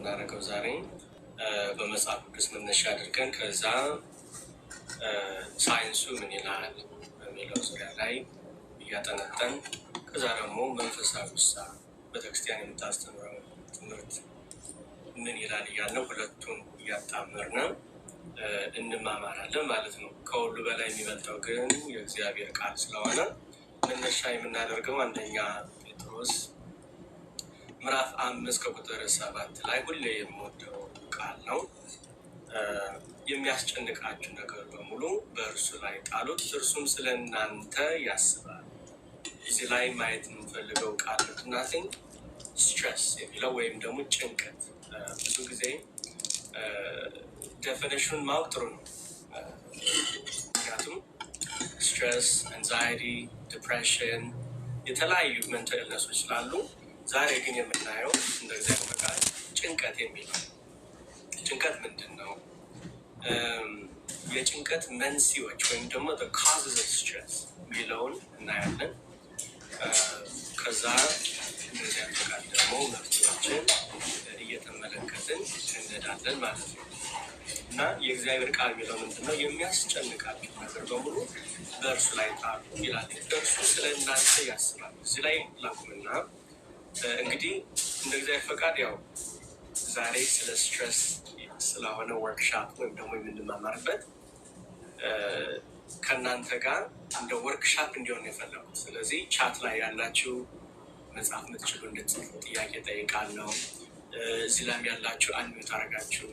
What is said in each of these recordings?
የምናደርገው ዛሬ በመጽሐፍ ቅዱስ መነሻ አድርገን ከዛ ሳይንሱ ምን ይላል በሚለው ዙሪያ ላይ እያጠነጠን ከዛ ደግሞ መንፈሳዊ ውሳ ቤተክርስቲያን የምታስተምረው ትምህርት ምን ይላል እያልነው ሁለቱን እያጣመርን እንማማራለን ማለት ነው። ከሁሉ በላይ የሚበልጠው ግን የእግዚአብሔር ቃል ስለሆነ መነሻ የምናደርገው አንደኛ ጴጥሮስ ምዕራፍ 5 ከቁጥር 7 ላይ ሁሌ የምወደው ቃል ነው። የሚያስጨንቃችሁ ነገር በሙሉ በእርሱ ላይ ጣሉት፣ እርሱም ስለ እናንተ ያስባል። እዚህ ላይ ማየት የምንፈልገው ቃል ምክንያቱም ስትረስ የሚለው ወይም ደግሞ ጭንቀት ብዙ ጊዜ ዴፊኒሽኑን ማወቅ ጥሩ ነው። ምክንያቱም ስትረስ፣ አንዛይቲ፣ ዲፕሬሽን የተለያዩ ሜንታል ኢልነሶች ስላሉ ዛሬ ግን የምናየው እንደ እግዚአብሔር ፈቃድ ጭንቀት የሚለው ጭንቀት ምንድን ነው? የጭንቀት መንስኤዎች ወይም ደግሞ causes of stress የሚለውን እናያለን። ከዛ እንደ እግዚአብሔር ፈቃድ ደግሞ መፍትሄዎችን እየተመለከትን እንሄዳለን ማለት ነው። እና የእግዚአብሔር ቃል የሚለው ምንድን ነው? የሚያስጨንቃችሁ ነገር በሙሉ በእርሱ ላይ ጣሉ ይላል። እርሱ ስለ እናንተ ያስባል። እዚህ ላይ ላቁምና እንግዲህ እንደ እግዚአብሔር ፈቃድ ያው ዛሬ ስለ ስትረስ ስለሆነ ወርክሻፕ ወይም ደግሞ የምንማማርበት ከእናንተ ጋር እንደ ወርክሻፕ እንዲሆን የፈለጉት። ስለዚህ ቻት ላይ ያላችሁ መጽሐፍ የምትችሉ እንድትጽፉ ጥያቄ ጠይቃለሁ። እዚህ ላይም ያላችሁ አንሚዩት አደረጋችሁ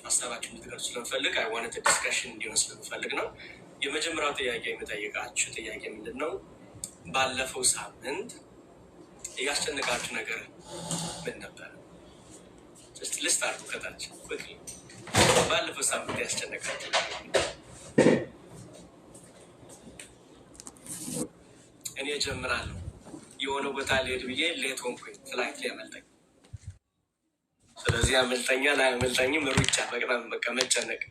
ሀሳባችሁ እንድትገልጹ ስለምፈልግ አይዋነት ዲስከሽን እንዲሆን ስለምፈልግ ነው። የመጀመሪያው ጥያቄ የምጠይቃችሁ ጥያቄ ምንድን ነው? ባለፈው ሳምንት እያስጨነቃችሁ ነገር ምን ነበር? ልስት አድርጉ ከታች quickly። ባለፈው ሳምንት ያስጨነቃችሁ እኔ እጀምራለሁ። የሆነ ቦታ ልሄድ ብዬ ሌት ሆንኩኝ፣ ፍላይት ሊያመልጠኝ። ስለዚህ ያመልጠኛል አያመልጠኝም ሩጫ በቃ መጨነቅ።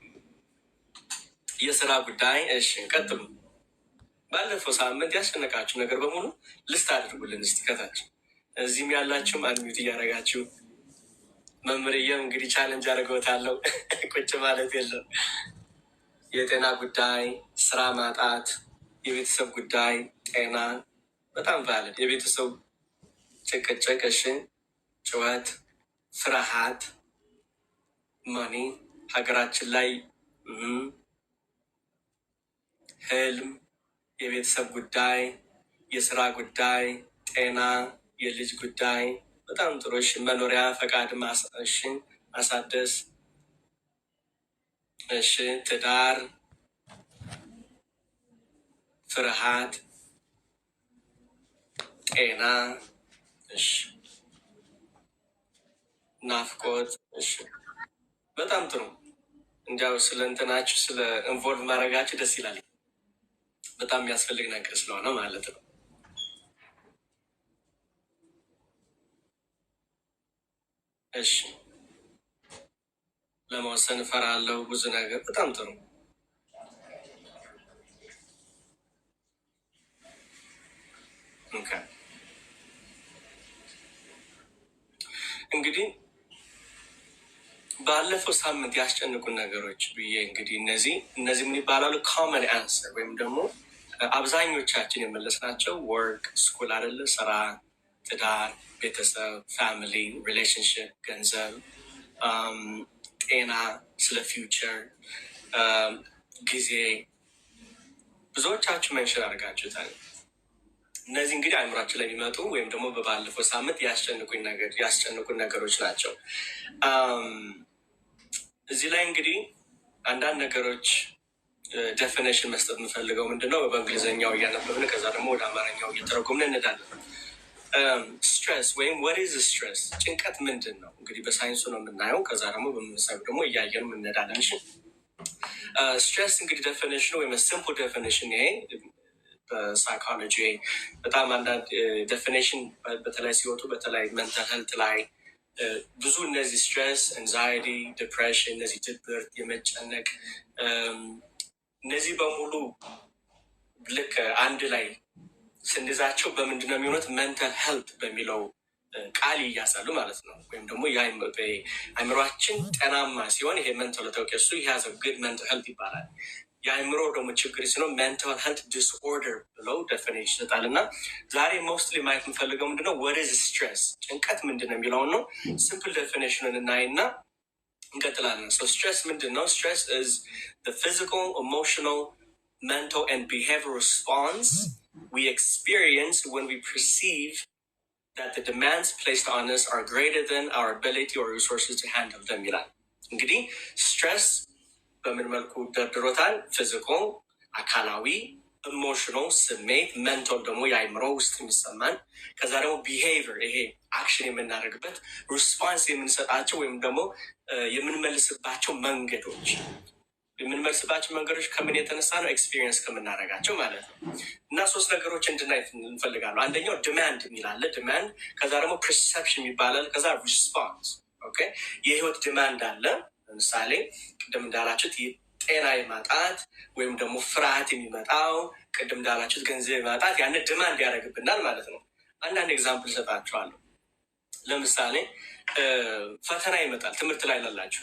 የስራ ጉዳይ። እሺ ቀጥሉ። ባለፈው ሳምንት ያስጨነቃችሁ ነገር በሙሉ ልስት አድርጉልን እስቲ ከታች። እዚህም ያላችሁም አንሚዩት እያደረጋችሁ መምህርዬም እንግዲህ ቻለንጅ አድርገውታለሁ ቁጭ ማለት የለም። የጤና ጉዳይ፣ ስራ ማጣት፣ የቤተሰብ ጉዳይ፣ ጤና በጣም ቫሊድ። የቤተሰብ ጭቅጭቅ፣ እሺ፣ ጭወት፣ ፍርሃት፣ መኒ፣ ሀገራችን ላይ ህልም፣ የቤተሰብ ጉዳይ፣ የስራ ጉዳይ፣ ጤና፣ የልጅ ጉዳይ በጣም ጥሩ። እሺ፣ መኖሪያ ፈቃድ ማሳደስ፣ እሺ፣ ትዳር፣ ፍርሃት፣ ጤና፣ እሺ፣ ናፍቆት፣ እሺ፣ በጣም ጥሩ። እንዲያው ስለ እንትናችሁ ስለ ኢንቮልቭ ማድረጋችሁ ደስ ይላል። በጣም የሚያስፈልግ ነገር ስለሆነ ማለት ነው። እሺ፣ ለመወሰን እፈራለሁ ብዙ ነገር። በጣም ጥሩ። እንግዲህ ባለፈው ሳምንት ያስጨንቁን ነገሮች ብዬ እንግዲህ እነዚህ ምን ይባላሉ? ኮመን አንሰር ወይም ደግሞ አብዛኞቻችን የመለስናቸው ወርክ፣ ስኩል አይደለ፣ ስራ፣ ትዳር፣ ቤተሰብ፣ ፋሚሊ፣ ሪሌሽንሽፕ፣ ገንዘብ፣ ጤና፣ ስለ ፊውቸር፣ ጊዜ ብዙዎቻችሁ መንሽን አድርጋችሁታል። እነዚህ እንግዲህ አእምሯችን ላይ የሚመጡ ወይም ደግሞ በባለፈው ሳምንት ያስጨንቁን ነገሮች ናቸው። እዚህ ላይ እንግዲህ አንዳንድ ነገሮች ዴፊኒሽን መስጠት የምፈልገው ምንድነው በእንግሊዝኛው እያነበብን ከዛ ደግሞ ወደ አማርኛው እየተረጎምን እንሄዳለን። ስትረስ ወይም what is stress? ጭንቀት ምንድን ነው? እንግዲህ በሳይንሱ ነው የምናየው። ከዛ ደግሞ በመንፈሳዊ ደግሞ እያየን እንሄዳለን። ስትረስ እንግዲህ ዴፊኒሽኑ ወይም ሲምፕል ዴፊኒሽን ይሄ በሳይኮሎጂ በጣም አንዳንድ ዴፊኒሽን በተለይ ሲወጡ በተለይ ሜንታል ሄልት ላይ ብዙ እነዚህ ስትረስ፣ አንዛይቲ፣ ዲፕሬሽን፣ እነዚህ ድብርት፣ የመጨነቅ እነዚህ በሙሉ ልክ አንድ ላይ ስንይዛቸው በምንድነው የሚሆኑት? ሜንታል ሄልት በሚለው ቃል ይያዛሉ ማለት ነው። ወይም ደግሞ የአእምሯችን ጤናማ ሲሆን ይሄ መንታል ተውቀሱ ያዘ ግድ መንታል ሄልት ይባላል። የአእምሮ ደግሞ ችግር ሲሆን ሜንታል ሄልት ዲስኦርደር ብለው ዴፊኒሽን ይሰጣል። እና ዛሬ ሞስትሊ ማየት የምፈልገው ምንድነው what is stress ጭንቀት ምንድነው የሚለውን ነው። ሲምፕል ዴፊኒሽኑን እናይና እንቀጥላለን። so stress ምንድነው? stress is the physical, emotional, mental and behavioral response we experience when we perceive that the demands placed on us are greater than our ability or resources to handle them ይላል። እንግዲህ ስትሬስ በምን መልኩ ደርድሮታል? ፊዚካል አካላዊ፣ ኢሞሽናል ስሜት፣ ሜንታል ደግሞ የአእምሮ ውስጥ የሚሰማን፣ ከዛ ደግሞ ቢሄቪየር ይሄ አክሽን የምናደርግበት፣ ሪስፖንስ የምንሰጣቸው ወይም ደግሞ የምንመልስባቸው መንገዶች ከምን የተነሳ ነው? ኤክስፒሪየንስ ከምናደርጋቸው ማለት ነው። እና ሶስት ነገሮች እንድናይ እንፈልጋለሁ። አንደኛው ዲማንድ የሚላለ ዲማንድ፣ ከዛ ደግሞ ፐርሰፕሽን ይባላል፣ ከዛ ሪስፖንስ። ኦኬ የህይወት ዲማንድ አለ። ለምሳሌ ቅድም እንዳላችሁት ጤና የማጣት ወይም ደግሞ ፍርሃት የሚመጣው፣ ቅድም እንዳላችሁት ገንዘብ የማጣት ያን ዲማንድ ያደርግብናል ማለት ነው። አንዳንድ ኤግዛምፕል ሰጣችኋለሁ። ለምሳሌ ፈተና ይመጣል። ትምህርት ላይ ላላችሁ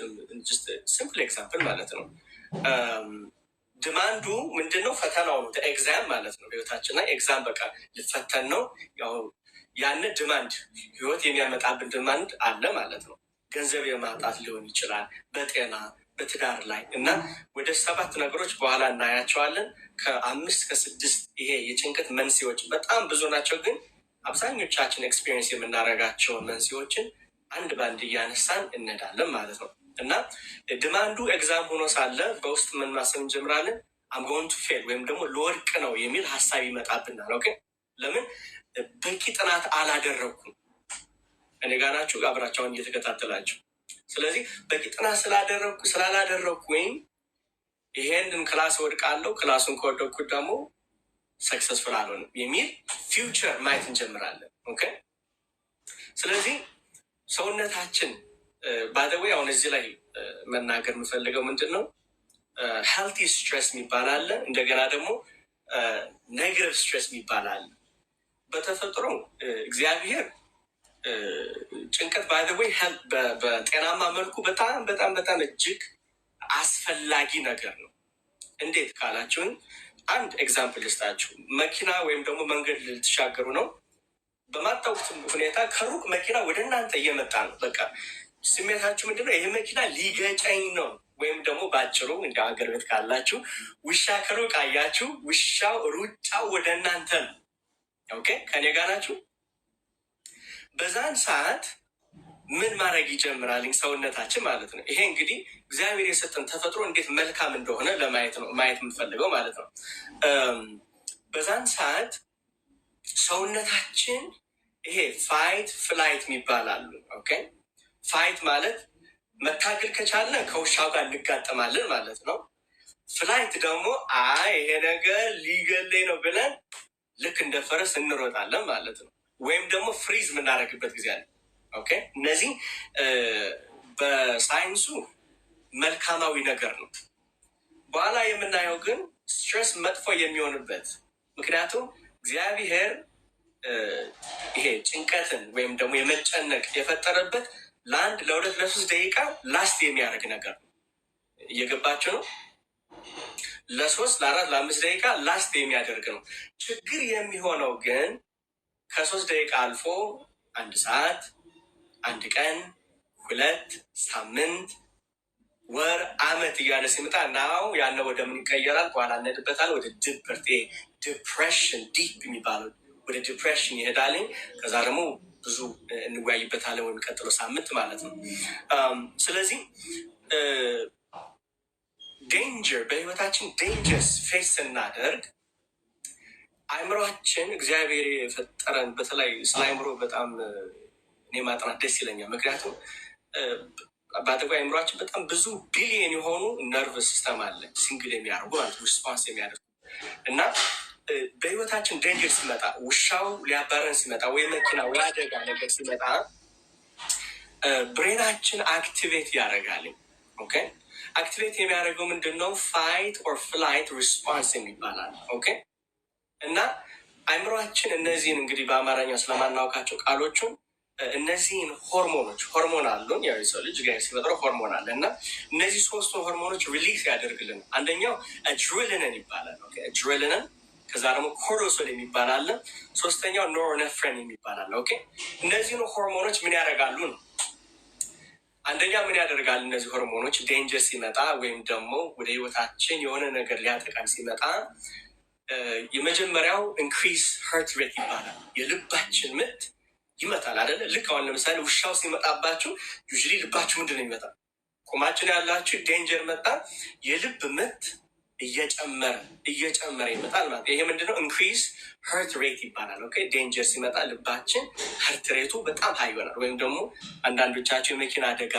ሲምፕል ኤግዛምፕል ማለት ነው። ዲማንዱ ምንድነው? ፈተናው ነው፣ ኤግዛም ማለት ነው። ህይወታችን ላይ ኤግዛም በቃ ልፈተን ነው። ያው ያን ዲማንድ ህይወት የሚያመጣብን ዲማንድ አለ ማለት ነው። ገንዘብ የማጣት ሊሆን ይችላል፣ በጤና በትዳር ላይ እና ወደ 7 ነገሮች በኋላ እናያቸዋለን። ከ5 ከ6 ይሄ የጭንቀት መንስኤዎች በጣም ብዙ ናቸው፣ ግን አብዛኞቻችን ኤክስፒሪየንስ የምናደርጋቸውን መንስኤዎችን አንድ ባንድ እያነሳን እንሄዳለን ማለት ነው። እና ዲማንዱ ኤግዛም ሆኖ ሳለ በውስጥ ምን ማሰብ እንጀምራለን? አም ጎይንግ ቱ ፌል ወይም ደግሞ ለወድቅ ነው የሚል ሀሳብ ይመጣብናል። ኦኬ ለምን? በቂ ጥናት አላደረኩም። እኔ ጋር ናችሁ? አብራቸውን እየተከታተላችሁ። ስለዚህ በቂ ጥናት ስላላደረኩኝ ይሄንን ክላስ ወድቃለሁ፣ ክላሱን ከወደኩት ደግሞ ሰክሰስፉል አልሆንም የሚል ፊውቸር ማየት እንጀምራለን። ኦኬ ስለዚህ ሰውነታችን ባደወይ አሁን እዚህ ላይ መናገር የምፈልገው ምንድን ነው? ሄልቲ ስትሬስ የሚባል አለ፣ እንደገና ደግሞ ኔጌቲቭ ስትሬስ የሚባል አለ። በተፈጥሮ እግዚአብሔር ጭንቀት ባደወይ በጤናማ መልኩ በጣም በጣም በጣም እጅግ አስፈላጊ ነገር ነው። እንዴት ካላችሁን አንድ ኤግዛምፕል ልስጣችሁ። መኪና ወይም ደግሞ መንገድ ልትሻገሩ ነው። በማታውቁት ሁኔታ ከሩቅ መኪና ወደ እናንተ እየመጣ ነው። በቃ ስሜታችሁ ምንድነው? ይህ መኪና ሊገጨኝ ነው። ወይም ደግሞ በአጭሩ እንደ ሀገር ቤት ካላችሁ ውሻ ከሩቅ አያችሁ፣ ውሻው ሩጫው ወደ እናንተ ነው። ኦኬ ከኔ ጋር ናችሁ? በዛን ሰዓት ምን ማድረግ ይጀምራል? ሰውነታችን ማለት ነው። ይሄ እንግዲህ እግዚአብሔር የሰጠን ተፈጥሮ እንዴት መልካም እንደሆነ ለማየት ነው ማየት የምንፈልገው ማለት ነው። በዛን ሰዓት ሰውነታችን ይሄ ፋይት ፍላይት የሚባላሉ። ኦኬ ፋይት ማለት መታገል ከቻለን ከውሻው ጋር እንጋጠማለን ማለት ነው። ፍላይት ደግሞ ይሄ ነገር ሊገለኝ ነው ብለን ልክ እንደ ፈረስ እንሮጣለን ማለት ነው። ወይም ደግሞ ፍሪዝ የምናደርግበት ጊዜ አለ። ኦኬ እነዚህ በሳይንሱ መልካማዊ ነገር ነው። በኋላ የምናየው ግን ስትሬስ መጥፎ የሚሆንበት ምክንያቱም እግዚአብሔር ይሄ ጭንቀትን ወይም ደግሞ የመጨነቅ የፈጠረበት ለአንድ ለ2 ለ3 ደቂቃ ላስት የሚያደርግ ነገር ነው። እየገባቸው ነው። ለ3 ለ4 ለ5 ደቂቃ ላስት የሚያደርግ ነው። ችግር የሚሆነው ግን ከ3 ደቂቃ አልፎ 1 ሰዓት፣ 1 ቀን፣ 2 ሳምንት፣ ወር፣ አመት እያለ ሲመጣ ናው ያነ ወደ ምን ይቀየራል? በኋላ እንሄድበታል። ወደ ዲፕሬሽን ዲፕ የሚባለው ወደ ዲፕሬሽን ይሄዳልኝ። ከዛ ደግሞ ብዙ እንወያይበታለን ወይም ቀጥሎ ሳምንት ማለት ነው። ስለዚህ ዴንጀር በህይወታችን ዴንጀርስ ፌስ ስናደርግ አእምሯችን እግዚአብሔር የፈጠረን በተለይ ስለ አእምሮ በጣም እኔ ማጥናት ደስ ይለኛል። ምክንያቱም በአጠቃላይ አእምሯችን በጣም ብዙ ቢሊየን የሆኑ ነርቭ ሲስተም አለ ሲንግል የሚያደርጉ ማለት ሪስፖንስ የሚያደርጉ እና በህይወታችን ዴንጀር ሲመጣ ውሻው ሊያባረን ሲመጣ ወይ መኪና ወይ አደጋ ነገር ሲመጣ ብሬናችን አክቲቬት ያደርጋል። ኦኬ አክቲቬት የሚያደርገው ምንድን ነው? ፋይት ኦር ፍላይት ሪስፖንስ የሚባላል። ኦኬ እና አእምሯችን እነዚህን እንግዲህ በአማርኛ ስለማናውቃቸው ቃሎቹን እነዚህን ሆርሞን አሉን። ያው የሰው ልጅ ጋር ሲፈጥረው ሆርሞን አለ እና እነዚህ ሶስቱ ሆርሞኖች ሪሊዝ ያደርግልን። አንደኛው አድሬናሊን ይባላል። አድሬናሊን፣ ከዛ ደግሞ ኮርቲሶል የሚባል አለ። ሶስተኛው ኖርነፍሬን የሚባል አለ። ኦኬ እነዚህን ሆርሞኖች ምን ያደርጋሉ ነው? አንደኛ ምን ያደርጋል? እነዚህ ሆርሞኖች ዴንጀር ሲመጣ ወይም ደግሞ ወደ ህይወታችን የሆነ ነገር ሊያጠቃን ሲመጣ የመጀመሪያው ኢንክሪዝ ሀርት ሬት ይባላል። የልባችን ምት ይመታል አይደለ? ልክ አሁን ለምሳሌ ውሻው ሲመጣባችሁ ዩዥሊ ልባችሁ ምንድን ነው ይመጣል? ቁማችን ያላችሁ ዴንጀር መጣ፣ የልብ ምት እየጨመረ ይመጣል ማለት ይሄ ምንድነው? ኢንክሪዝ ሀርት ሬት ይባላል። ኦኬ ዴንጀር ሲመጣ ልባችን ሀርት ሬቱ በጣም ሀይ ይሆናል። ወይም ደግሞ አንዳንዶቻችሁ የመኪና አደጋ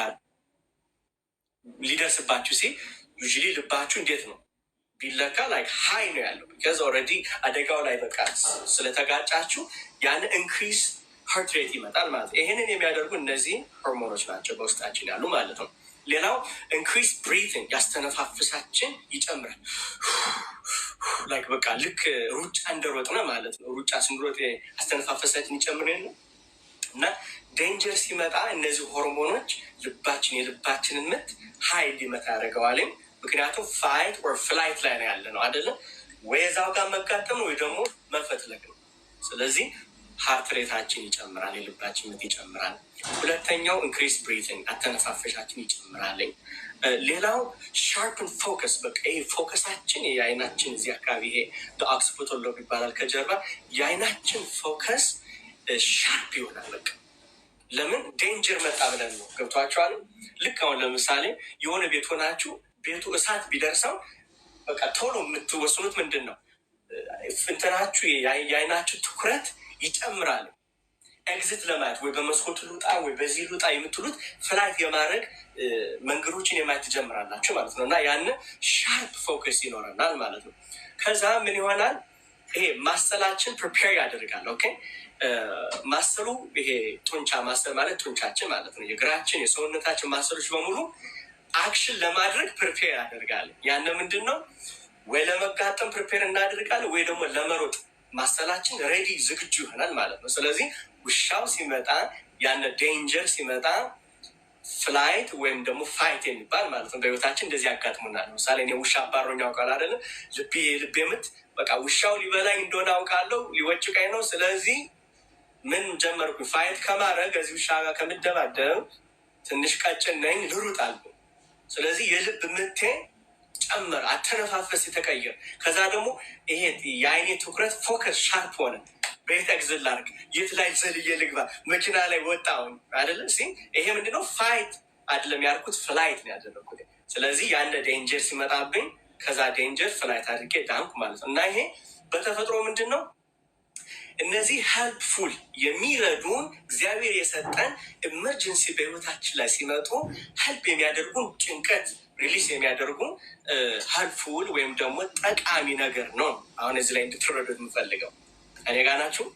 ሊደርስባችሁ ሲል ዩዥሊ ልባችሁ እንዴት ነው ቢለካ ላይክ ሀይ ነው ያለው። ቢካዝ ኦልሬዲ አደጋው ላይ በቃ ስለተጋጫችሁ ያን ኢንክሪዝ ሀርት ሬት ይመጣል ማለት ነው። ይህንን የሚያደርጉ እነዚህ ሆርሞኖች ናቸው በውስጣችን ያሉ ማለት ነው። ሌላው ኢንክሪዝ ብሪቲንግ፣ ያስተነፋፍሳችን ይጨምራል። ላይክ በቃ ልክ ሩጫ እንደሮጥነ ማለት ነው። ሩጫ ስንሮጥ ያስተነፋፈሳችን ይጨምር የለ እና ዴንጀር ሲመጣ እነዚህ ሆርሞኖች የልባችንን ምት ሀይ ሊመታ ያደርገዋልም። ምክንያቱም ፋይት ኦር ፍላይት ላይ ነው ያለ ነው አይደለም ወይ? እዛው ጋር መጋጠም ነው ወይ ደግሞ መፈትለግ ነው። ስለዚህ ሀርት ሬታችን ይጨምራል፣ የልባችን ምት ይጨምራል። ሁለተኛው ኢንክሪዝ ብሪቲንግ፣ አተነፋፈሻችን ይጨምራል። ሌላው ሻርፕን ፎከስ፣ በቃ ይሄ ፎከሳችን የአይናችን እዚህ አካባቢ ይሄ በኦክሲፒታል ሎብ ይባላል ከጀርባ የአይናችን ፎከስ ሻርፕ ይሆናል። በቃ ለምን ዴንጀር መጣ ብለን ነው። ገብቷችኋል? ልክ አሁን ለምሳሌ የሆነ ቤት ሆናችሁ ቤቱ እሳት ቢደርሰው በቃ ቶሎ የምትወስኑት ምንድን ነው? እንትናችሁ የአይናችሁ ትኩረት ይጨምራል። ኤግዚት ለማየት ወይ በመስኮት ልውጣ ወይ በዚህ ልውጣ የምትሉት ፍላይት የማድረግ መንገዶችን የማየት ትጀምራላችሁ ማለት ነው። እና ያን ሻርፕ ፎከስ ይኖረናል ማለት ነው። ከዛ ምን ይሆናል? ይሄ ማሰላችን ፕሪፔር ያደርጋል። ኦኬ ማሰሉ ይሄ ጡንቻ፣ ማሰል ማለት ጡንቻችን ማለት ነው። የእግራችን የሰውነታችን ማሰሎች በሙሉ አክሽን ለማድረግ ፕሪፔር ያደርጋል። ያን ምንድን ነው? ወይ ለመጋጠም ፕሪፔር እናደርጋለን ወይ ደግሞ ለመሮጥ ማሰላችን ሬዲ ዝግጁ ይሆናል ማለት ነው። ስለዚህ ውሻው ሲመጣ ያን ዴንጀር ሲመጣ ፍላይት ወይም ደግሞ ፋይት የሚባል ማለት ነው በህይወታችን እንደዚህ ያጋጥሙናል። ለምሳሌ እኔ ውሻ አባሮኝ ያውቃል አይደለም? ልቤ ምት በቃ ውሻው ሊበላኝ እንደሆነ አውቃለሁ፣ ሊወጭቀኝ ነው። ስለዚህ ምን ጀመርኩ? ፋይት ከማድረግ እዚህ ውሻ ጋር ከምደባደብ ትንሽ ቀጭን ነኝ ልሩጥ አልኩ። ስለዚህ የልብ ምቴ ጨመር፣ አተነፋፈስ የተቀየር። ከዛ ደግሞ ይሄ የአይኔ ትኩረት ፎከስ ሻርፕ ሆነ። ቤት ኤግዚት ላድርግ፣ የት ላይ ዘልዬ ልግባ፣ መኪና ላይ ወጣሁኝ አይደለ? ይሄ ምንድነው? ፋይት አይደለም ያልኩት፣ ፍላይት ነው ያደረግኩት። ስለዚህ ያለ ዴንጀር ሲመጣብኝ ከዛ ዴንጀር ፍላይት አድርጌ ዳንኩ ማለት ነው። እና ይሄ በተፈጥሮ ምንድን ነው? እነዚህ ሄልፕፉል የሚረዱን እግዚአብሔር የሰጠን ኢመርጀንሲ በህይወታችን ላይ ሲመጡ ሄልፕ የሚያደርጉን ጭንቀት ሪሊስ የሚያደርጉ ሄልፕፉል ወይም ደግሞ ጠቃሚ ነገር ነው። አሁን እዚህ ላይ እንድትረዱት የምፈልገው እኔ ጋር ናችሁ።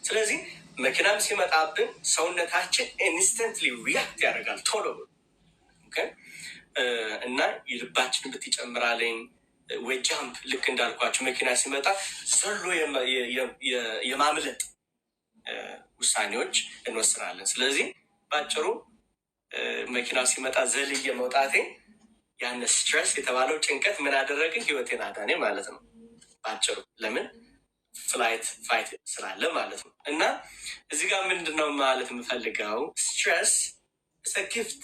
ስለዚህ መኪናም ሲመጣብን ሰውነታችን ኢንስተንትሊ ሪያክት ያደርጋል ቶሎ እና የልባችን ምት ይጨምራልኝ። ወይ ጃምፕ፣ ልክ እንዳልኳቸው መኪና ሲመጣ ዘሎ የማምለጥ ውሳኔዎች እንወስናለን። ስለዚህ በአጭሩ መኪና ሲመጣ ዘልዬ መውጣቴ ያን ስትረስ የተባለው ጭንቀት ምን አደረግን? ህይወቴን አዳኔ ማለት ነው በአጭሩ። ለምን? ፍላይት ፋይት ስላለ ማለት ነው። እና እዚህ ጋር ምንድነው ማለት የምፈልገው? ስትረስ ጊፍት፣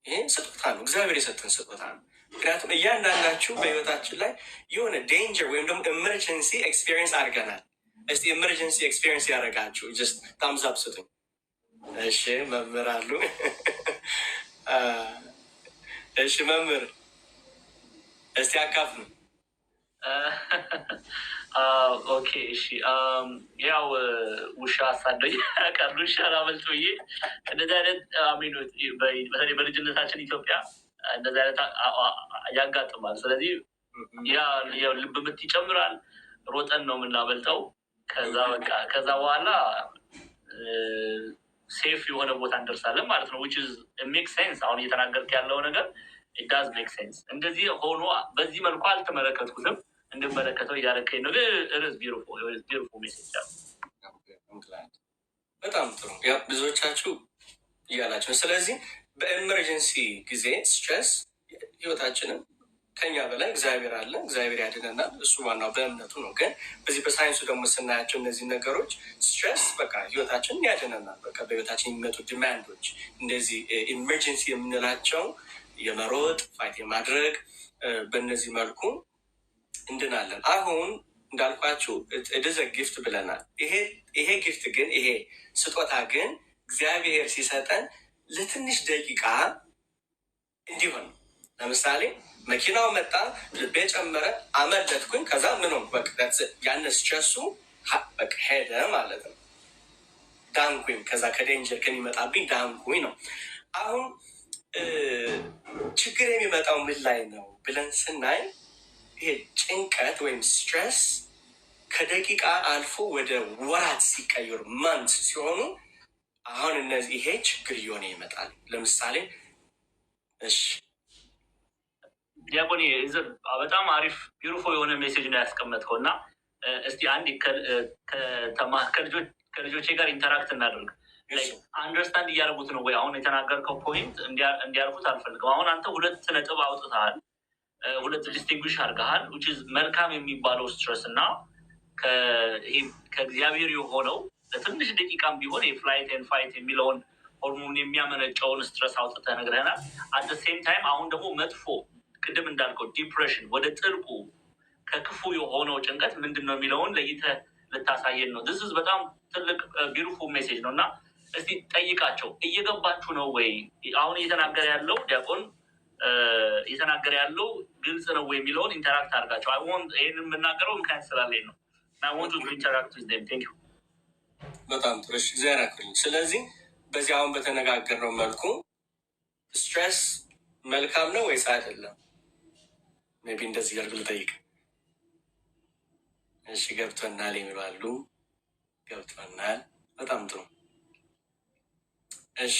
ይሄ ስጦታ ነው፣ እግዚአብሔር የሰጠን ስጦታ ነው። ምክንያቱም እያንዳንዳችሁ በህይወታችን ላይ የሆነ ዴንጀር ወይም ደግሞ ኤመርጀንሲ ኤክስፔሪንስ አድርገናል። እስቲ ኤመርጀንሲ ኤክስፔሪንስ ያደረጋችሁ ጀስት ታምስ አፕ ስጡኝ። እሺ መምህር አሉ። እሺ መምህር እስቲ አካፍሉ። ኦኬ እሺ። ያው ውሻ አሳደኝ ቀሉ ውሻ ላመልጥ ብዬ እንደዚህ አይነት በተለይ በልጅነታችን ኢትዮጵያ እንደዚህ አይነት ያጋጥማል። ስለዚህ ያ ልብ ምት ይጨምራል። ሮጠን ነው የምናመልጠው። ከዛ በኋላ ሴፍ የሆነ ቦታ እንደርሳለን ማለት ነው። which is make sense። አሁን እየተናገርክ ያለው ነገር it does make sense። እንደዚህ ሆኖ በዚህ መልኩ አልተመለከትኩትም። እንድመለከተው እያደረከኝ ነው። it is beautiful message። ምክንያት በጣም ጥሩ ያ ብዙዎቻችሁ እያላቸው። ስለዚህ በኤመርጀንሲ ጊዜ ስትሬስ ህይወታችንን ከኛ በላይ እግዚአብሔር አለ፣ እግዚአብሔር ያድነናል። እሱ ዋናው በእምነቱ ነው። ግን በዚህ በሳይንሱ ደግሞ ስናያቸው እነዚህ ነገሮች ስትሬስ በቃ ህይወታችንን ያድነናል። በቃ በህይወታችን የሚመጡ ዲማንዶች እንደዚህ ኢመርጀንሲ የምንላቸው የመሮጥ ፋይት የማድረግ በእነዚህ መልኩ እንድናለን። አሁን እንዳልኳችሁ እድዘ ጊፍት ብለናል። ይሄ ጊፍት ግን ይሄ ስጦታ ግን እግዚአብሔር ሲሰጠን ለትንሽ ደቂቃ እንዲሆን ለምሳሌ መኪናው መጣ፣ ልቤ ጨመረ፣ አመለጥኩኝ። ከዛ ምንም በቃ ያነ ስትረሱ በቃ ሄደ ማለት ነው። ዳንኩኝ፣ ከዛ ከዴንጀር ከሚመጣብኝ ዳንኩኝ ነው። አሁን ችግር የሚመጣው ምን ላይ ነው ብለን ስናይ ይሄ ጭንቀት ወይም ስትረስ ከደቂቃ አልፎ ወደ ወራት ሲቀየሩ ማንት ሲሆኑ አሁን እነዚህ ይሄ ችግር እየሆነ ይመጣል። ለምሳሌ እሺ ዲያቆኒ በጣም አሪፍ ቢሩፎ የሆነ ሜሴጅ ነው ያስቀመጥከው እና እስቲ አንድ ከልጆቼ ጋር ኢንተራክት እናደርግ። አንደርስታንድ እያደረጉት ነው ወይ? አሁን የተናገርከው ፖይንት እንዲያልፉት አልፈልግም። አሁን አንተ 2 ነጥብ አውጥተሃል፣ 2 ዲስቲንጉሽ አድርገሃል። መልካም የሚባለው ስትረስ እና ከእግዚአብሔር የሆነው ለትንሽ ደቂቃም ቢሆን የፍላይት ኤንድ ፋይት የሚለውን ሆርሞን የሚያመነጨውን ስትረስ አውጥተህ ነግረናል። አት ሴም ታይም አሁን ደግሞ መጥፎ ቅድም እንዳልከው ዲፕሬሽን ወደ ጥልቁ ከክፉ የሆነው ጭንቀት ምንድን ነው የሚለውን ለይተህ ልታሳየን ነው። ስ በጣም ትልቅ ቢሩፉል ሜሴጅ ነው እና እስቲ ጠይቃቸው፣ እየገባችሁ ነው ወይ? አሁን እየተናገረ ያለው ዲያቆን እየተናገረ ያለው ግልጽ ነው ወይ የሚለውን ኢንተራክት አድርጋቸው። ይህን የምናገረው ምክንያት ስላለኝ ነው። ኢንተራክት ዩ። በጣም ጥሩ እግዚአብሔር ያክብርልኝ። ስለዚህ በዚህ አሁን በተነጋገርነው መልኩ ስትሬስ መልካም ነው ወይስ አይደለም? ሜይ ቢ እንደዚህ ያልኩ ልጠይቅ። እሺ ገብቶናል የሚባሉ ገብቶናል። በጣም ጥሩ እሺ፣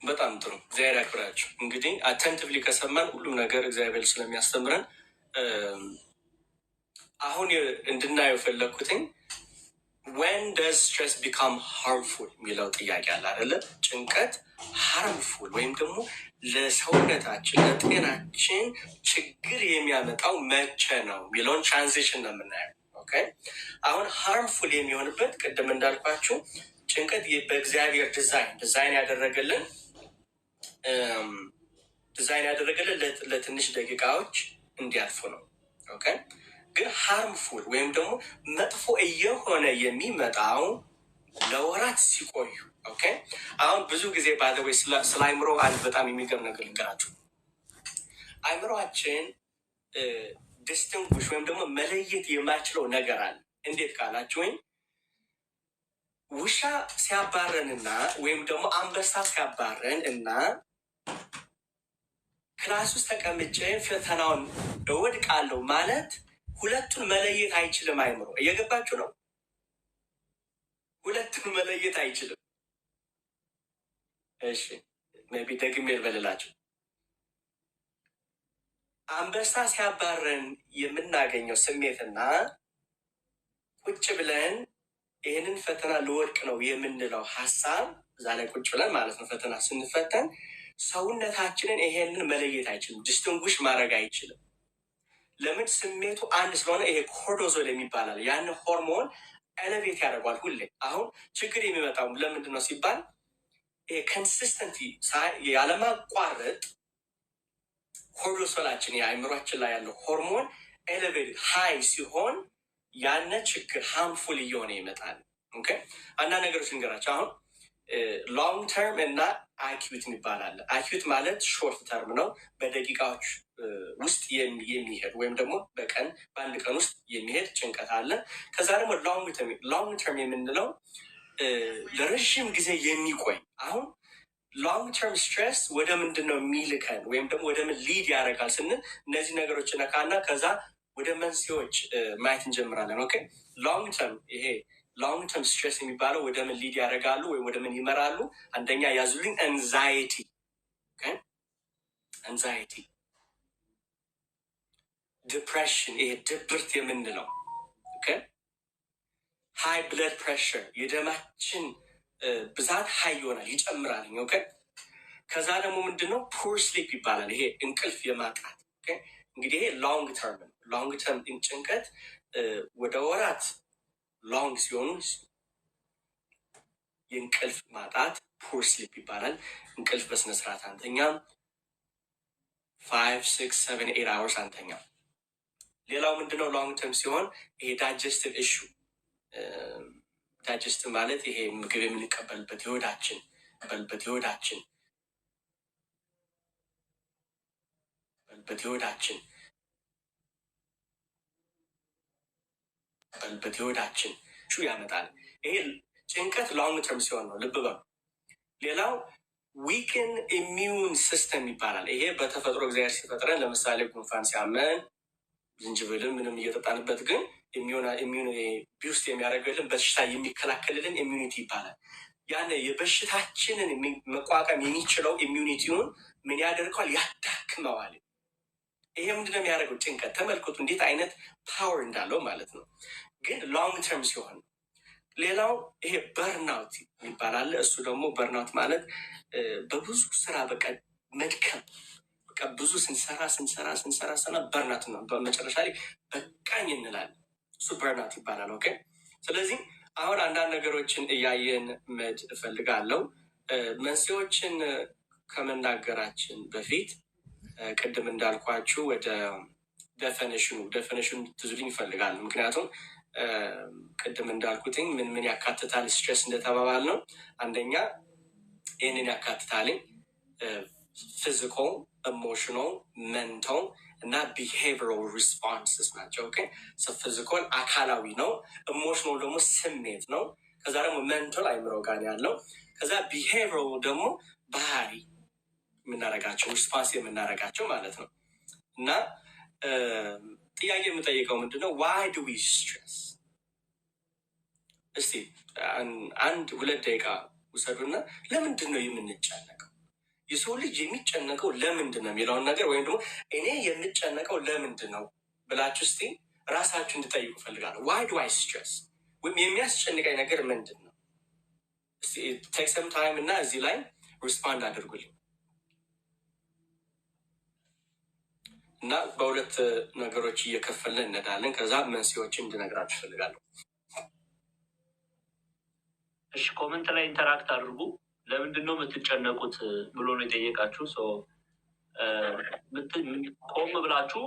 በጣም ጥሩ እግዚአብሔር ያክብራችሁ። እንግዲህ አተንቲቭሊ ከሰማን ሁሉም ነገር እግዚአብሔር ስለሚያስተምረን አሁን እንድናየው ፈለግኩትኝ when does stress become harmful የሚለው ጥያቄ አለ አይደለ? ጭንቀት ሃርምፉል ወይም ደግሞ ለሰውነታችን ለጤናችን ችግር የሚያመጣው መቼ ነው የሚለውን ትራንዚሽን ነው የምናየው። ኦኬ አሁን ሃርምፉል የሚሆንበት ቅድም እንዳልኳችሁ ጭንቀት በእግዚአብሔር ዲዛይን ያደረገልን ለትንሽ ደቂቃዎች እንዲያልፉ ነው። ኦኬ ግን ሃርምፉል ወይም ደግሞ መጥፎ እየሆነ የሚመጣው ለወራት ሲቆዩ። ኦኬ አሁን ብዙ ጊዜ ባደወይ ስለ አይምሮ አንድ በጣም የሚገርም ነገር ልንገራችሁ። አይምሮአችን ዲስቲንጉሽ ወይም ደግሞ መለየት የማይችለው ነገር አለ። እንዴት ካላችሁኝ ውሻ ሲያባረንና ወይም ደግሞ አንበሳ ሲያባረን እና ክላስ ውስጥ ተቀምጬ ፈተናውን እወድቃለሁ ማለት ሁለቱን መለየት አይችልም። አይምሮ እየገባችሁ ነው? ሁለቱን መለየት አይችልም። እሺ ሜይ ቢ ደግሜ ልበልላችሁ። አንበሳ ሲያባረን የምናገኘው ስሜትና ቁጭ ብለን ይህንን ፈተና ልወድቅ ነው የምንለው ሀሳብ እዛ ላይ ቁጭ ብለን ማለት ነው ፈተና ስንፈተን ሰውነታችንን ይሄንን መለየት አይችልም፣ ዲስቲንጉሽ ማድረግ አይችልም። ለምን? ስሜቱ አንድ ስለሆነ። ይሄ ኮርቲዞል የሚባላል ያን ሆርሞን ኤሌቬት ያደርጓል ሁሌ። አሁን ችግር የሚመጣው ለምንድን ነው ሲባል ይሄ ኮንሲስተንቲ ያለማቋረጥ ኮርቲዞላችን የአእምሯችን ላይ ያለው ሆርሞን ኤሌቬት ሃይ ሲሆን ያነ ችግር ሃርምፉል እየሆነ ይመጣል። ኦኬ አንዳንድ ነገሮች ልንገራቸው። አሁን ሎንግ ተርም እና አኪዩት ይባላል። አኪዩት ማለት ሾርት ተርም ነው፣ በደቂቃዎች ውስጥ የሚሄድ ወይም ደግሞ በቀን በአንድ ቀን ውስጥ የሚሄድ ጭንቀት አለ። ከዛ ደግሞ ሎንግ ተርም የምንለው ለረዥም ጊዜ የሚቆይ። አሁን ሎንግ ተርም ስትሬስ ወደ ምንድን ነው የሚልከን ወይም ደግሞ ወደ ምን ሊድ ያደርጋል ስንል እነዚህ ነገሮች ነካና ከዛ ወደ መንስኤዎች ማየት እንጀምራለን። ኦኬ ሎንግ ተርም ይሄ ሎንግ ተርም ስትሬስ የሚባለው ወደ ምን ሊድ ያደርጋሉ ወይም ወደ ምን ይመራሉ? አንደኛ ያዙልኝ፣ አንዛይቲ አንዛይቲ፣ ዲፕሬሽን ይሄ ድብርት የምንለው ኦኬ፣ ሃይ ብለድ ፕሬሽር የደማችን ብዛት ሃይ ይሆናል ይጨምራል። ኦኬ። ከዛ ደግሞ ምንድነው ፑር ስሊፕ ይባላል። ይሄ እንቅልፍ የማጣት እንግዲህ ይሄ ሎንግ ተርም ነው። ሎንግ ተርም ጭንቀት ወደ ወራት ሎንግ ሲሆኑ የእንቅልፍ ማጣት ፑር ስሊፕ ይባላል። እንቅልፍ በስነስርዓት አንተኛም። 5 6 7 8 hours አንተኛም። ሌላው ምንድነው ሎንግ ተርም ሲሆን ይሄ ዳይጀስቲቭ ኢሹ ዳይጀስት ማለት ይሄ ምግብ የምንቀበልበት የሆዳችን ሹ ያመጣል። ይሄ ጭንቀት ሎንግ ተርም ሲሆን ነው። ልብ በሉ። ሌላው ዊክን ኢሚዩን ሲስተም ይባላል። ይሄ በተፈጥሮ እግዚአብሔር ሲፈጥረን ለምሳሌ ጉንፋን ሲያመን ዝንጅብልም ምንም እየጠጣንበት ግን ቢውስጥ የሚያደርግልን በሽታ የሚከላከልልን ኢሚዩኒቲ ይባላል። ያን የበሽታችንን መቋቋም የሚችለው ኢሚዩኒቲውን ምን ያደርገዋል? ያዳክመዋል። ይሄ ምንድነው የሚያደርገው? ጭንቀት ተመልከቱ እንዴት አይነት ፓወር እንዳለው ማለት ነው። ግን ሎንግ ተርም ሲሆን ሌላው ይሄ በርናውት ይባላል። እሱ ደግሞ በርናውት ማለት በብዙ ስራ በቃ መድከም ብዙ ስንሰራ በርናት ነው። በመጨረሻ ላይ በቃኝ እንላለን። እሱ በርናት ይባላል። ኦኬ። ስለዚህ አሁን አንዳንድ ነገሮችን እያየን መድ እፈልጋለሁ። መንስኤዎችን ከመናገራችን በፊት ቅድም እንዳልኳችሁ ወደ ዴፊኒሽኑ ትዙልኝ ይፈልጋል። ምክንያቱም ቅድም እንዳልኩትኝ ምን ያካትታል ስትሬስ እንደተባባል ነው። አንደኛ ይህንን ያካትታልኝ ፊዚካል፣ ኢሞሽናል፣ ሜንታል እና ቢሄቪራል ሪስፖንስስ ናቸው። ፊዚካል አካላዊ ነው። ኢሞሽናል ደግሞ ስሜት ነው። ከዛ ደግሞ ሜንታል አይምሮ ጋር ያለው። ከዛ ቢሄቪራል ደግሞ ባህሪ የምናረጋቸው ሪስፖንስ የምናረጋቸው ማለት ነው። እና ጥያቄ የምጠይቀው ምንድነው? ዋይ ዱ ዊ ስትሬስ? እስቲ 1-2 ደቂቃ ውሰዱና ለምንድን ነው የምንጨነቀው? የሰው ልጅ የሚጨነቀው ለምንድን ነው የሚለውን ነገር ወይም ደግሞ እኔ የምጨነቀው ለምንድን ነው ብላችሁ እስቲ ራሳችሁ እንድጠይቁ ፈልጋለሁ። ዋይ ዱ አይ ስትሬስ? ወይም የሚያስጨንቀኝ ነገር ምንድን ነው? ቴክ ሰም ታይም እና እዚህ ላይ ሪስፖንድ አድርጉልኝ። እና በሁለት ነገሮች እየከፈልን እንሄዳለን። ከዛ መንስኤዎችን እንድነግራችሁ እፈልጋለሁ። እሺ፣ ኮመንት ላይ ኢንተራክት አድርጉ። ለምንድን ነው የምትጨነቁት ብሎ ነው የጠየቃችሁ። ቆም ብላችሁ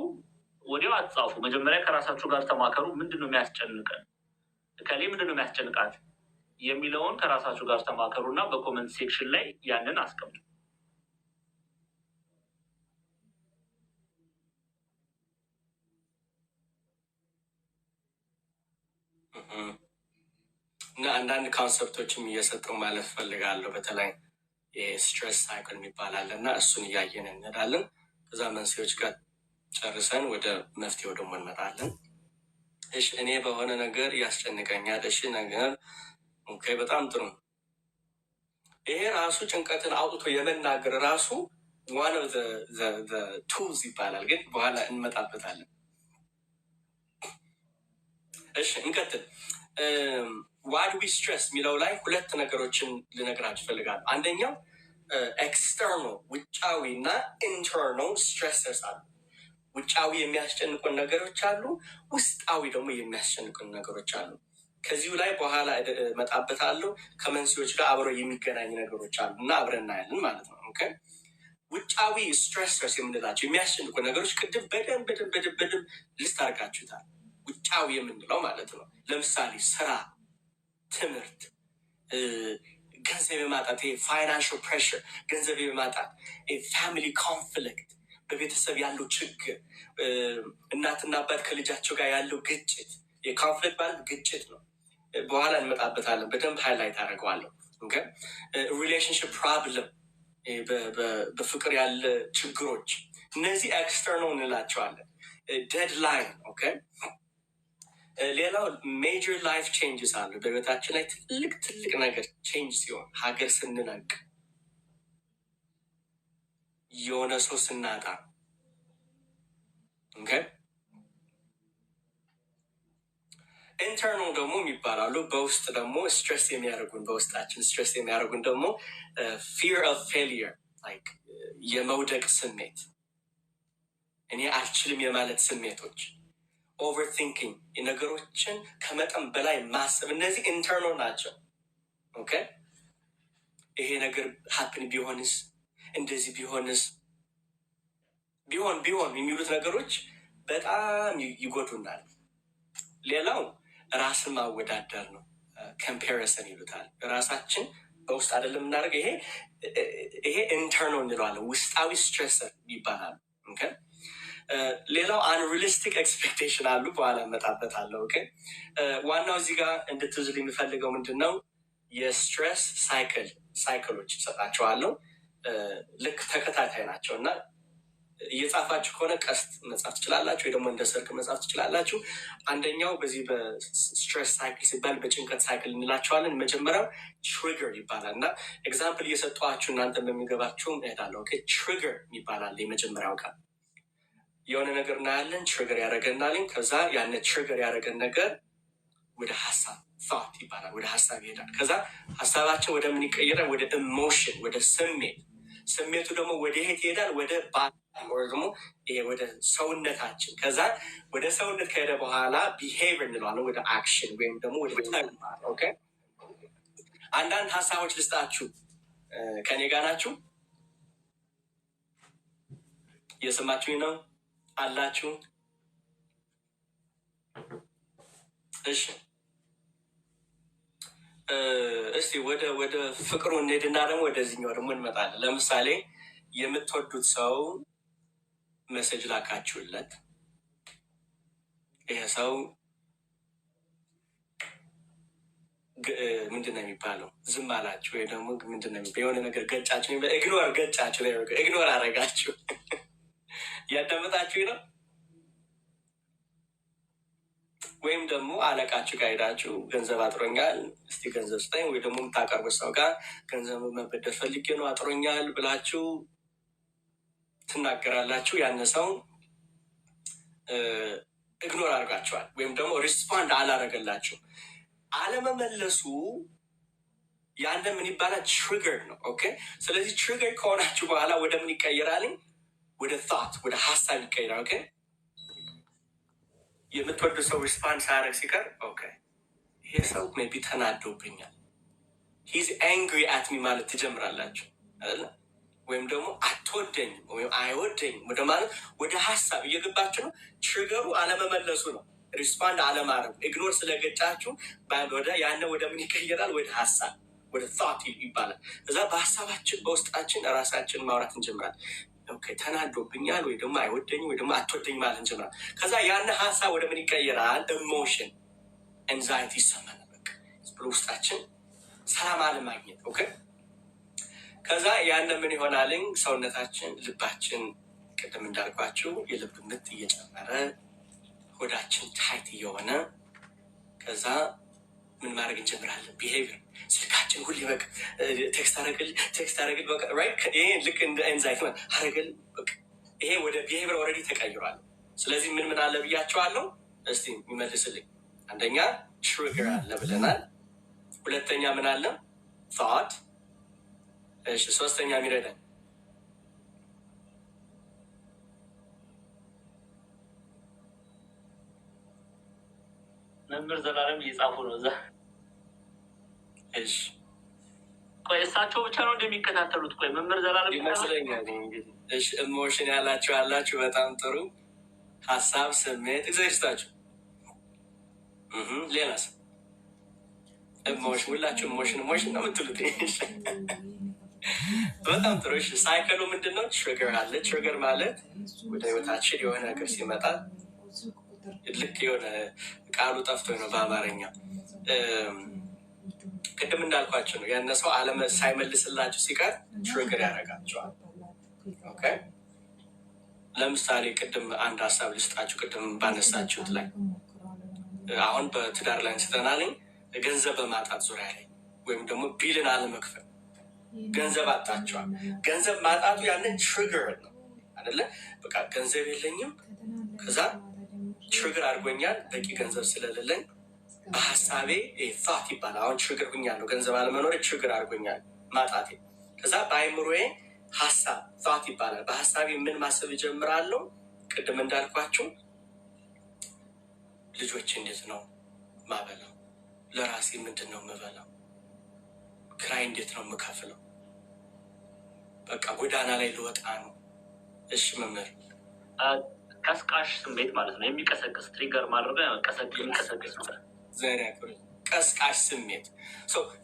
ወዲያው አትጻፉ። መጀመሪያ ከራሳችሁ ጋር ተማከሩ። ምንድን ነው የሚያስጨንቀን? ከሌ ምንድን ነው የሚያስጨንቃት የሚለውን ከራሳችሁ ጋር ተማከሩ እና በኮመንት ሴክሽን ላይ ያንን አስቀምጡ። እና አንዳንድ ኮንሰፕቶችም እየሰጠው ማለት ፈልጋለሁ። በተለይ የስትሬስ ሳይክል የሚባላል እና እሱን እያየን እንሄዳለን። ከዛ መንስኤዎች ጋር ጨርሰን ወደ መፍትሄው ደግሞ እንመጣለን። እሺ፣ እኔ በሆነ ነገር ያስጨንቀኛል። እሺ፣ ነገር ኦኬ፣ በጣም ጥሩ። ይሄ ራሱ ጭንቀትን አውጥቶ የመናገር ራሱ ዋን ኦፍ ዘ ቱልስ ይባላል። ግን በኋላ እንመጣበታለን። እሺ፣ እንቀጥል። ዋይ ዱ ዊ ስትሬስ የሚለው ላይ 2 ነገሮችን ልነግራችሁ እፈልጋለሁ። አንደኛው ኤክስተርናል ውጫዊ እና ኢንተርናል ስትሬሰርስ አሉ። ውጫዊ የሚያስጨንቁን ነገሮች አሉ፣ ውስጣዊ ደግሞ የሚያስጨንቁን ነገሮች አሉ። ከዚሁ ላይ በኋላ እመጣበታለሁ። ከመንስኤዎች ጋር አብረው የሚገናኝ ነገሮች አሉ እና አብረን እናያለን ማለት ነው። ኦኬ። ውጫዊ ስትሬሰርስ የምንላቸው የሚያስጨንቁ ነገሮች ቅድም በደንብ ልስት አድርጋችሁታል። ውጫዊ የምንለው ማለት ነው። ለምሳሌ ስራ፣ ትምህርት፣ ገንዘብ የማጣት ፋይናንሽል ፕሬሽር፣ ገንዘብ የማጣት ፋሚሊ ኮንፍሊክት፣ በቤተሰብ ያለው ችግር፣ እናትና አባት ከልጃቸው ጋር ያለው ግጭት። የኮንፍሊክት ማለት ግጭት ነው። በኋላ እንመጣበታለን። በደንብ ሃይላይት አደርገዋለሁ። ሪሌሽንሽፕ ፕሮብለም፣ በፍቅር ያለ ችግሮች፣ እነዚህ ኤክስተርናል እንላቸዋለን። ዴድላይን። ኦኬ። ሌላው ሜጀር ላይፍ ቼንጅስ አሉ። በህይወታችን ላይ ትልቅ ነገር ቼንጅ ሲሆን፣ ሀገር ስንለቅ፣ የሆነ ሰው ስናጣ፣ ኢንተርናል ደግሞ የሚባላሉ በውስጥ ደግሞ ስትሬስ የሚያደርጉን በውስጣችን ስትሬስ የሚያደርጉን ደግሞ ፊር ኦፍ ፌሊየር ላይክ የመውደቅ ስሜት፣ እኔ አልችልም የማለት ስሜቶች፣ ኦቨርቲንኪንግ ነገሮችን ከመጠን በላይ ማሰብ፣ እነዚህ ኢንተርናል ናቸው። ኦኬ ይሄ ነገር ሀፕን ቢሆንስ፣ እንደዚህ ቢሆንስ፣ ቢሆን የሚሉት ነገሮች በጣም ይጎዱናል። ሌላው ራስን ማወዳደር ነው። ኮምፓሪሰን ይሉታል። ራሳችን በውስጥ አይደለም የምናደርገው። ይሄ ኢንተርናል እንለዋለን፣ ውስጣዊ ስትሬሰር ይባላል። ሌላው አንሪሊስቲክ ኤክስፔክቴሽን አሉ፣ በኋላ እመጣበታለሁ። ዋናው እዚህ ጋር እንድትዝል የሚፈልገው ምንድን ነው? የስትሬስ ሳይክሎች ይሰጣቸዋለሁ። ልክ ተከታታይ ናቸው እና እየጻፋችሁ ከሆነ ቀስት መጻፍ ትችላላችሁ፣ ወይ ደግሞ እንደ ሰርክ መጻፍ ትችላላችሁ። አንደኛው በዚህ በስትሬስ ሳይክል ሲባል በጭንቀት ሳይክል እንላቸዋለን። መጀመሪያው ትሪገር ይባላል እና ኤግዛምፕል እየሰጠኋችሁ እናንተ በሚገባችሁም እሄዳለሁ። ትሪገር ይባላል። የመጀመሪያው ቃል የሆነ ነገር እናያለን፣ ትሪገር ያደረገናልን። ከዛ ያነ ትሪገር ያደረገን ነገር ወደ ሀሳብ ቶት ይባላል። ወደ ሀሳብ ይሄዳል። ከዛ ሀሳባችን ወደ ምን ይቀየራል? ወደ ኢሞሽን፣ ወደ ስሜት። ስሜቱ ደግሞ ወደ የት ይሄዳል? ወደ ወይ ደግሞ ይሄ ወደ ሰውነታችን። ከዛ ወደ ሰውነት ከሄደ በኋላ ቢሄቪየር እንለዋለን፣ ወደ አክሽን ወይም ደግሞ ወደ ተግባር። ኦኬ አንዳንድ ሀሳቦች ልስጣችሁ። ከኔ ጋር ናችሁ? እየሰማችሁኝ ነው አላችሁ? እሺ እስቲ ወደ ፍቅሩ እንሄድና ደግሞ ወደዚህኛው ደግሞ እንመጣለን። ለምሳሌ የምትወዱት ሰው መሴጅ ላካችሁለት። ይሄ ሰው ምንድን ነው የሚባለው? ዝም አላችሁ ወይ ደግሞ ምንድን ነው የሆነ ነገር ገጫችሁ፣ ኢግኖር አረጋችሁ። እያዳመጣችሁ ነው። ወይም ደግሞ አለቃችሁ ጋር ሄዳችሁ ገንዘብ አጥሮኛል፣ እስቲ ገንዘብ ስጠኝ፣ ወይ ደግሞ የምታቀርቡት ሰው ጋር ገንዘብ መበደር ፈልጌ ነው አጥሮኛል ብላችሁ ትናገራላችሁ። ያን ሰው ኢግኖር አድርጋችኋል፣ ወይም ደግሞ ሪስፖንድ አላረገላችሁ። አለመመለሱ ያለ ምን ይባላል? ትሪገር ነው። ኦኬ ስለዚህ ትሪገር ከሆናችሁ በኋላ ወደ ምን ይቀየራል? ወደ ቶት፣ ወደ ሀሳብ ይቀየራል። ኦኬ የምትወዱ ሰው ሪስፖንድ ሳያደርግ ሲቀር ኦኬ ይሄ ሰው ሜይ ቢ ተናዶብኛል፣ ሂዝ አንግሪ አት ሚ ማለት ትጀምራላችሁ አይደለ? ወይም ደግሞ አትወደኝም ወይም አይወደኝም ወደ ማለት ወደ ሀሳብ እየገባችሁ ነው። ትሪገሩ አለመመለሱ ነው፣ ሪስፖንድ አለማድረጉ። ኢግኖር ስለገጫችሁ ያነ ወደ ምን ይቀየራል? ወደ ሀሳብ፣ ወደ ቶት ይባላል። እዛ በሀሳባችን በውስጣችን ራሳችን ማውራት እንጀምራል። ኦኬ ተናዶብኛል ወይ ደግሞ አይወደኝም ወይ ደግሞ አትወደኝ ማለት እንጀምራል። ከዛ ያን ሀሳብ ወደ ምን ይቀየራል? ኢሞሽን፣ ኤንዛይቲ ይሰማናል። በቃ ውስጣችን ሰላም አለማግኘት። ኦኬ ከዛ ያን ምን ይሆናልኝ? ሰውነታችን፣ ልባችን ቅድም እንዳልኳችሁ የልብ ምት እየጨመረ ሆዳችን ታይት እየሆነ ከዛ ምን ማድረግ እንጀምራለን? ቢሄቪየር ስልካችን ሁሌ በቃ ቴክስት አረግል በቃ ራይት። ይሄ ልክ እንደ ኤንዛይቲ አረግል በቃ ይሄ ወደ ቢሄቪየር ኦልሬዲ ተቀይሯል። ስለዚህ ምን አለ ብያቸዋለሁ። እስቲ የሚመልስልኝ አንደኛ ትሪገር አለ ብለናል። ሁለተኛ ምን አለ? ቶት። እሺ ሶስተኛ የሚረዳን መምህር ዘላለም እየጻፉ ነው እዛ። እሺ ቆይ እሳቸው ብቻ ነው እንደሚከታተሉት? ቆይ መምህር ዘላለም ይመስለኛል። እሺ ኢሞሽን ያላችሁ በጣም ጥሩ ሀሳብ፣ ስሜት እግዚአብሔር። ሌላስ? ኢሞሽን ሁላችሁ ኢሞሽን ነው የምትሉት። በጣም ጥሩ። እሺ ሳይክሉ ምንድን ነው? ትሪገር አለ። ትሪገር ማለት ወደ ህይወታችን የሆነ ነገር ሲመጣ ልክ የሆነ ቃሉ ጠፍቶ ነው በአማርኛ። ቅድም እንዳልኳቸው ነው ያነ ሰው ሳይመልስላችሁ ሲቀር ትሪገር ያደርጋቸዋል። ኦኬ ለምሳሌ ቅድም አንድ ሀሳብ ልስጣችሁ። ቅድም ባነሳችሁት ላይ አሁን በትዳር ላይ እንስተናልኝ ገንዘብ በማጣት ዙሪያ ላይ ወይም ደግሞ ቢልን አለመክፈል፣ ገንዘብ አጣቸዋል። ገንዘብ ማጣቱ ያንን ትሪገር ነው አይደለ? በቃ ገንዘብ የለኝም፣ ከዛ ትሪገር አድርጎኛል። በቂ ገንዘብ ስለሌለኝ በሀሳቤ ፋት ይባላል። አሁን ችግር ሁኛለሁ፣ ገንዘብ አለመኖር ችግር አድርጎኛል ማጣቴ። ከዛ በአይምሮዬ ሀሳብ ፋት ይባላል። በሀሳቤ ምን ማሰብ እጀምራለሁ? ቅድም እንዳልኳቸው ልጆች እንዴት ነው ማበላው? ለራሴ ምንድን ነው የምበላው? ክራይ እንዴት ነው የምከፍለው? በቃ ጎዳና ላይ ልወጣ ነው። እሺ መምህር፣ ቀስቃሽ ስሜት ማለት ነው። የሚቀሰቅስ ትሪገር ማድረግ የሚቀሰቅስ ነው። ቀስቃሽ ስሜት።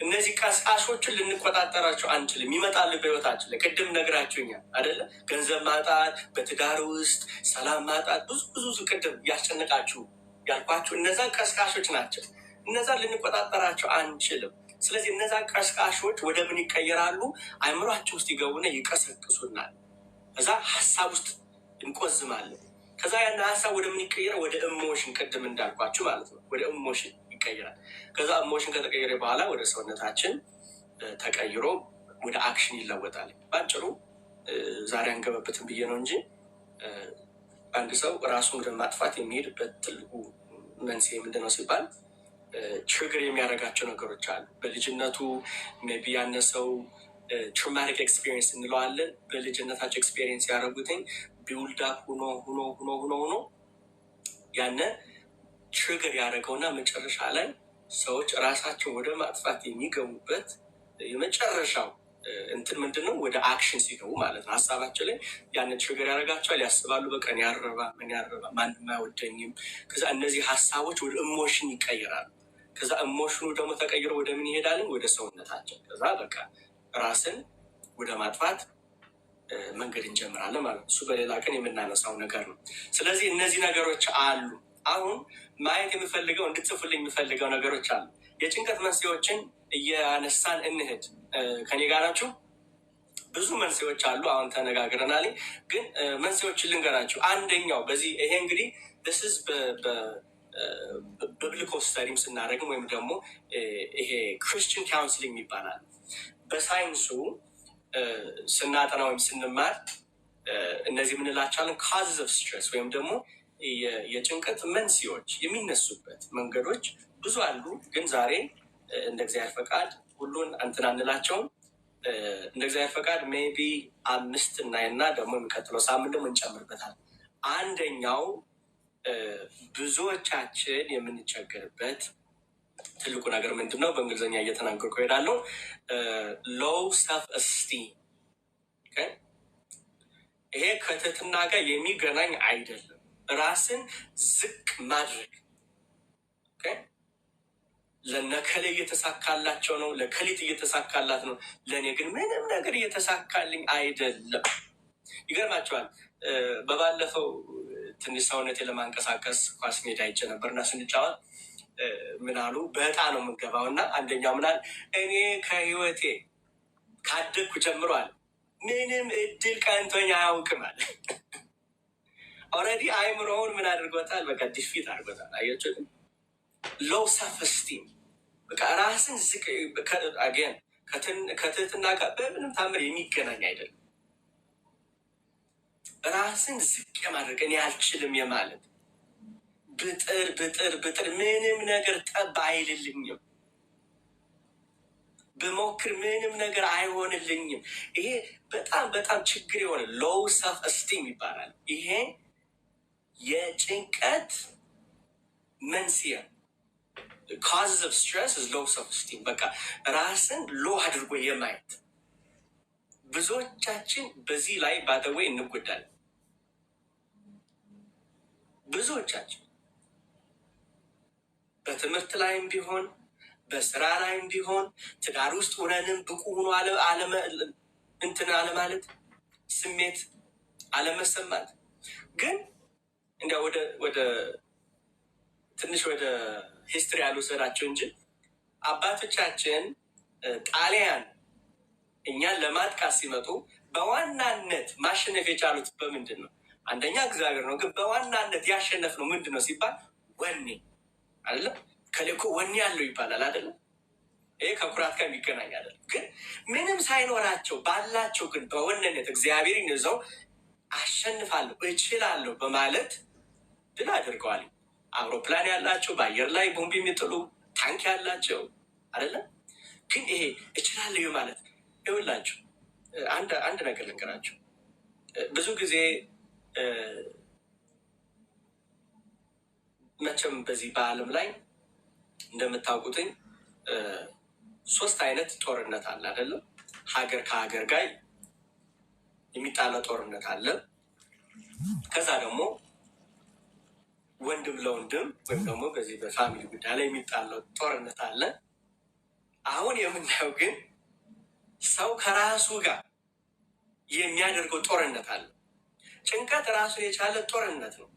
እነዚህ ቀስቃሾችን ልንቆጣጠራቸው አንችልም። ይመጣሉ በህይወታችን ላይ። ቅድም ነግራችሁኛል አይደለ? ገንዘብ ማጣት፣ በትዳር ውስጥ ሰላም ማጣት፣ ብዙ ቅድም ያስጨንቃችሁ ያልኳችሁ እነዛ ቀስቃሾች ናቸው። እነዛን ልንቆጣጠራቸው አንችልም። ስለዚህ እነዛ ቀስቃሾች ወደ ምን ይቀየራሉ? አእምሯቸው ውስጥ ይገቡና ይቀሰቅሱናል። ከዛ ሀሳብ ውስጥ እንቆዝማለን። ከዛ ያን ሀሳብ ወደ ምን ይቀየራል? ወደ ኢሞሽን፣ ቅድም እንዳልኳችሁ ማለት ነው። ወደ ኢሞሽን ይቀየራል። ከዛ ኢሞሽን ከተቀየረ በኋላ ወደ ሰውነታችን ተቀይሮ ወደ አክሽን ይለወጣል። ባጭሩ ዛሬ አንገበበትም ብዬ ነው እንጂ አንድ ሰው ራሱን ወደ ማጥፋት የሚሄድበት ትልቁ መንስኤ ምንድን ነው ሲባል ትሪገር የሚያደርጋቸው ነገሮች አሉ። በልጅነቱ ሜይ ቢ ያነ ሰው ትራውማቲክ ኤክስፒሪየንስ እንለዋለን። በልጅነታቸው ኤክስፒሪየንስ ያደረጉትኝ ቢውልዳፕ ሆኖ ያነ ትሪገር ያደረገውና መጨረሻ ላይ ሰዎች ራሳቸውን ወደ ማጥፋት የሚገቡበት የመጨረሻው እንትን ምንድን ነው? ወደ አክሽን ሲገቡ ማለት ነው። ሀሳባቸው ላይ ያንን ትሪገር ያደርጋቸዋል። ያስባሉ፣ በቀን ያረባ ማንም አይወደኝም። ከዛ እነዚህ ሀሳቦች ወደ ኢሞሽን ይቀይራሉ። ከዛ ኢሞሽኑ ደግሞ ተቀይሮ ወደ ምን ይሄዳልን? ወደ ሰውነታችን። ከዛ በቃ ራስን ወደ ማጥፋት መንገድ እንጀምራለን ማለት ነው። እሱ በሌላ ቀን የምናነሳው ነገር ነው። ስለዚህ እነዚህ ነገሮች አሉ። አሁን ማየት የምፈልገው እንድትጽፉልኝ የምፈልገው ነገሮች አሉ። የጭንቀት መንስኤዎችን እያነሳን እንሄድ። ከኔ ጋር ናችሁ? ብዙ መንስኤዎች አሉ። አሁን ተነጋግረናል፣ ግን መንስኤዎችን ልንገራችሁ። አንደኛው በዚህ ይሄ እንግዲህ ስ በብሊካል ስተዲም ስናደርግም ወይም ደግሞ ይሄ ክርስቲያን ካውንስሊንግ ይባላል። በሳይንሱ ስናጠና ወይም ስንማር እነዚህ የምንላቸዋለን ካዝስ ኦፍ ስትረስ ወይም ደግሞ የጭንቀት መንስኤዎች የሚነሱበት መንገዶች ብዙ አሉ። ግን ዛሬ እንደ እግዚአብሔር ፈቃድ ሁሉን እንትን አንላቸውም። እንደ እግዚአብሔር ፈቃድ ሜይ ቢ 5 እናይና ደግሞ የሚቀጥለው ሳምንት ደግሞ እንጨምርበታል። አንደኛው ብዙዎቻችን የምንቸገርበት ትልቁ ነገር ምንድን ነው? በእንግሊዝኛ እየተናገርኩ እሄዳለሁ። ሎው ሰልፍ እስቲም። ይሄ ከትህትና ጋር የሚገናኝ አይደለም። ራስን ዝቅ ማድረግ። ለነከሌ እየተሳካላቸው ነው፣ ለከሊት እየተሳካላት ነው፣ ለእኔ ግን ምንም ነገር እየተሳካልኝ አይደለም። ይገርማቸዋል። በባለፈው ትንሽ ሰውነቴ ለማንቀሳቀስ ኳስ ሜዳ አይቼ ነበር እና ስንጫወት ምን አሉ? በዕጣ ነው የምንገባው እና አንደኛው ምናል እኔ ከህይወቴ ካደግኩ ጀምሯል ምንም እድል ቀንቶኝ አያውቅም አለ። ኦልሬዲ አይምሮውን ምን አድርጎታል? በቃ ዲፊት አድርጎታል። አያቸው። ሎው ሰልፍ እስቲም በቃ ራስን ዝቅ አገን ከትህትና ጋር በምንም ታምር የሚገናኝ አይደለም። ራስን ዝቅ የማድረግ እኔ አልችልም የማለት ብጥር ምንም ነገር ጠብ አይልልኝም፣ ብሞክር ምንም ነገር አይሆንልኝም። ይሄ በጣም ችግር የሆነ ሎው ሰልፍ እስቲም ይባላል። ይሄ የጭንቀት መንስኤ causes of stress is low self-esteem። በቃ ራስን ሎ አድርጎ የማየት ብዙዎቻችን በዚህ ላይ ባደወይ እንጎዳለን። ብዙዎቻችን በትምህርት ላይም ቢሆን በስራ ላይም ቢሆን ትዳር ውስጥ ሆነንም ብቁ ሆኖ እንትን አለማለት፣ ስሜት አለመሰማት። ግን እንዲያ ወደ ትንሽ ወደ ሂስትሪ ያልወሰዳቸው እንጂ አባቶቻችን ጣሊያን እኛን ለማጥቃት ሲመጡ በዋናነት ማሸነፍ የቻሉት በምንድን ነው? አንደኛ እግዚአብሔር ነው። ግን በዋናነት ያሸነፍ ነው ምንድን ነው ሲባል ወኔ አይደለም። ከሌኮ ወኔ ያለው ይባላል አይደለም። ይሄ ከኩራት ጋር የሚገናኝ አይደለም። ግን ምንም ሳይኖራቸው ባላቸው ግን በወነነት እግዚአብሔርን ይዘው አሸንፋለሁ እችላለሁ በማለት ድል አድርገዋል። አውሮፕላን ያላቸው፣ በአየር ላይ ቦምብ የሚጥሉ ታንክ ያላቸው አይደለም። ግን ይሄ እችላለሁ ማለት ይኸውላችሁ፣ አንድ ነገር ልንገራቸው። ብዙ ጊዜ መቼም በዚህ በዓለም ላይ እንደምታውቁትኝ 3 አይነት ጦርነት አለ አይደለም። ሀገር ከሀገር ጋር የሚጣለ ጦርነት አለ። ከዛ ደግሞ ወንድም ለወንድም ወይም ደግሞ በዚህ በፋሚሊ ጉዳይ ላይ የሚጣለው ጦርነት አለ። አሁን የምናየው ግን ሰው ከራሱ ጋር የሚያደርገው ጦርነት አለ። ጭንቀት ራሱን የቻለ ጦርነት ነው።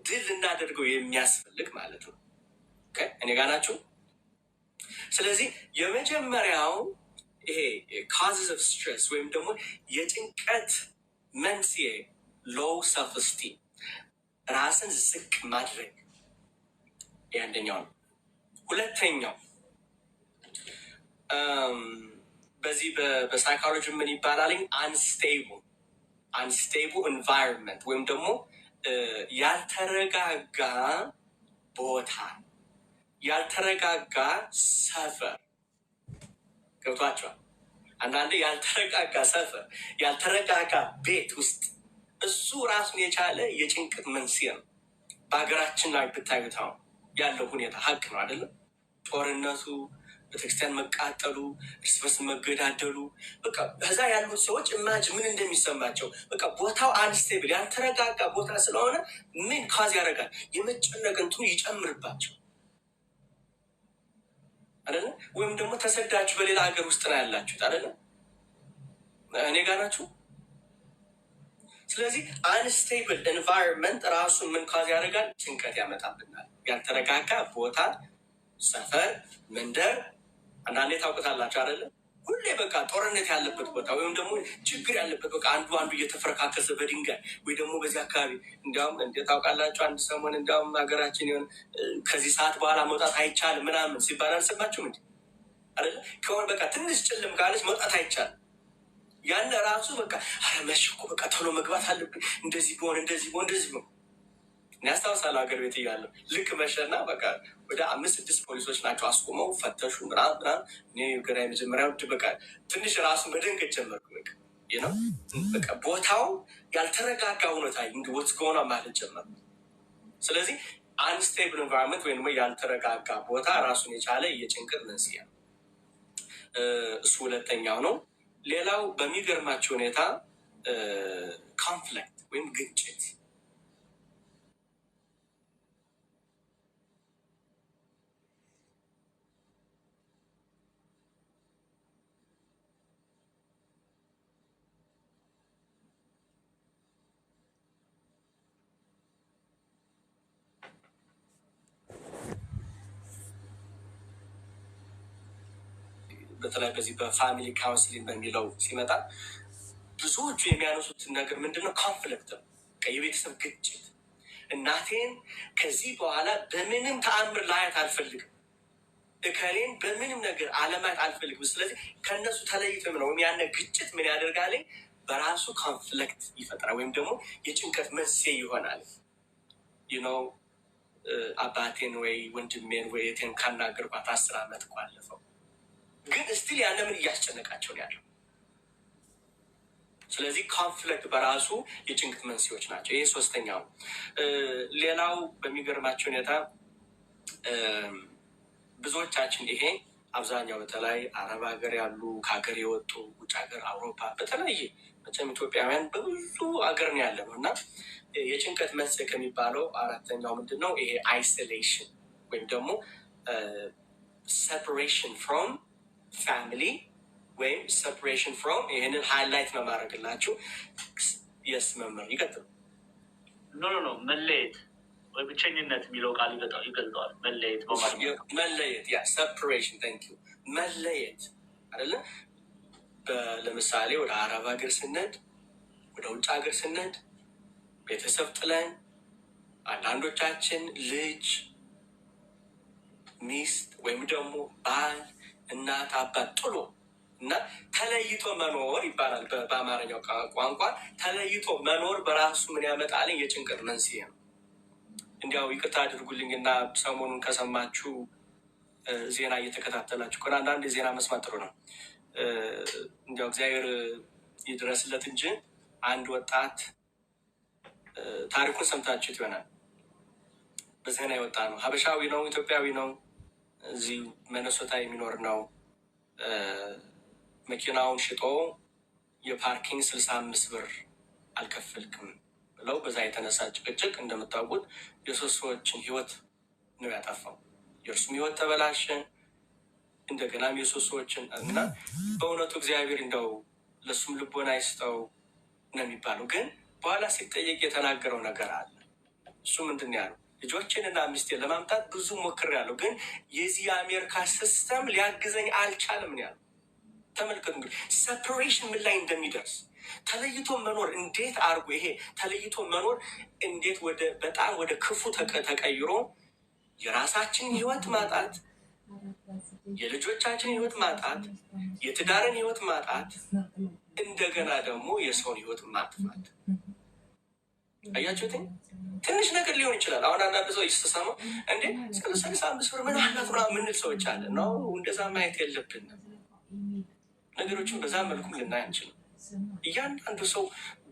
ድል ልናደርገው የሚያስፈልግ ማለት ነው። እኔ ጋር ናችሁ? ስለዚህ የመጀመሪያው ይሄ ካዝስ ኦፍ ስትሬስ ወይም ደግሞ የጭንቀት መንስኤ ሎው ሰልፍ ስቲም፣ ራስን ዝቅ ማድረግ የአንደኛው ነው። ሁለተኛው በዚህ በሳይኮሎጂ ምን ይባላል? አንስቴብል ኢንቫይሮንመንት ወይም ደግሞ ያልተረጋጋ ቦታ፣ ያልተረጋጋ ሰፈር። ገብቷቸዋል? አንዳንዴ ያልተረጋጋ ሰፈር፣ ያልተረጋጋ ቤት ውስጥ እሱ ራሱን የቻለ የጭንቀት መንስኤ ነው። በሀገራችን ላይ ብታዩት አሁን ያለው ሁኔታ ሀቅ ነው አይደለም? ጦርነቱ፣ ቤተክርስቲያን መቃጠሉ፣ እርስ በርስ መገዳደሉ፣ በቃ ከዛ ያሉት ሰዎች እማጅ ምን እንደሚሰማቸው በቃ ቦታው አንስቴብል ያልተረጋጋ ቦታ ስለሆነ ምን ካዝ ያደርጋል? የመጨነቅ እንትኑ ይጨምርባቸው አይደለም? ወይም ደግሞ ተሰዳችሁ በሌላ ሀገር ውስጥ ነው ያላችሁት አይደለም? እኔ ጋር ናችሁ? ስለዚህ አንስቴብል ኤንቫይሮንመንት ራሱ ምን ካዝ ያደርጋል? ጭንቀት ያመጣብናል። ያልተረጋጋ ቦታ፣ ሰፈር፣ መንደር አንዳንዴ ታውቁታላችሁ አይደለም? ሁሌ በቃ ጦርነት ያለበት ቦታ ወይም ደግሞ ችግር ያለበት በቃ አንዱ እየተፈረካከሰ በድንጋይ ወይ ደግሞ በዚህ አካባቢ እንዲያውም እንደ ታውቃላችሁ አንድ ሰሞን እንዲያውም ሀገራችን ሆን ከዚህ ሰዓት በኋላ መውጣት አይቻልም ምናምን ሲባል አልሰማችሁም እንዲ አይደለ? ከሆነ በቃ ትንሽ ጭልም ካለች መውጣት አይቻልም። ያለ ራሱ በቃ መሽ እኮ በቃ ቶሎ መግባት አለብን፣ እንደዚህ ቢሆን ያስታውሳለሁ። ሀገር ቤት እያለሁ ልክ መሸና በቃ ወደ 5-6 ፖሊሶች ናቸው አስቁመው ፈተሹ ምናምን። እኔ ገና የመጀመሪያ በቃ ትንሽ ራሱ መደንገጥ ጀመርኩ። ነው በቃ ቦታው ያልተረጋጋ ሁኔታ ወት ከሆነ ማለት ጀመርኩ። ስለዚህ አንስቴብል ኤንቫይሮንመንት ወይም ያልተረጋጋ ቦታ ራሱን የቻለ የጭንቀት መንስኤ ነው። እሱ ሁለተኛው ነው። ሌላው በሚገርማቸው ሁኔታ ኮንፍሊክት ወይም ግጭት በተለይ በዚህ በፋሚሊ ካውንስሊንግ በሚለው ሲመጣ ብዙዎቹ የሚያነሱትን ነገር ምንድነው? ኮንፍሊክት ነው። የቤተሰብ ግጭት። እናቴን ከዚህ በኋላ በምንም ተአምር ላያት አልፈልግም፣ እከሌን በምንም ነገር አለማየት አልፈልግም። ስለዚህ ከእነሱ ተለይተም ነው ያነ ግጭት ምን ያደርጋል? በራሱ ኮንፍሊክት ይፈጥራል ወይም ደግሞ የጭንቀት መንስኤ ይሆናል። ነው አባቴን ወይ ወንድሜን ወይ እህቴን ካናገርኳት 10 ዓመት እኮ አለፈው፣ ግን እስቲል ያለ ምን እያስጨነቃቸው ነው ያለው። ስለዚህ ኮንፍሊክት በራሱ የጭንቀት መንስኤዎች ናቸው። ይህ ሶስተኛው። ሌላው በሚገርማቸው ሁኔታ ብዙዎቻችን ይሄ አብዛኛው በተለይ አረብ ሀገር ያሉ ከሀገር የወጡ ውጭ ሀገር አውሮፓ፣ በተለያየ መቼም ኢትዮጵያውያን በብዙ ሀገር ነው ያለ ነው እና የጭንቀት መንስኤ ከሚባለው አራተኛው ምንድን ነው? ይሄ አይሶሌሽን ወይም ደግሞ ሴፐሬሽን ፍሮም ፋሚሊ ወይም ሴፐሬሽን ፍሮም፣ ይህንን ሃይላይት ነው ማድረግላችሁ። የስ መምህር ይቀጥሉ። ኖ መለየት ወይ ብቸኝነት የሚለው ቃል ይገልጠዋል። መለየት መለየት፣ ያ ሴፐሬሽን። ታንክ ዩ። መለየት አይደለ? ለምሳሌ ወደ አረብ ሀገር ስንሄድ፣ ወደ ውጭ ሀገር ስንሄድ ቤተሰብ ጥለን አንዳንዶቻችን ልጅ፣ ሚስት ወይም ደግሞ ባል፣ እናት፣ አባት ጥሎ እና ተለይቶ መኖር ይባላል በአማርኛው ቋንቋ። ተለይቶ መኖር በራሱ ምን ያመጣል? የጭንቀት መንስኤ ነው። እንዲያው ይቅርታ አድርጉልኝና ሰሞኑን ከሰማችሁ ዜና እየተከታተላችሁ ከሆነ አንዳንድ የዜና መስማት ጥሩ ነው። እንዲያው እግዚአብሔር ይድረስለት እንጂ አንድ ወጣት ታሪኩን ሰምታችሁት ይሆናል። በዜና የወጣ ነው። ሀበሻዊ ነው፣ ኢትዮጵያዊ ነው፣ እዚህ መነሶታ የሚኖር ነው። መኪናውን ሽጦ የፓርኪንግ 65 ብር አልከፈልክም ብለው በዛ የተነሳ ጭቅጭቅ እንደምታውቁት የሶስት ሰዎችን ህይወት ነው ያጠፋው። የእርሱም ህይወት ተበላሸ፣ እንደገናም የሶስት ሰዎችን እና በእውነቱ እግዚአብሔር እንደው ለእሱም ልቦና ይስጠው ነው የሚባለው። ግን በኋላ ሲጠየቅ የተናገረው ነገር አለ። እሱ ምንድን ያለው? ልጆችንና ሚስቴን ለማምጣት ብዙ ሞክሬያለሁ፣ ግን የዚህ የአሜሪካ ሲስተም ሊያግዘኝ አልቻለም ነው ያለው። ተመልከቱ እንግዲህ ሰፐሬሽን ምን ላይ እንደሚደርስ ተለይቶ መኖር እንዴት አድርጎ ይሄ ተለይቶ መኖር እንዴት በጣም ወደ ክፉ ተቀይሮ የራሳችንን ህይወት ማጣት፣ የልጆቻችን ህይወት ማጣት፣ የትዳርን ህይወት ማጣት፣ እንደገና ደግሞ የሰውን ህይወት ማጥፋት። አያችሁትኝ? ትንሽ ነገር ሊሆን ይችላል። አሁን አንዳንድ ሰው ይስተሳማ እንዴ 35 ብር ምን አላት ምናምን የምንል ሰዎች አለ ነው። እንደዛ ማየት የለብንም። ነገሮችን በዛ መልኩም ልናይ አንችልም። እያንዳንዱ ሰው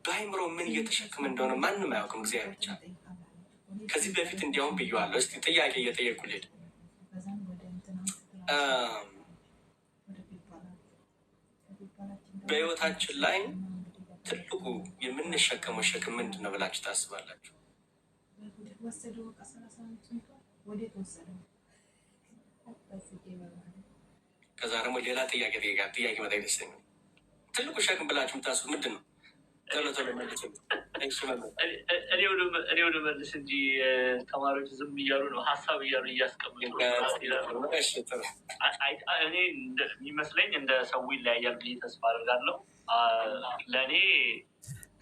በአይምሮ ምን እየተሸክም እንደሆነ ማንም አያውቅም፣ እግዚአብሔር ብቻ። ከዚህ በፊት እንዲያውም ብየዋለሁ። እስቲ ጥያቄ እየጠየቁ ልሄድ። በህይወታችን ላይ ትልቁ የምንሸከመው ሸክም ምንድን ነው ብላችሁ ታስባላችሁ? ከዛ ደግሞ ሌላ ጥያቄ መጠየቅ ደስተኛል። ትልቁ ሸክም ብላችሁ የምታስቡት ምንድን ነው? ቶሎ ቶሎ መልስ። እኔ ወደ መልስ እንጂ ተማሪዎች ዝም እያሉ ነው፣ ሀሳብ እያሉ እያስቀምጡ። እኔ የሚመስለኝ እንደ ሰው ይለያያል ብዬ ተስፋ አድርጋለሁ። ለእኔ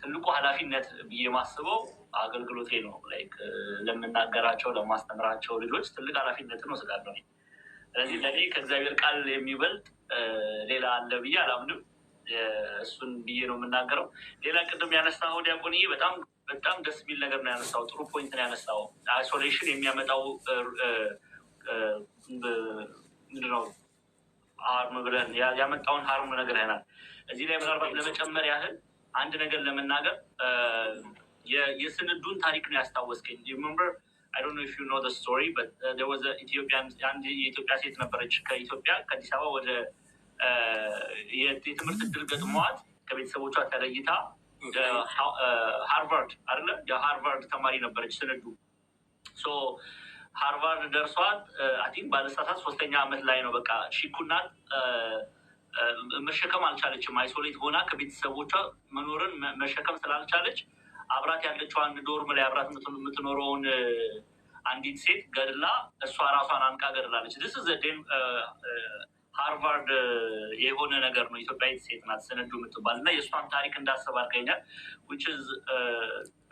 ትልቁ ኃላፊነት ብዬ ማስበው አገልግሎቴ ነው። ላይክ ለምናገራቸው ለማስተምራቸው ልጆች ትልቅ ኃላፊነትን ወስዳለሁ። ስለዚህ ለእኔ ከእግዚአብሔር ቃል የሚበልጥ ሌላ አለ ብዬ አላምንም። እሱን ብዬ ነው የምናገረው። ሌላ ቅድም ያነሳው ዲያቆንዬ በጣም ደስ የሚል ነገር ነው ያነሳው። ጥሩ ፖይንት ነው ያነሳው። አይሶሌሽን የሚያመጣው ምንድነው ሀርም ብለን ያመጣውን ሀርም ነገር ይናል። እዚህ ላይ ምናልባት ለመጨመር ያህል አንድ ነገር ለመናገር የስንዱን ታሪክ ነው ያስታወስከኝ። ሪሜምበር I don't know if you know the story, but there was አንድ የኢትዮጵያ ሴት ነበረች ከኢትዮጵያ ከአዲስ አበባ ወደ የትምህርት እድል ገጥሟት ከቤተሰቦቿ ተለይታ ሃርቫርድ አይደለ የሃርቫርድ ተማሪ ነበረች ስንዱ። ሃርቫርድ ደርሷት አቲንክ ባለሳሳት 3ኛ ዓመት ላይ ነው። በቃ ሺኩናት መሸከም አልቻለችም። አይሶሌት ሆና ከቤተሰቦቿ መኖርን መሸከም ስላልቻለች አብራት ያለችው አንድ ዶርም ላይ አብራት የምትኖረውን አንዲት ሴት ገድላ እሷ ራሷን አንቃ ገድላለች። ስ ሃርቫርድ የሆነ ነገር ነው። ኢትዮጵያዊት ሴት ናት ስንዱ የምትባል እና የእሷን ታሪክ እንዳስብ አድርገኛል።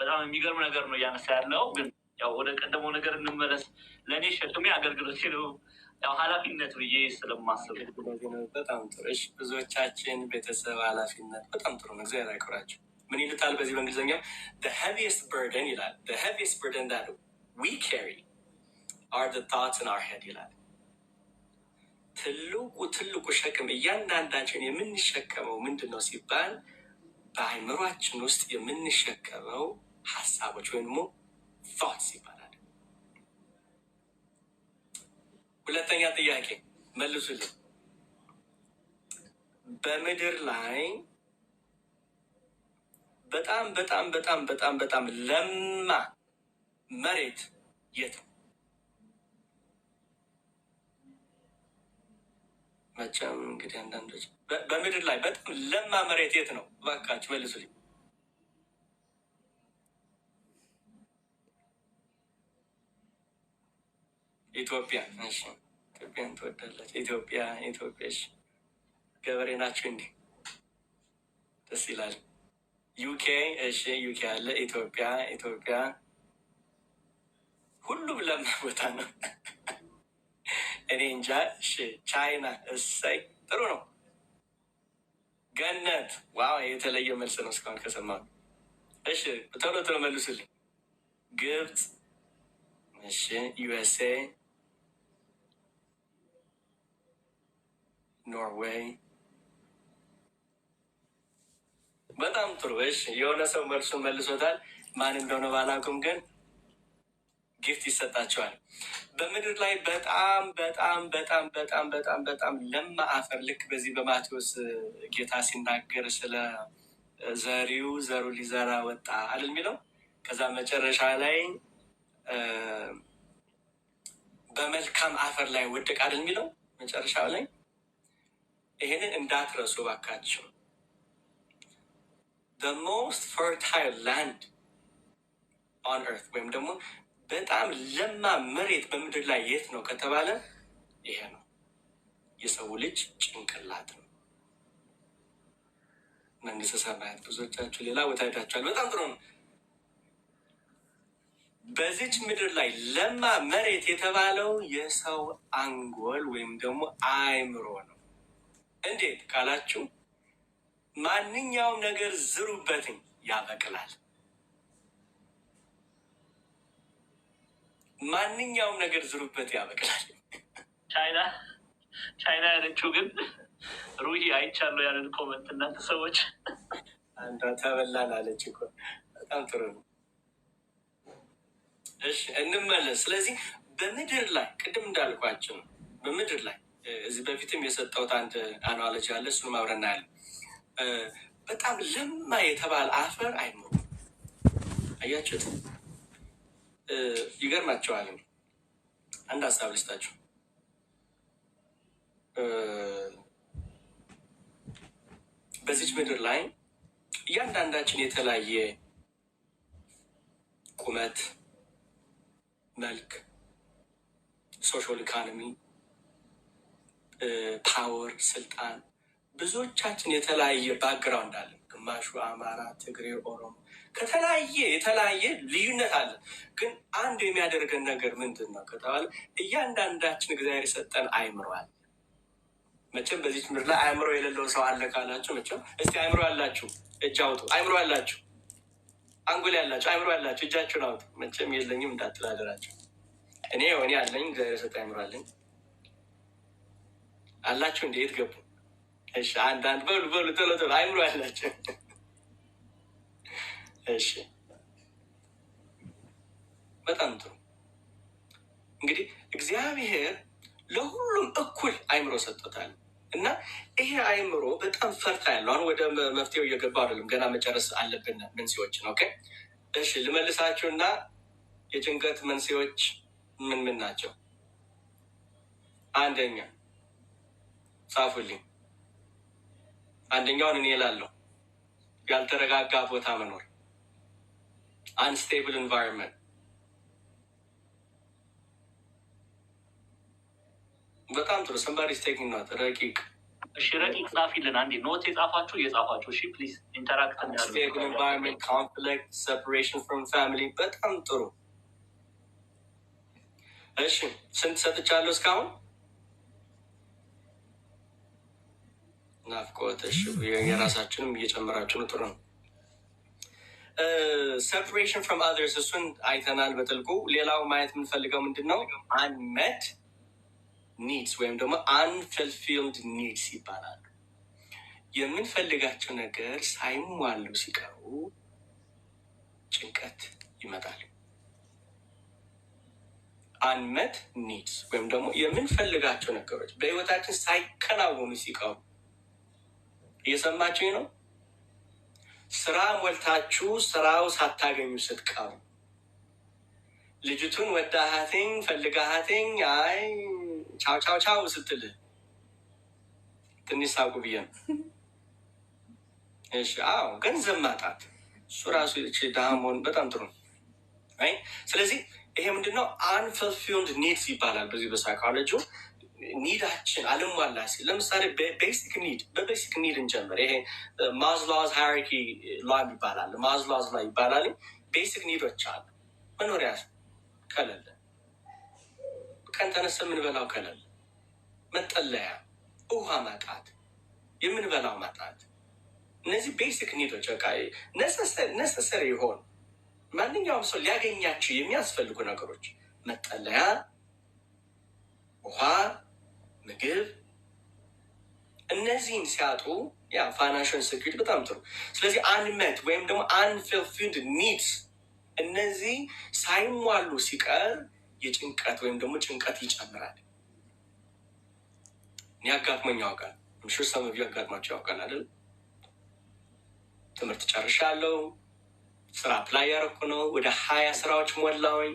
በጣም የሚገርም ነገር ነው እያነሳ ያለው። ግን ያው ወደ ቀደመው ነገር እንመለስ። ለእኔ ሸክሜ አገልግሎት ነው፣ ያው ኃላፊነት ብዬ ስለማስብ በጣም ጥሩ። ብዙዎቻችን ቤተሰብ ኃላፊነት በጣም ጥሩ ነው። እግዚአብሔር ያክብራቸው። ምን ይሉታል በዚህ በእንግሊዝኛው the heaviest burden ይላል። the heaviest burden that we carry are the thoughts in our head ይላል። ትልቁ ሸክም እያንዳንዳችን የምንሸከመው ምንድን ነው ሲባል በአይምሯችን ውስጥ የምንሸከመው ሀሳቦች ወይም ደግሞ thoughts ይባላል። ሁለተኛ ጥያቄ መልሱልኝ። በምድር ላይ በጣም ለማ መሬት የት ነው? መቼም እንግዲህ አንዳንዶች በምድር ላይ በጣም ለማ መሬት የት ነው? እባካችሁ መልሱልኝ። ኢትዮጵያ። እሺ፣ ኢትዮጵያን ትወዳለች። ኢትዮጵያ። እሺ፣ ገበሬ ናቸው እንዲህ ደስ ይላል። ዩኬ። እሺ፣ ዩኬ አለ። ኢትዮጵያ ሁሉም ለማ ቦታ ነው። እኔ እንጃ። እሺ፣ ቻይና። እሰይ፣ ጥሩ ነው። ገነት። ዋው፣ የተለየ መልስ ነው እስካሁን ከሰማሁ። እሺ፣ ቶሎ መልሱልኝ። ግብፅ። እሺ ዩኤስኤ፣ ኖርዌይ። በጣም ጥሩ። እሺ የሆነ ሰው መልሱን መልሶታል። ማን እንደሆነ ባላውቅም ግን ጊፍት ይሰጣቸዋል። በምድር ላይ በጣም በጣም በጣም በጣም በጣም በጣም ለማ አፈር፣ ልክ በዚህ በማቴዎስ ጌታ ሲናገር ስለ ዘሪው ዘሩ ሊዘራ ወጣ አይደል የሚለው። ከዛ መጨረሻ ላይ በመልካም አፈር ላይ ወደቅ አይደል የሚለው መጨረሻው ላይ። ይሄንን እንዳትረሱ ባካቸው። the most fertile land on earth ወይም ደግሞ በጣም ለማ መሬት በምድር ላይ የት ነው ከተባለ ይሄ ነው፣ የሰው ልጅ ጭንቅላት ነው። መንግስተ ሰማያት ብዙዎቻችሁ ሌላ ቦታ ሄዳችኋል። በጣም ጥሩ ነው። በዚች ምድር ላይ ለማ መሬት የተባለው የሰው አንጎል ወይም ደግሞ አእምሮ ነው። እንዴት ካላችሁ ማንኛውም ነገር ዝሩበትኝ ያበቅላል። ማንኛውም ነገር ዝሩበት ያበቅላል። ቻይና ያለችው ግን ሩሂ አይቻለሁ ያለን ኮመንት እናንተ ሰዎች አንዷ ተበላን አለች እኮ። በጣም ጥሩ ነው። እሺ እንመለስ። ስለዚህ በምድር ላይ ቅድም እንዳልኳቸው ነው። በምድር ላይ እዚህ በፊትም የሰጠሁት አንድ አናሎጂ አለ። እሱንም አብረን እናያለን። በጣም ለማ የተባለ አፈር አይኖርም። አያችሁት? ይገርማቸዋል። አንድ ሀሳብ ልስጣችሁ። በዚች ምድር ላይ እያንዳንዳችን የተለያየ ቁመት፣ መልክ፣ ሶሻል ኢኮኖሚ፣ ፓወር፣ ስልጣን፣ ብዙዎቻችን የተለያየ ባክግራውንድ አለ። ግማሹ አማራ፣ ትግሬ፣ ኦሮሞ የተለያየ ልዩነት አለ። ግን አንድ የሚያደርገን ነገር ምንድን ነው ከተባለ እያንዳንዳችን እግዚአብሔር የሰጠን አእምሮ አለ። መቼም በዚህ ምድር ላይ አእምሮ የሌለው ሰው አለ ካላችሁ፣ መቼም እስቲ አእምሮ ያላችሁ እጅ አውጡ። አእምሮ ያላችሁ፣ አንጎል ያላችሁ፣ አእምሮ ያላችሁ እጃችሁን አውጡ። መቼም የለኝም እንዳትላደራቸው። እኔ አለኝ፣ እግዚአብሔር የሰጠ አእምሮ አለኝ። አላችሁ እንዴት ገቡ? እሺ አንዳንድ በሉ ቶሎ አእምሮ ያላችሁ። እሺ በጣም ጥሩ። እንግዲህ እግዚአብሔር ለሁሉም እኩል አእምሮ ሰጥቶታል እና ይሄ አእምሮ በጣም ፈርታ ያለው። አሁን ወደ መፍትሄው እየገባ አይደለም፣ ገና መጨረስ አለብን መንስኤዎችን። ኦኬ እሺ ልመልሳችሁና የጭንቀት መንስኤዎች ምን ምን ናቸው? አንደኛ ጻፉልኝ። አንደኛውን እኔ እላለሁ፣ ያልተረጋጋ ቦታ መኖር፣ አንስቴብል ኢንቫይሮንመንት። በጣም ጥሩ። ሰምባዲ ቴኪንግ ኖት። ረቂቅ እሺ፣ ረቂቅ ጻፊልን አንዴ። ኖት የጻፋችሁ እየጻፋችሁ እሺ፣ ፕሊዝ ኢንተራክት አንስቴብል ኢንቫይሮንመንት፣ ኮንፍሊክት፣ ሴፐሬሽን ፍሮም ፋሚሊ። በጣም ጥሩ። እሺ ስንት ሰጥቻለሁ እስካሁን? ናፍቆት። እሺ የራሳችንም እየጨመራችሁ ነው። ጥሩ ነው። ሴፐሬሽን ፍሮም አዘርስ፣ እሱን አይተናል በጥልቁ። ሌላው ማየት የምንፈልገው ምንድን ነው? አንሜት ኒድስ ወይም ደግሞ አንፈልፊልድ ኒድስ ይባላሉ። የምንፈልጋቸው ነገር ሳይሟሉ ሲቀሩ ጭንቀት ይመጣል። አንሜት ኒድስ ወይም ደግሞ የምንፈልጋቸው ነገሮች በህይወታችን ሳይከናወኑ ሲቀሩ፣ እየሰማችኝ ነው? ስራ ሞልታችሁ ስራው ሳታገኙ ስትቀሩ፣ ልጅቱን ወዳሃትኝ ፈልጋሃትኝ አይ ቻው ቻው ቻው ስትልህ ትንሽ ሳቁ ብዬ ነው። እሺ አዎ፣ ገንዘብ ማጣት እሱ ራሱ ድሃ መሆን በጣም ጥሩ ነው። ስለዚህ ይሄ ምንድነው? አንፈልፊልድ ኒድስ ይባላል በዚህ በሳይኮሎጂ። ኒዳችን አልሟላ ሲል፣ ለምሳሌ ቤሲክ ኒድ፣ በቤሲክ ኒድ እንጀምር። ይሄ ማዝሎውስ ሃይራርኪ ላ ይባላል፣ ማዝሎውስ ላ ይባላል። ቤሲክ ኒዶች አሉ። መኖሪያ ከሌለ፣ ቀን ተነስተ የምንበላው ከሌለ፣ መጠለያ፣ ውሃ ማጣት፣ የምንበላው ማጣት፣ እነዚህ ቤሲክ ኒዶች በቃ ነሰሰሪ የሆኑ ማንኛውም ሰው ሊያገኛቸው የሚያስፈልጉ ነገሮች መጠለያ፣ ውሃ፣ ምግብ እነዚህን ሲያጡ ያ ፋይናንሻል ሴኩሪቲ በጣም ጥሩ። ስለዚህ አንመት ወይም ደግሞ አንfulfilled ኒድስ እነዚህ ሳይሟሉ ሲቀር የጭንቀት ወይም ደግሞ ጭንቀት ይጨምራል። እኔ አጋጥሞኝ ያውቃል። ምሽር ሰመቪ አጋጥሟቸው ያውቃል አይደል? ትምህርት ጨርሻለሁ። ስራ አፕላይ ያደረኩ ነው። ወደ 20 ስራዎች ሞላውኝ።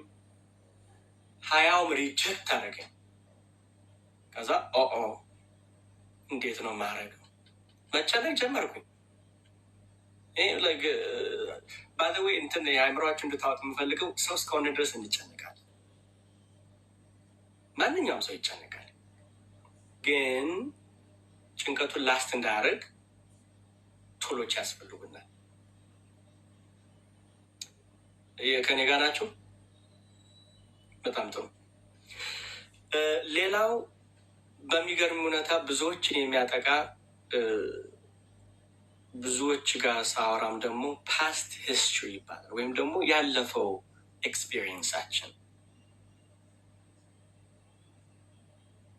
20ውም ሪጀክት አደረገኝ። ከዛ እንዴት ነው ማድረገው? መጨነቅ ጀመርኩኝ። ባይዘዌይ እንትን የአእምሯችሁ እንድታወጥ የምፈልገው ሰው እስከሆነ ድረስ እንጨነቃል። ማንኛውም ሰው ይጨነቃል። ግን ጭንቀቱን ላስት እንዳያደርግ ቶሎች ያስፈልጉናል። ከኔ ጋር ናቸው። በጣም ጥሩ። ሌላው በሚገርም ሁኔታ ብዙዎችን የሚያጠቃ ብዙዎች ጋር ሳወራም ደግሞ ፓስት ሂስትሪ ይባላል፣ ወይም ደግሞ ያለፈው ኤክስፒሪየንሳችን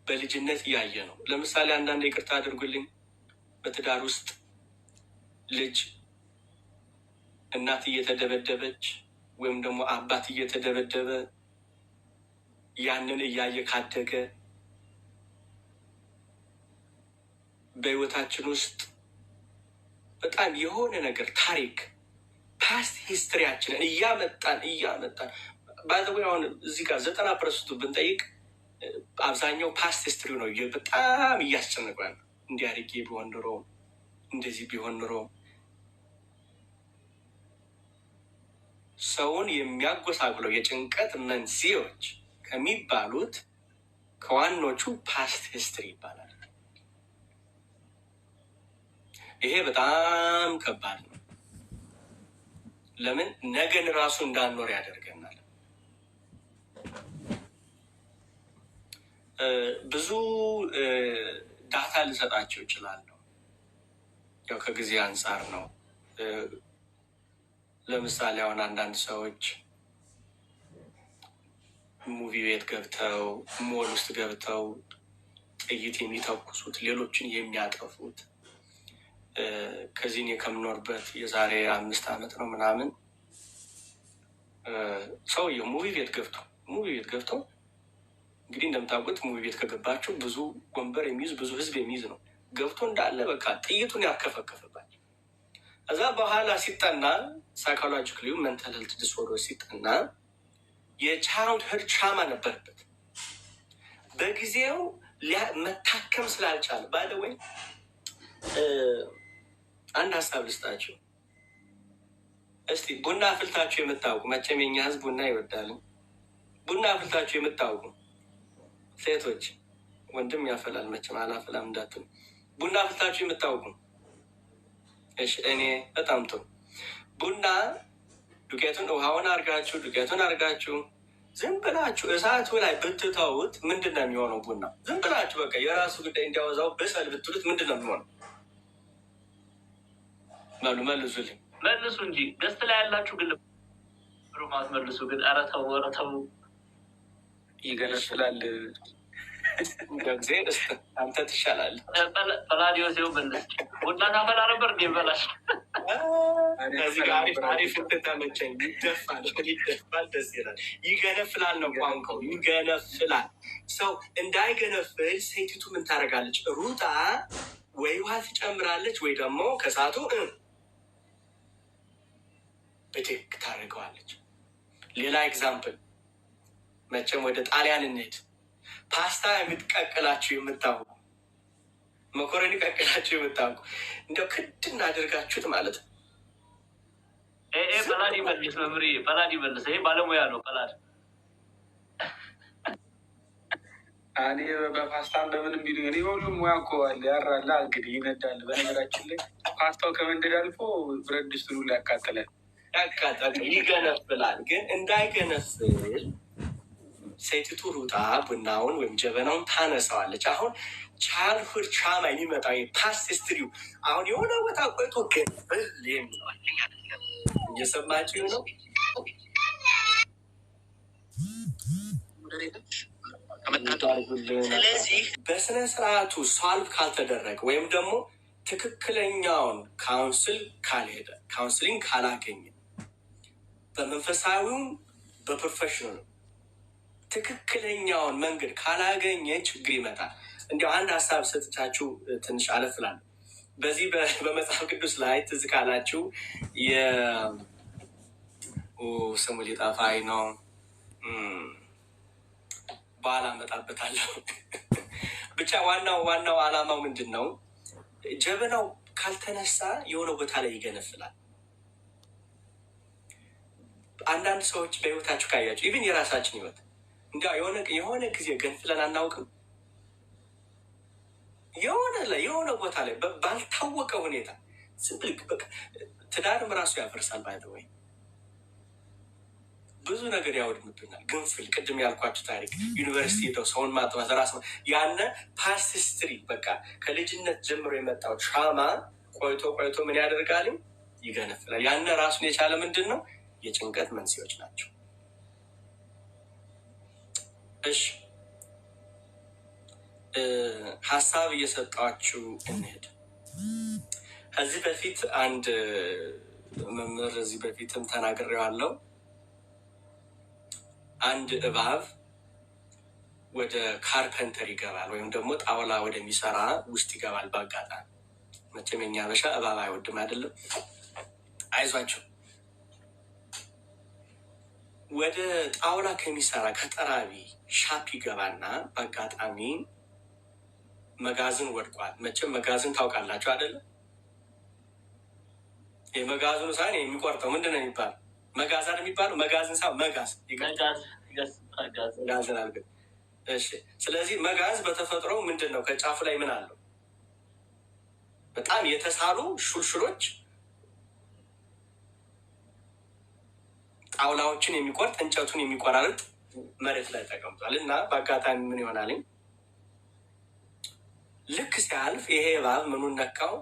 በልጅነት እያየ ነው። ለምሳሌ አንዳንድ ይቅርታ አድርጉልኝ፣ በትዳር ውስጥ ልጅ እናት እየተደበደበች ወይም ደግሞ አባት እየተደበደበ ያንን እያየ ካደገ በህይወታችን ውስጥ በጣም የሆነ ነገር ታሪክ ፓስት ሂስትሪያችንን እያመጣን ባይዘዌይ አሁን እዚህ ጋር 90% ብንጠይቅ አብዛኛው ፓስት ሂስትሪ ነው በጣም እያስጨነቀ ያለ። እንዲህ አድርጌ ቢሆን ኑሮ፣ እንደዚህ ቢሆን ኑሮ። ሰውን የሚያጎሳቅለው የጭንቀት መንስኤዎች ከሚባሉት ከዋኖቹ ፓስት ሂስትሪ ይባላል። ይሄ በጣም ከባድ ነው። ለምን? ነገን ራሱ እንዳንኖር ያደርገናል። ብዙ ዳታ ልሰጣቸው ይችላለሁ፣ ያው ከጊዜ አንጻር ነው። ለምሳሌ አሁን አንዳንድ ሰዎች ሙቪ ቤት ገብተው ሞል ውስጥ ገብተው ጥይት የሚተኩሱት፣ ሌሎችን የሚያጠፉት ከዚህ እኔ ከምኖርበት የዛሬ 5 ዓመት ነው ምናምን ሰውየው ሙቪ ቤት ገብተው እንግዲህ እንደምታውቁት ሙቪ ቤት ከገባችሁ ብዙ ወንበር የሚይዝ ብዙ ህዝብ የሚይዝ ነው። ገብቶ እንዳለ በቃ ጥይቱን ያከፈከፍባል። እዛ በኋላ ሲጠና ሳይኮሎጂካሊ ሜንታል ሄልት ዲስኦርደር ሲጠና የቻይልድሁድ ትራውማ ነበረበት። በጊዜው መታከም ስላልቻለ ባይዘዌይ አንድ ሀሳብ ልስጣችሁ። እስቲ ቡና አፍልታችሁ የምታውቁ፣ መቼም የኛ ህዝብ ቡና ይወዳል። ቡና አፍልታችሁ የምታውቁ ሴቶች፣ ወንድም ያፈላል መቼም አላፈላም እንዳትሉ። ቡና አፍልታችሁ የምታውቁ? እሺ፣ እኔ በጣም ጥሩ። ቡና ውሃውን አርጋችሁ ዝም ብላችሁ እሳቱ ላይ ብትተውት ምንድን ነው የሚሆነው? ቡና ዝም ብላችሁ በቃ የራሱ ጉዳይ እንዲያወዛው በሰል ብትሉት ምንድን ነው የሚሆነው? መልሱልኝ። መልሱ እንጂ ገስት ላይ ያላችሁ ግን ሩማት መልሱ። ግን ኧረ ተው ይገነፍላል። ጊዜ አንተ ትሻላለህ። ራዲዮ ሲሆን መልስ ቡና ታፈላ ነበር እንዴ? በላሽ ከዚህ ጋር አሪፍ ተመቸኝ። ይደፋል፣ ደስ ይላል። ይገነፍላል ነው ቋንቋው፣ ይገነፍላል። ሰው እንዳይገነፍል ሴቲቱ ምን ታደርጋለች? ሩጣ ወይ ውሃ ትጨምራለች ወይ ደግሞ ከሳቱ ብድግ ታደርገዋለች። ሌላ ኤግዛምፕል፣ መቼም ወደ ጣሊያን እንሄድ። ፓስታ የምትቀቅላችሁ የምታውቁ፣ መኮረኒ ቀቅላችሁ የምታውቁ እንደው ክድና አድርጋችሁት ማለት ነው። ፐላድ ይመልስ፣ መምሪ ፐላድ ይመልስ። ይሄ ባለሙያ ነው ፐላድ። እኔ በፓስታ እንደምንም ቢሉ እኔ በሁሉም ሙያ እኮ አለ ያራላ እንግዲህ ይነዳል። በነገራችን ላይ ፓስታው ከመንደድ አልፎ ብረት ድስቱን ሁሉ ያቃጥላል። ይገነፍላል። ግን እንዳይገነፍል ሴቲቱ ሩጣ ቡናውን ወይም ጀበናውን ታነሳዋለች። አሁን ቻይልድሁድ ትራውማ የሚመጣው ፓስት ሂስትሪው አሁን የሆነ ቦታ ቆይቶ ገንፍል የሚለው እየሰማችሁ ነው። ስለዚህ በስነ ስርዓቱ ሶልቭ ካልተደረገ ወይም ደግሞ ትክክለኛውን ካውንስሊንግ ካላገኘ በመንፈሳዊውም በፕሮፌሽናሉ ትክክለኛውን መንገድ ካላገኘ ችግር ይመጣል። እንዲያው አንድ ሀሳብ ሰጥቻችሁ ትንሽ አለፍላለሁ። በዚህ በመጽሐፍ ቅዱስ ላይ ትዝ ካላችሁ ስሙ ሊጠፋኝ ነው፣ በኋላ እመጣበታለሁ። ብቻ ዋናው ዓላማው ምንድን ነው? ጀበናው ካልተነሳ የሆነ ቦታ ላይ ይገነፍላል። አንዳንድ ሰዎች በህይወታችሁ ካያችሁ ኢቭን የራሳችን ህይወት እንዲያ የሆነ ጊዜ ገንፍለን አናውቅም። የሆነ ቦታ ላይ ባልታወቀ ሁኔታ ስብል ትዳርም ራሱ ያፈርሳል። ባይዘወይ ብዙ ነገር ያወድምብናል። ግንፍል ቅድም ያልኳችሁ ታሪክ ዩኒቨርሲቲ ሄደው ሰውን ማጥፋት ራስ ያነ ፓስት ሂስትሪ በቃ ከልጅነት ጀምሮ የመጣው ትራማ ቆይቶ ምን ያደርጋል? ይገነፍላል። ያነ ራሱን የቻለ ምንድን ነው? የጭንቀት መንስኤዎች ናቸው። እሺ ሀሳብ እየሰጣችሁ እንሄድ። ከዚህ በፊት አንድ መምህር እዚህ በፊትም ተናግሬዋለሁ። አንድ እባብ ወደ ካርፐንተር ይገባል ወይም ደግሞ ጣውላ ወደሚሰራ ውስጥ ይገባል። በአጋጣሚ መቼም የኛ ሀበሻ እባብ አይወድም አይደለም። አይዟቸው። ወደ ጣውላ ከሚሰራ ከጠራቢ ሻፕ ይገባና በአጋጣሚ መጋዘን ወድቋል። መቼም መጋዘን ታውቃላችሁ አይደለም? የመጋዘኑ ሳይሆን የሚቆርጠው ምንድን ነው የሚባለው? መጋዘን የሚባለው መጋዘን ሳይሆን መጋዘን አልገ። እሺ፣ ስለዚህ መጋዝ በተፈጥሮ ምንድን ነው? ከጫፉ ላይ ምን አለው? በጣም የተሳሉ ሹልሹሎች ጣውላዎችን የሚቆርጥ እንጨቱን የሚቆራርጥ መሬት ላይ ተቀምጧል። እና በአጋጣሚ ምን ይሆናል? ልክ ሲያልፍ ይሄ እባብ ምኑን ነካው?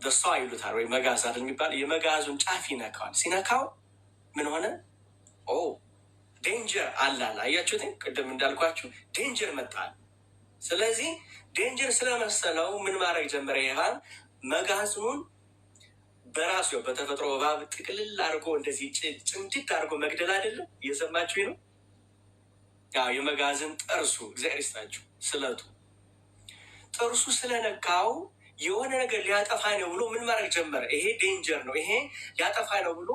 በሷ ይሉታል ወይ መጋዝ አይደል የሚባለው? የመጋዙን ጫፍ ይነካዋል። ሲነካው ምን ሆነ? ዴንጀር አላል። አያችሁት? ቅድም እንዳልኳችሁ ዴንጀር መጣል። ስለዚህ ዴንጀር ስለመሰለው ምን ማድረግ ጀመረ? ይባል መጋዙን በራሱ በተፈጥሮ እባብ ጥቅልል አድርጎ እንደዚህ ጭምድድ አድርጎ መግደል አይደለም። እየሰማችሁ ነው? ያው የመጋዘን ጥርሱ እግዚአብሔር ይስጣችሁ፣ ስለቱ ጥርሱ ስለነካው የሆነ ነገር ሊያጠፋ ነው ብሎ ምን ማድረግ ጀመረ? ይሄ ዴንጀር ነው፣ ይሄ ሊያጠፋ ነው ብሎ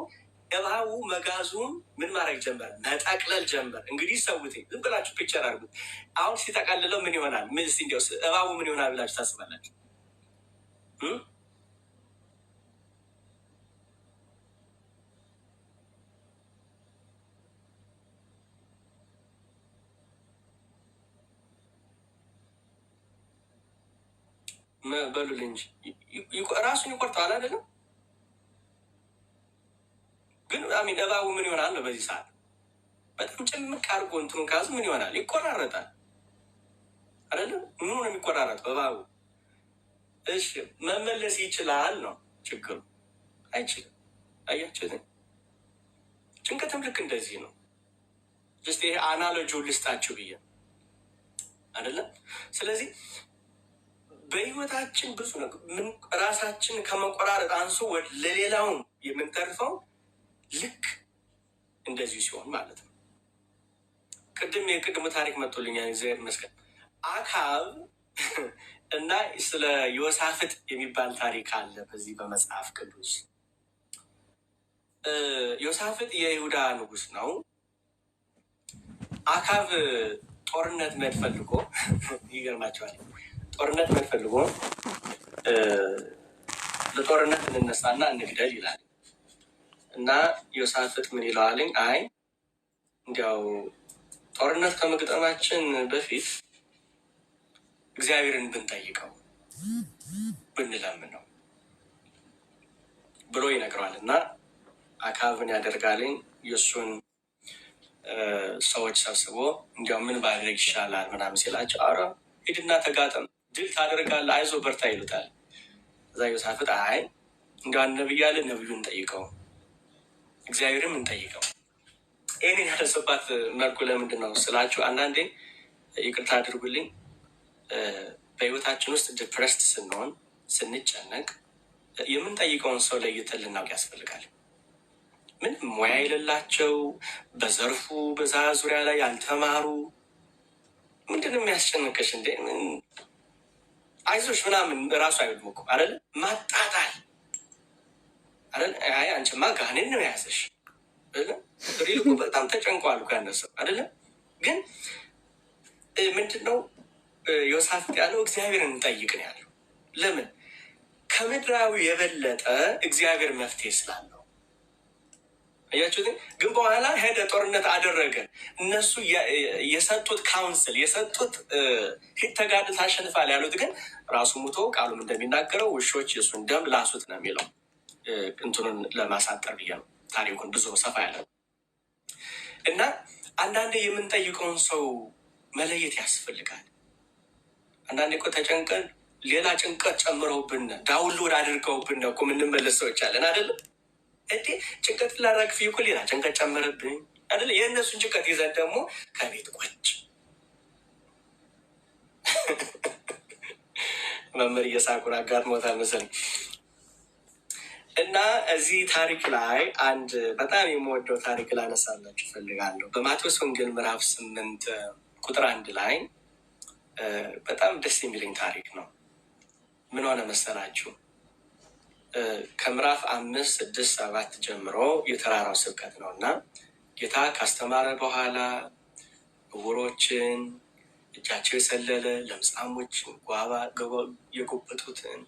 እባቡ መጋዙን ምን ማድረግ ጀመረ? መጠቅለል ጀመረ። እንግዲህ ሰውቴ ዝም ብላችሁ ፒክቸር አድርጉት። አሁን ሲጠቀልለው ምን ይሆናል? እንዲያው እባቡ ምን ይሆናል ብላችሁ ታስባላችሁ? በሉል እንጂ ራሱን ይቆርጠዋል አይደለም? ግን አሚን እባቡ ምን ይሆናል ነው በዚህ ሰዓት በጣም ጭምቅ አድርጎ እንትኑን ካዙ ምን ይሆናል? ይቆራረጣል አይደለም? ምኑ ነው የሚቆራረጠው? እባቡ። እሺ መመለስ ይችላል ነው ችግሩ? አይችልም። አያችሁት? ጭንቀትም ልክ እንደዚህ ነው። ስ ይሄ አናሎጂውን ልስጣችሁ ብዬ አይደለም? ስለዚህ በህይወታችን ብዙ ራሳችን ከመቆራረጥ አንሶ ለሌላውን የምንተርፈው ልክ እንደዚሁ ሲሆን ማለት ነው። የቅድሙ ታሪክ መጥቶልኛል፣ እግዚአብሔር ይመስገን። አካብ እና ስለ ዮሳፍጥ የሚባል ታሪክ አለ በዚህ በመጽሐፍ ቅዱስ። ዮሳፍጥ የይሁዳ ንጉስ ነው። አካብ ጦርነት መድፈልጎ ይገርማቸዋል። ጦርነት መድፈልጎ ለጦርነት እንነሳና እንግደል ይላል እና ዮሳፍጥ ምን ይለዋልኝ? አይ እንዲያው ጦርነት ከመግጠማችን በፊት እግዚአብሔርን ብንጠይቀው ብንለምነው ብሎ ይነግረዋል። እና አካብን ያደርጋልኝ የእሱን ሰዎች ሰብስቦ እንዲያው ምን ባድረግ ይሻላል ምናምን ሲላቸው፣ አረ ሂድና ተጋጠም፣ ድል ታደርጋለህ፣ አይዞ በርታ ይሉታል። እዛ ዮሳፍጥ አይ እንዲያው ነብይ አለ፣ ነብዩን ጠይቀው እግዚአብሔርም እንጠይቀው። ይህንን ያነሱባት መልኩ ለምንድን ነው ስላችሁ፣ አንዳንዴ ይቅርታ አድርጉልኝ፣ በህይወታችን ውስጥ ዲፕረስድ ስንሆን ስንጨነቅ የምንጠይቀውን ሰው ለይተን ልናውቅ ያስፈልጋል። ምንም ሙያ የሌላቸው በዘርፉ በዛ ዙሪያ ላይ ያልተማሩ ምንድን ነው የሚያስጨንቅሽ እንዴ አይዞሽ ምናምን ራሱ አይሉም እኮ አይደለ? ማጣጣል አይደለ? አይ አንቺማ ጋኔን ነው የያዘሽ አይደለ? ሪል እኮ በጣም ተጨንቋል እኮ ያነ ሰው አይደለ? ግን ምንድን ነው ዮሳፍጥ ያለው እግዚአብሔርን እንጠይቅ ነው ያለው። ለምን? ከምድራዊ የበለጠ እግዚአብሔር መፍትሄ ስላለው። አያችሁት? ግን በኋላ ሄደ ጦርነት አደረገ። እነሱ የሰጡት ካውንስል የሰጡት ሂድ ተጋድል ታሸንፋል ያሉት ግን ራሱ ሙቶ ቃሉም እንደሚናገረው ውሾች የሱን ደም ላሱት ነው የሚለው። እንትኑን ለማሳጠር ብዬ ነው ታሪኩን ብዙ ሰፋ ያለ እና አንዳንዴ የምንጠይቀውን ሰው መለየት ያስፈልጋል። አንዳንዴ እኮ ተጨንቀን ሌላ ጭንቀት ጨምረውብን ዳውንሎድ አድርገውብን እኮ የምንመለስ ሰዎች አለን አይደለም እንዴ? ጭንቀት ላራግፍ እኮ ሌላ ጭንቀት ጨመረብኝ አይደለ? የእነሱን ጭንቀት ይዘን ደግሞ ከቤት ቁጭ መምህር እየሳቁን አጋጥሞታል መሰለኝ። እና እዚህ ታሪክ ላይ አንድ በጣም የምወደው ታሪክ ላነሳላችሁ እፈልጋለሁ። በማቴዎስ ወንጌል ምዕራፍ 8 ቁጥር 1 ላይ በጣም ደስ የሚለኝ ታሪክ ነው። ምን ሆነ መሰላችሁ? ከምዕራፍ 5፣ 6፣ 7 ጀምሮ የተራራው ስብከት ነው እና ጌታ ካስተማረ በኋላ ዕውሮችን፣ እጃቸው የሰለለ ለምጻሞችን፣ የጎበጡትን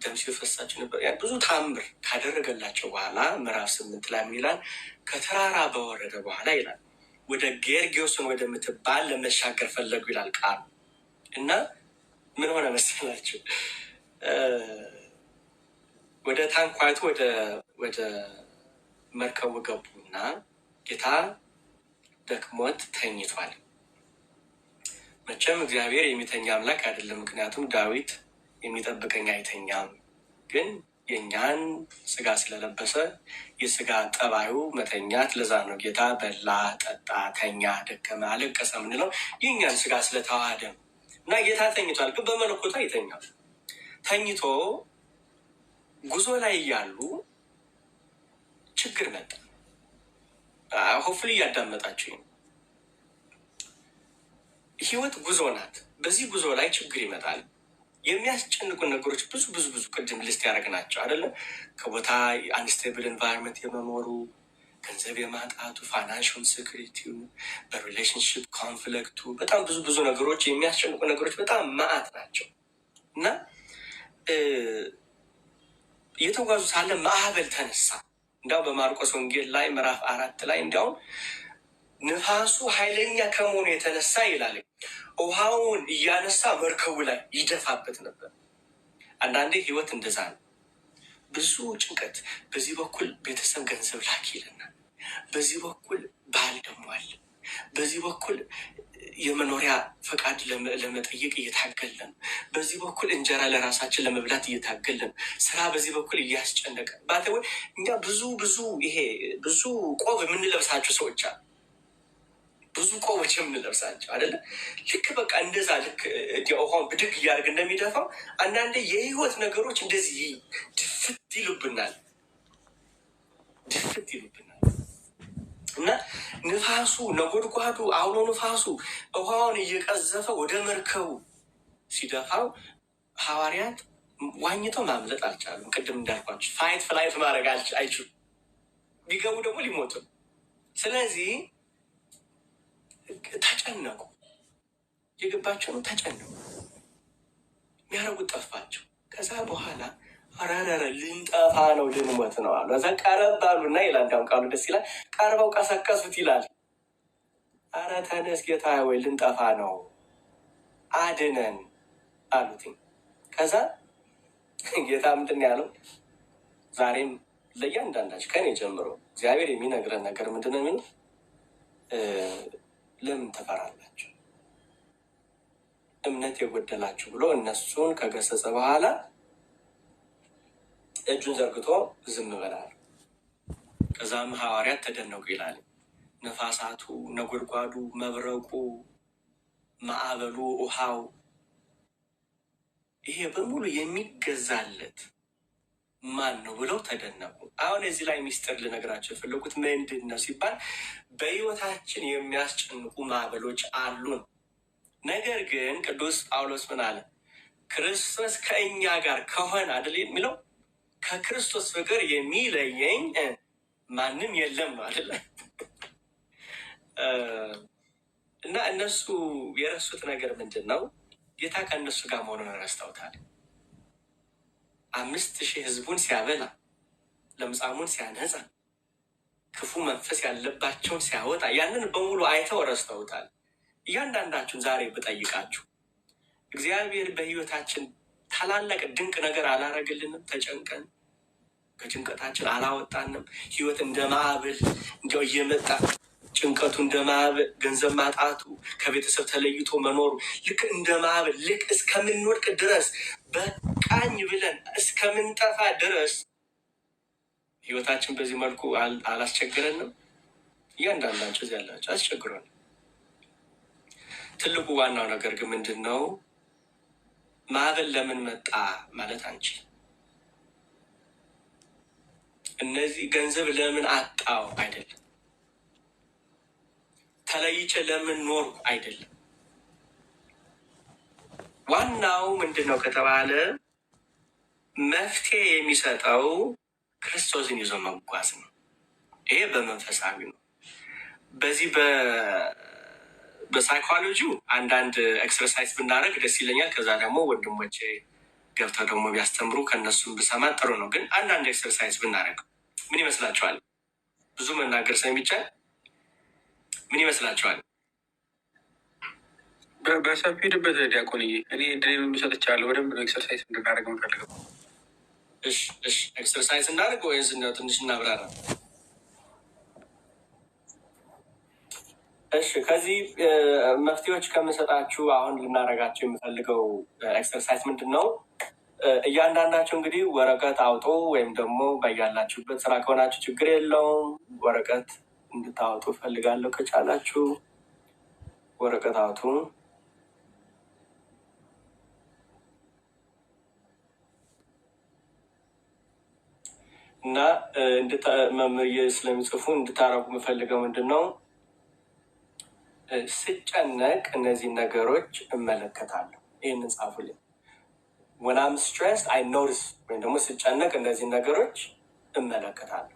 ደም ሲፈሳቸው ነበር ብዙ ታምር ካደረገላቸው በኋላ ምዕራፍ 8 ላይ ምን ይላል? ከተራራ በወረደ በኋላ ይላል ወደ ጌርጌዎስን ወደምትባል ለመሻገር ፈለጉ ይላል ቃሉ። እና ምን ሆነ መሰላችሁ? ወደ ታንኳይቱ ወደ መርከቡ ገቡና ጌታ ደክሞት ተኝቷል። መቼም እግዚአብሔር የሚተኛ አምላክ አይደለም። ምክንያቱም ዳዊት የሚጠብቀኝ አይተኛም፣ ግን የእኛን ስጋ ስለለበሰ የስጋ ጠባዩ መተኛት። ለዛ ነው ጌታ በላ፣ ጠጣ፣ ተኛ፣ ደከመ፣ አለቀሰ ምንለው የእኛን ስጋ ስለተዋሃደ እና ጌታ ተኝቷል፣ ግን በመለኮቱ አይተኛም። ተኝቶ ጉዞ ላይ እያሉ ችግር መጣ። ሆፍሊ እያዳመጣችሁ ነው። ህይወት ጉዞ ናት። በዚህ ጉዞ ላይ ችግር ይመጣል። የሚያስጨንቁን ነገሮች ብዙ ብዙ ብዙ ቅድም ልስት ያደረግናቸው አይደለም። ከቦታ አንስቴብል ኤንቫይሮንመንት የመኖሩ፣ ገንዘብ የማጣቱ፣ ፋይናንሽል ሴኩሪቲው፣ በሪሌሽንሽፕ ኮንፍሊክቱ፣ በጣም ብዙ ብዙ ነገሮች የሚያስጨንቁ ነገሮች በጣም ማአት ናቸው እና እየተጓዙ ሳለ ማዕበል ተነሳ። እንዲያው በማርቆስ ወንጌል ላይ ምዕራፍ 4 ላይ እንዲያውም ንፋሱ ኃይለኛ ከመሆኑ የተነሳ ይላል ውሃውን እያነሳ መርከቡ ላይ ይደፋበት ነበር። አንዳንዴ ህይወት እንደዛ ነው። ብዙ ጭንቀት፣ በዚህ በኩል ቤተሰብ ገንዘብ ላክ ይለናል፣ በዚህ በኩል ባል ደግሞ አለ፣ በዚህ በኩል የመኖሪያ ፈቃድ ለመጠየቅ እየታገለን፣ በዚህ በኩል እንጀራ ለራሳችን ለመብላት እየታገለን፣ ስራ በዚህ በኩል እያስጨነቀ ባተወ እኛ ብዙ ቆብ የምንለብሳቸው ሰዎች አሉ። ብዙ ቆቦች የምንለብሳቸው አይደለም። ልክ በቃ እንደዛ ልክ ውሃውን ብድግ እያደርግ እንደሚደፋው አንዳንዴ የህይወት ነገሮች እንደዚህ ድፍት ይሉብናል እና ንፋሱ፣ ነጎድጓዱ፣ አውሎ ንፋሱ ውሃውን እየቀዘፈ ወደ መርከቡ ሲደፋው ሐዋርያት ዋኝተው ማምለጥ አልቻሉም። ቅድም እንዳልኳቸው ፋይት ፍላይት ማድረግ አይችሉም። ቢገቡ ደግሞ ሊሞቱ። ስለዚህ ተጨነቁ። የገባቸው ነው። ተጨነቁ። የሚያደርጉት ጠፋቸው። ከዛ በኋላ አራራረ ልንጠፋ ነው ልንሞት ነው አሉ። እዛ ቀረብ አሉና ይላል፣ እንዳውም ቃሉ ደስ ይላል። ቀርበው ቀሰቀሱት ይላል። አረ ተነስ ጌታ ወይ ልንጠፋ ነው አድነን አሉት። ከዛ ጌታ ምንድን ነው ያለው? ዛሬም ለእያንዳንዳችሁ ከኔ ጀምሮ እግዚአብሔር የሚነግረን ነገር ምንድን ነው የሚለው? ለምን ትፈራላችሁ? እምነት የጎደላችሁ ብሎ እነሱን ከገሰጸ በኋላ እጁን ዘርግቶ ዝም በላል። ከዛም ሐዋርያት ተደነቁ ይላል። ነፋሳቱ፣ ነጎድጓዱ፣ መብረቁ፣ ማዕበሉ፣ ውሃው ይሄ በሙሉ የሚገዛለት ማን ነው ብለው ተደነቁ። አሁን እዚህ ላይ ሚስጥር ልነግራቸው የፈለጉት ምንድን ነው ሲባል በሕይወታችን የሚያስጨንቁ ማዕበሎች አሉን። ነገር ግን ቅዱስ ጳውሎስ ምን አለ? ክርስቶስ ከእኛ ጋር ከሆነ አይደል የሚለው፣ ከክርስቶስ ፍቅር የሚለየኝ ማንም የለም ነው አይደለ? እና እነሱ የረሱት ነገር ምንድን ነው? ጌታ ከእነሱ ጋር መሆኑን ረስተውታል። 5,000 ሕዝቡን ሲያበላ፣ ለምጻሙን ሲያነጻ፣ ክፉ መንፈስ ያለባቸውን ሲያወጣ፣ ያንን በሙሉ አይተው ረስተውታል። እያንዳንዳችሁን ዛሬ ብጠይቃችሁ እግዚአብሔር በሕይወታችን ታላላቅ ድንቅ ነገር አላረግልንም? ተጨንቀን ከጭንቀታችን አላወጣንም? ሕይወት እንደ ማዕበል እንዲያው እየመጣ ጭንቀቱ እንደ ማዕበል፣ ገንዘብ ማጣቱ፣ ከቤተሰብ ተለይቶ መኖሩ ልክ እንደ ማዕበል ልክ እስከምንወድቅ ድረስ በቃኝ ብለን እስከምንጠፋ ድረስ ሕይወታችን በዚህ መልኩ አላስቸገረንም? እያንዳንዳቸው እዚህ ያላቸው አስቸግሯል። ትልቁ ዋናው ነገር ግን ምንድን ነው? ማዕበል ለምን መጣ ማለት አንችል። እነዚህ ገንዘብ ለምን አጣው አይደለም። ተለይቼ ለምን ኖርኩ አይደለም። ዋናው ምንድን ነው ከተባለ መፍትሄ የሚሰጠው ክርስቶስን ይዞ መጓዝ ነው። ይሄ በመንፈሳዊ ነው። በዚህ በሳይኮሎጂው አንዳንድ ኤክሰርሳይዝ ብናደርግ ደስ ይለኛል። ከዛ ደግሞ ወንድሞቼ ገብተው ደግሞ ቢያስተምሩ ከእነሱም ብሰማ ጥሩ ነው። ግን አንዳንድ ኤክሰርሳይዝ ብናደርግ ምን ይመስላችኋል? ብዙ መናገር ስለሚቻል ምን ይመስላችኋል? በሰፊ ሄድበት ዲያቆንዬ። እኔ ድሬ ሰጥቻለሁ። በደንብ ነው ኤክሰርሳይዝ እንድናደርግ የምፈልገው። እሺ ኤክሰርሳይዝ እናደርግ ወይስ ትንሽ እናብራራ? እሺ ከዚህ መፍትሄዎች ከምሰጣችሁ አሁን ልናደርጋቸው የምፈልገው ኤክሰርሳይዝ ምንድን ነው? እያንዳንዳቸው እንግዲህ ወረቀት አውጡ፣ ወይም ደግሞ በያላችሁበት ስራ ከሆናችሁ ችግር የለውም ወረቀት እንድታወጡ እፈልጋለሁ። ከቻላችሁ ወረቀት አውጡ እና መምህር ስለሚጽፉ እንድታረጉ የምፈልገው ምንድን ነው? ስጨነቅ እነዚህን ነገሮች እመለከታለሁ። ይህንን ጻፉልኝ። when I'm stressed I notice፣ ወይም ደግሞ ስጨነቅ እነዚህን ነገሮች እመለከታለሁ።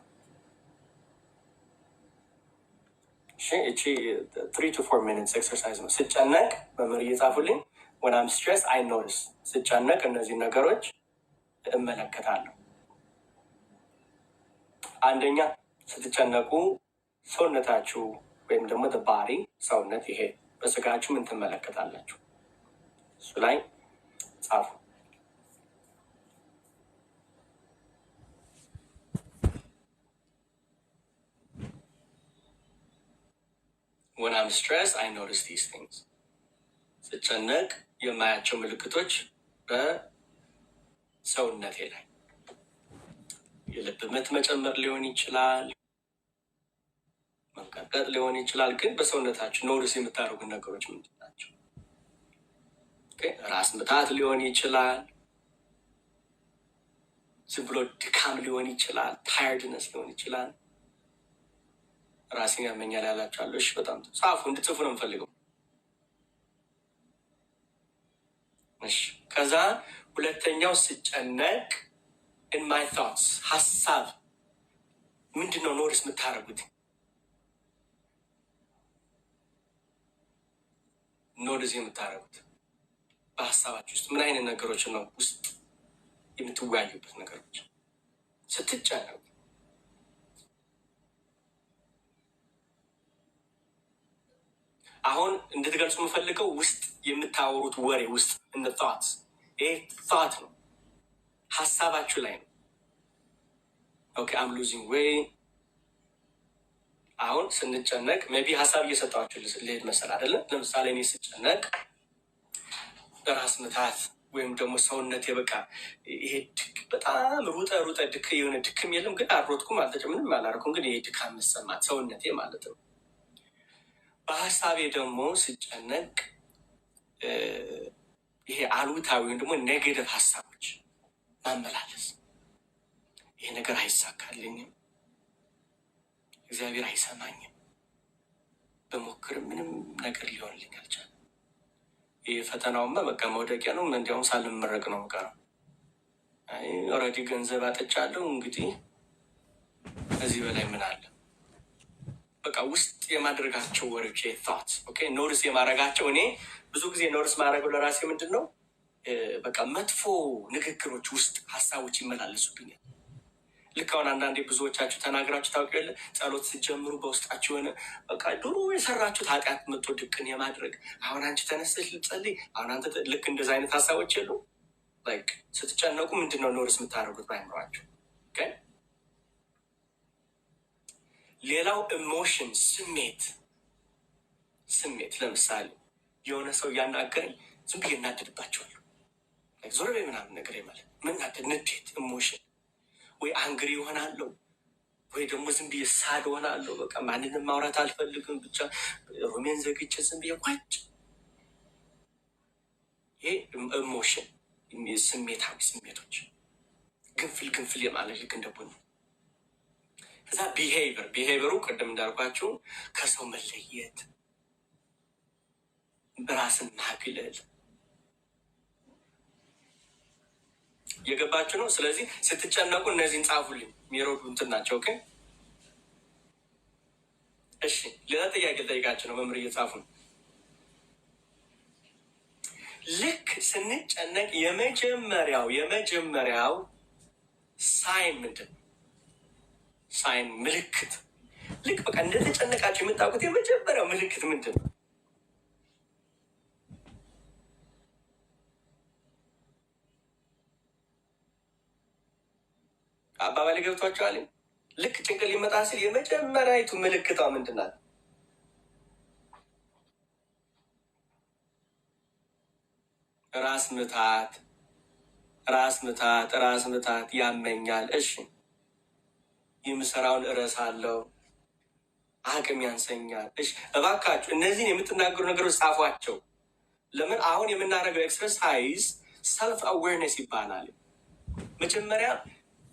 እቺ 3 to 4 minutes ኤክሰርሳይዝ ነው። ስጨነቅ መምህር እየጻፉልኝ when I'm stressed I notice፣ ስጨነቅ እነዚህን ነገሮች እመለከታለሁ። አንደኛ ስትጨነቁ ሰውነታችሁ ወይም ደግሞ ባሪ ሰውነት፣ ይሄ በስጋችሁ ምን ትመለከታላችሁ? እሱ ላይ ጻፉ። when I'm stressed I notice these things። ስጨነቅ የማያቸው ምልክቶች በሰውነቴ ላይ የልብ ምት መጨመር ሊሆን ይችላል፣ መንቀጥቀጥ ሊሆን ይችላል። ግን በሰውነታችሁ ኖቲስ የምታደርጉ ነገሮች ምንድን ናቸው? ራስ ምታት ሊሆን ይችላል፣ ዝም ብሎ ድካም ሊሆን ይችላል፣ ታየርድነስ ሊሆን ይችላል። ራሴን ያመኛል ያላችኋለሁ። እሺ በጣም ጻፉ፣ እንድጽፉ ነው የምፈልገው። እሺ ከዛ ሁለተኛው ስጨነቅ in my thoughts፣ ሀሳብ ምንድን ነው ኖቲስ የምታደርጉት? ኖቲስ የምታደርጉት በሀሳባችሁ ውስጥ ምን አይነት ነገሮች ነው ውስጥ የምትወያዩበት ነገሮች ስትጨነቁ? አሁን እንድትገልጹ የምፈልገው ውስጥ የምታወሩት ወሬ ውስጥ እንደ thoughts፣ ይሄ thought ነው፣ ሀሳባችሁ ላይ ነው። ኦኬ I'm losing weight። አሁን ስንጨነቅ ሜይ ቢ ሀሳብ እየሰጣችሁ ልሄድ መሰል አይደለም። ለምሳሌ እኔ ስጨነቅ ራስ ምታት ወይም ደግሞ ሰውነት የበቃ ይሄ በጣም ሩጠ ድክ የሆነ ድክም የለም ግን አልሮጥኩም ምንም አላደረኩም ግን ይሄ ድካም መሰማት ሰውነቴ ማለት ነው። በሀሳቤ ደግሞ ስጨነቅ ይሄ አሉታዊ ወይም ደግሞ ኔጌቲቭ ሀሳቦች ማመላለስ፣ ይሄ ነገር አይሳካልኝም፣ እግዚአብሔር አይሰማኝም፣ በሞክርም ምንም ነገር ሊሆንልኝ አልቻለም፣ ይህ ፈተናውማ በቃ መውደቂያ ነው፣ እንዲያውም ሳልመረቅ ነው ቀረው፣ ኦልሬዲ ገንዘብ አጥቻለሁ፣ እንግዲህ ከዚህ በላይ ምን አለ? በቃ ውስጥ የማድረጋቸው ወሬዎች ቶት ኖርስ የማድረጋቸው እኔ ብዙ ጊዜ ኖርስ ማድረገው ለራሴ ምንድን ነው በቃ መጥፎ ንግግሮች ውስጥ ሀሳቦች ይመላለሱብኛል። ልክ አሁን አንዳንዴ ብዙዎቻችሁ ተናግራችሁ ታውቂ የለ ጸሎት ስትጀምሩ በውስጣችሁ የሆነ በቃ ድሮ የሰራችሁት ኃጢአት መጥቶ ድቅን የማድረግ አሁን አንቺ ተነስተሽ ልጸልይ አሁን አንተ ልክ እንደዚ አይነት ሀሳቦች የሉ ስትጨነቁ ምንድን ነው ኖርስ የምታደርጉት ባይምሯችሁ። ሌላው ኢሞሽን ስሜት ለምሳሌ የሆነ ሰው እያናገረኝ ዝም ብዬ እናደድባቸዋለሁ። ዞር በይ ምናምን ነገር ማለት ምናደድ ንዴት ኢሞሽን ወይ አንግሪ ይሆናለሁ ወይ ደግሞ ዝም ብዬ ሳድ ሆናለሁ። በቃ ማንንም ማውራት አልፈልግም፣ ብቻ ሩሜን ዘግቼ ዝም ብዬ ቋጭ። ይሄ ኢሞሽን ስሜታዊ ስሜቶች ግንፍል የማለት ልክ እንደቡኝ። ከዛ ቢሄቪየሩ ቅድም እንዳልኳችሁ ከሰው መለየት፣ በራስን ማግለል የገባችሁ ነው። ስለዚህ ስትጨነቁ እነዚህን ጻፉልኝ፣ የሚረዱ እንትን ናቸው። ኦኬ እሺ። ሌላ ጥያቄ ልጠይቃችሁ ነው። መምህር እየጻፉ ነው። ልክ ስንጨነቅ የመጀመሪያው ሳይን ምንድን ነው? ሳይን ምልክት። ልክ በቃ እንደተጨነቃችሁ የምታውቁት የመጀመሪያው ምልክት ምንድን ነው? አባባሌ ገብቷችኋል? ልክ ጭንቅል ሊመጣ ሲል የመጀመሪያዊቱ ምልክቷ ምንድን ናት? ራስ ምታት፣ ያመኛል። እሺ የምሰራውን እረሳለሁ፣ አቅም ያንሰኛል። እሺ እባካችሁ እነዚህን የምትናገሩ ነገሮች ጻፏቸው። ለምን አሁን የምናደርገው ኤክሰርሳይዝ ሰልፍ አዌርነስ ይባላል። መጀመሪያ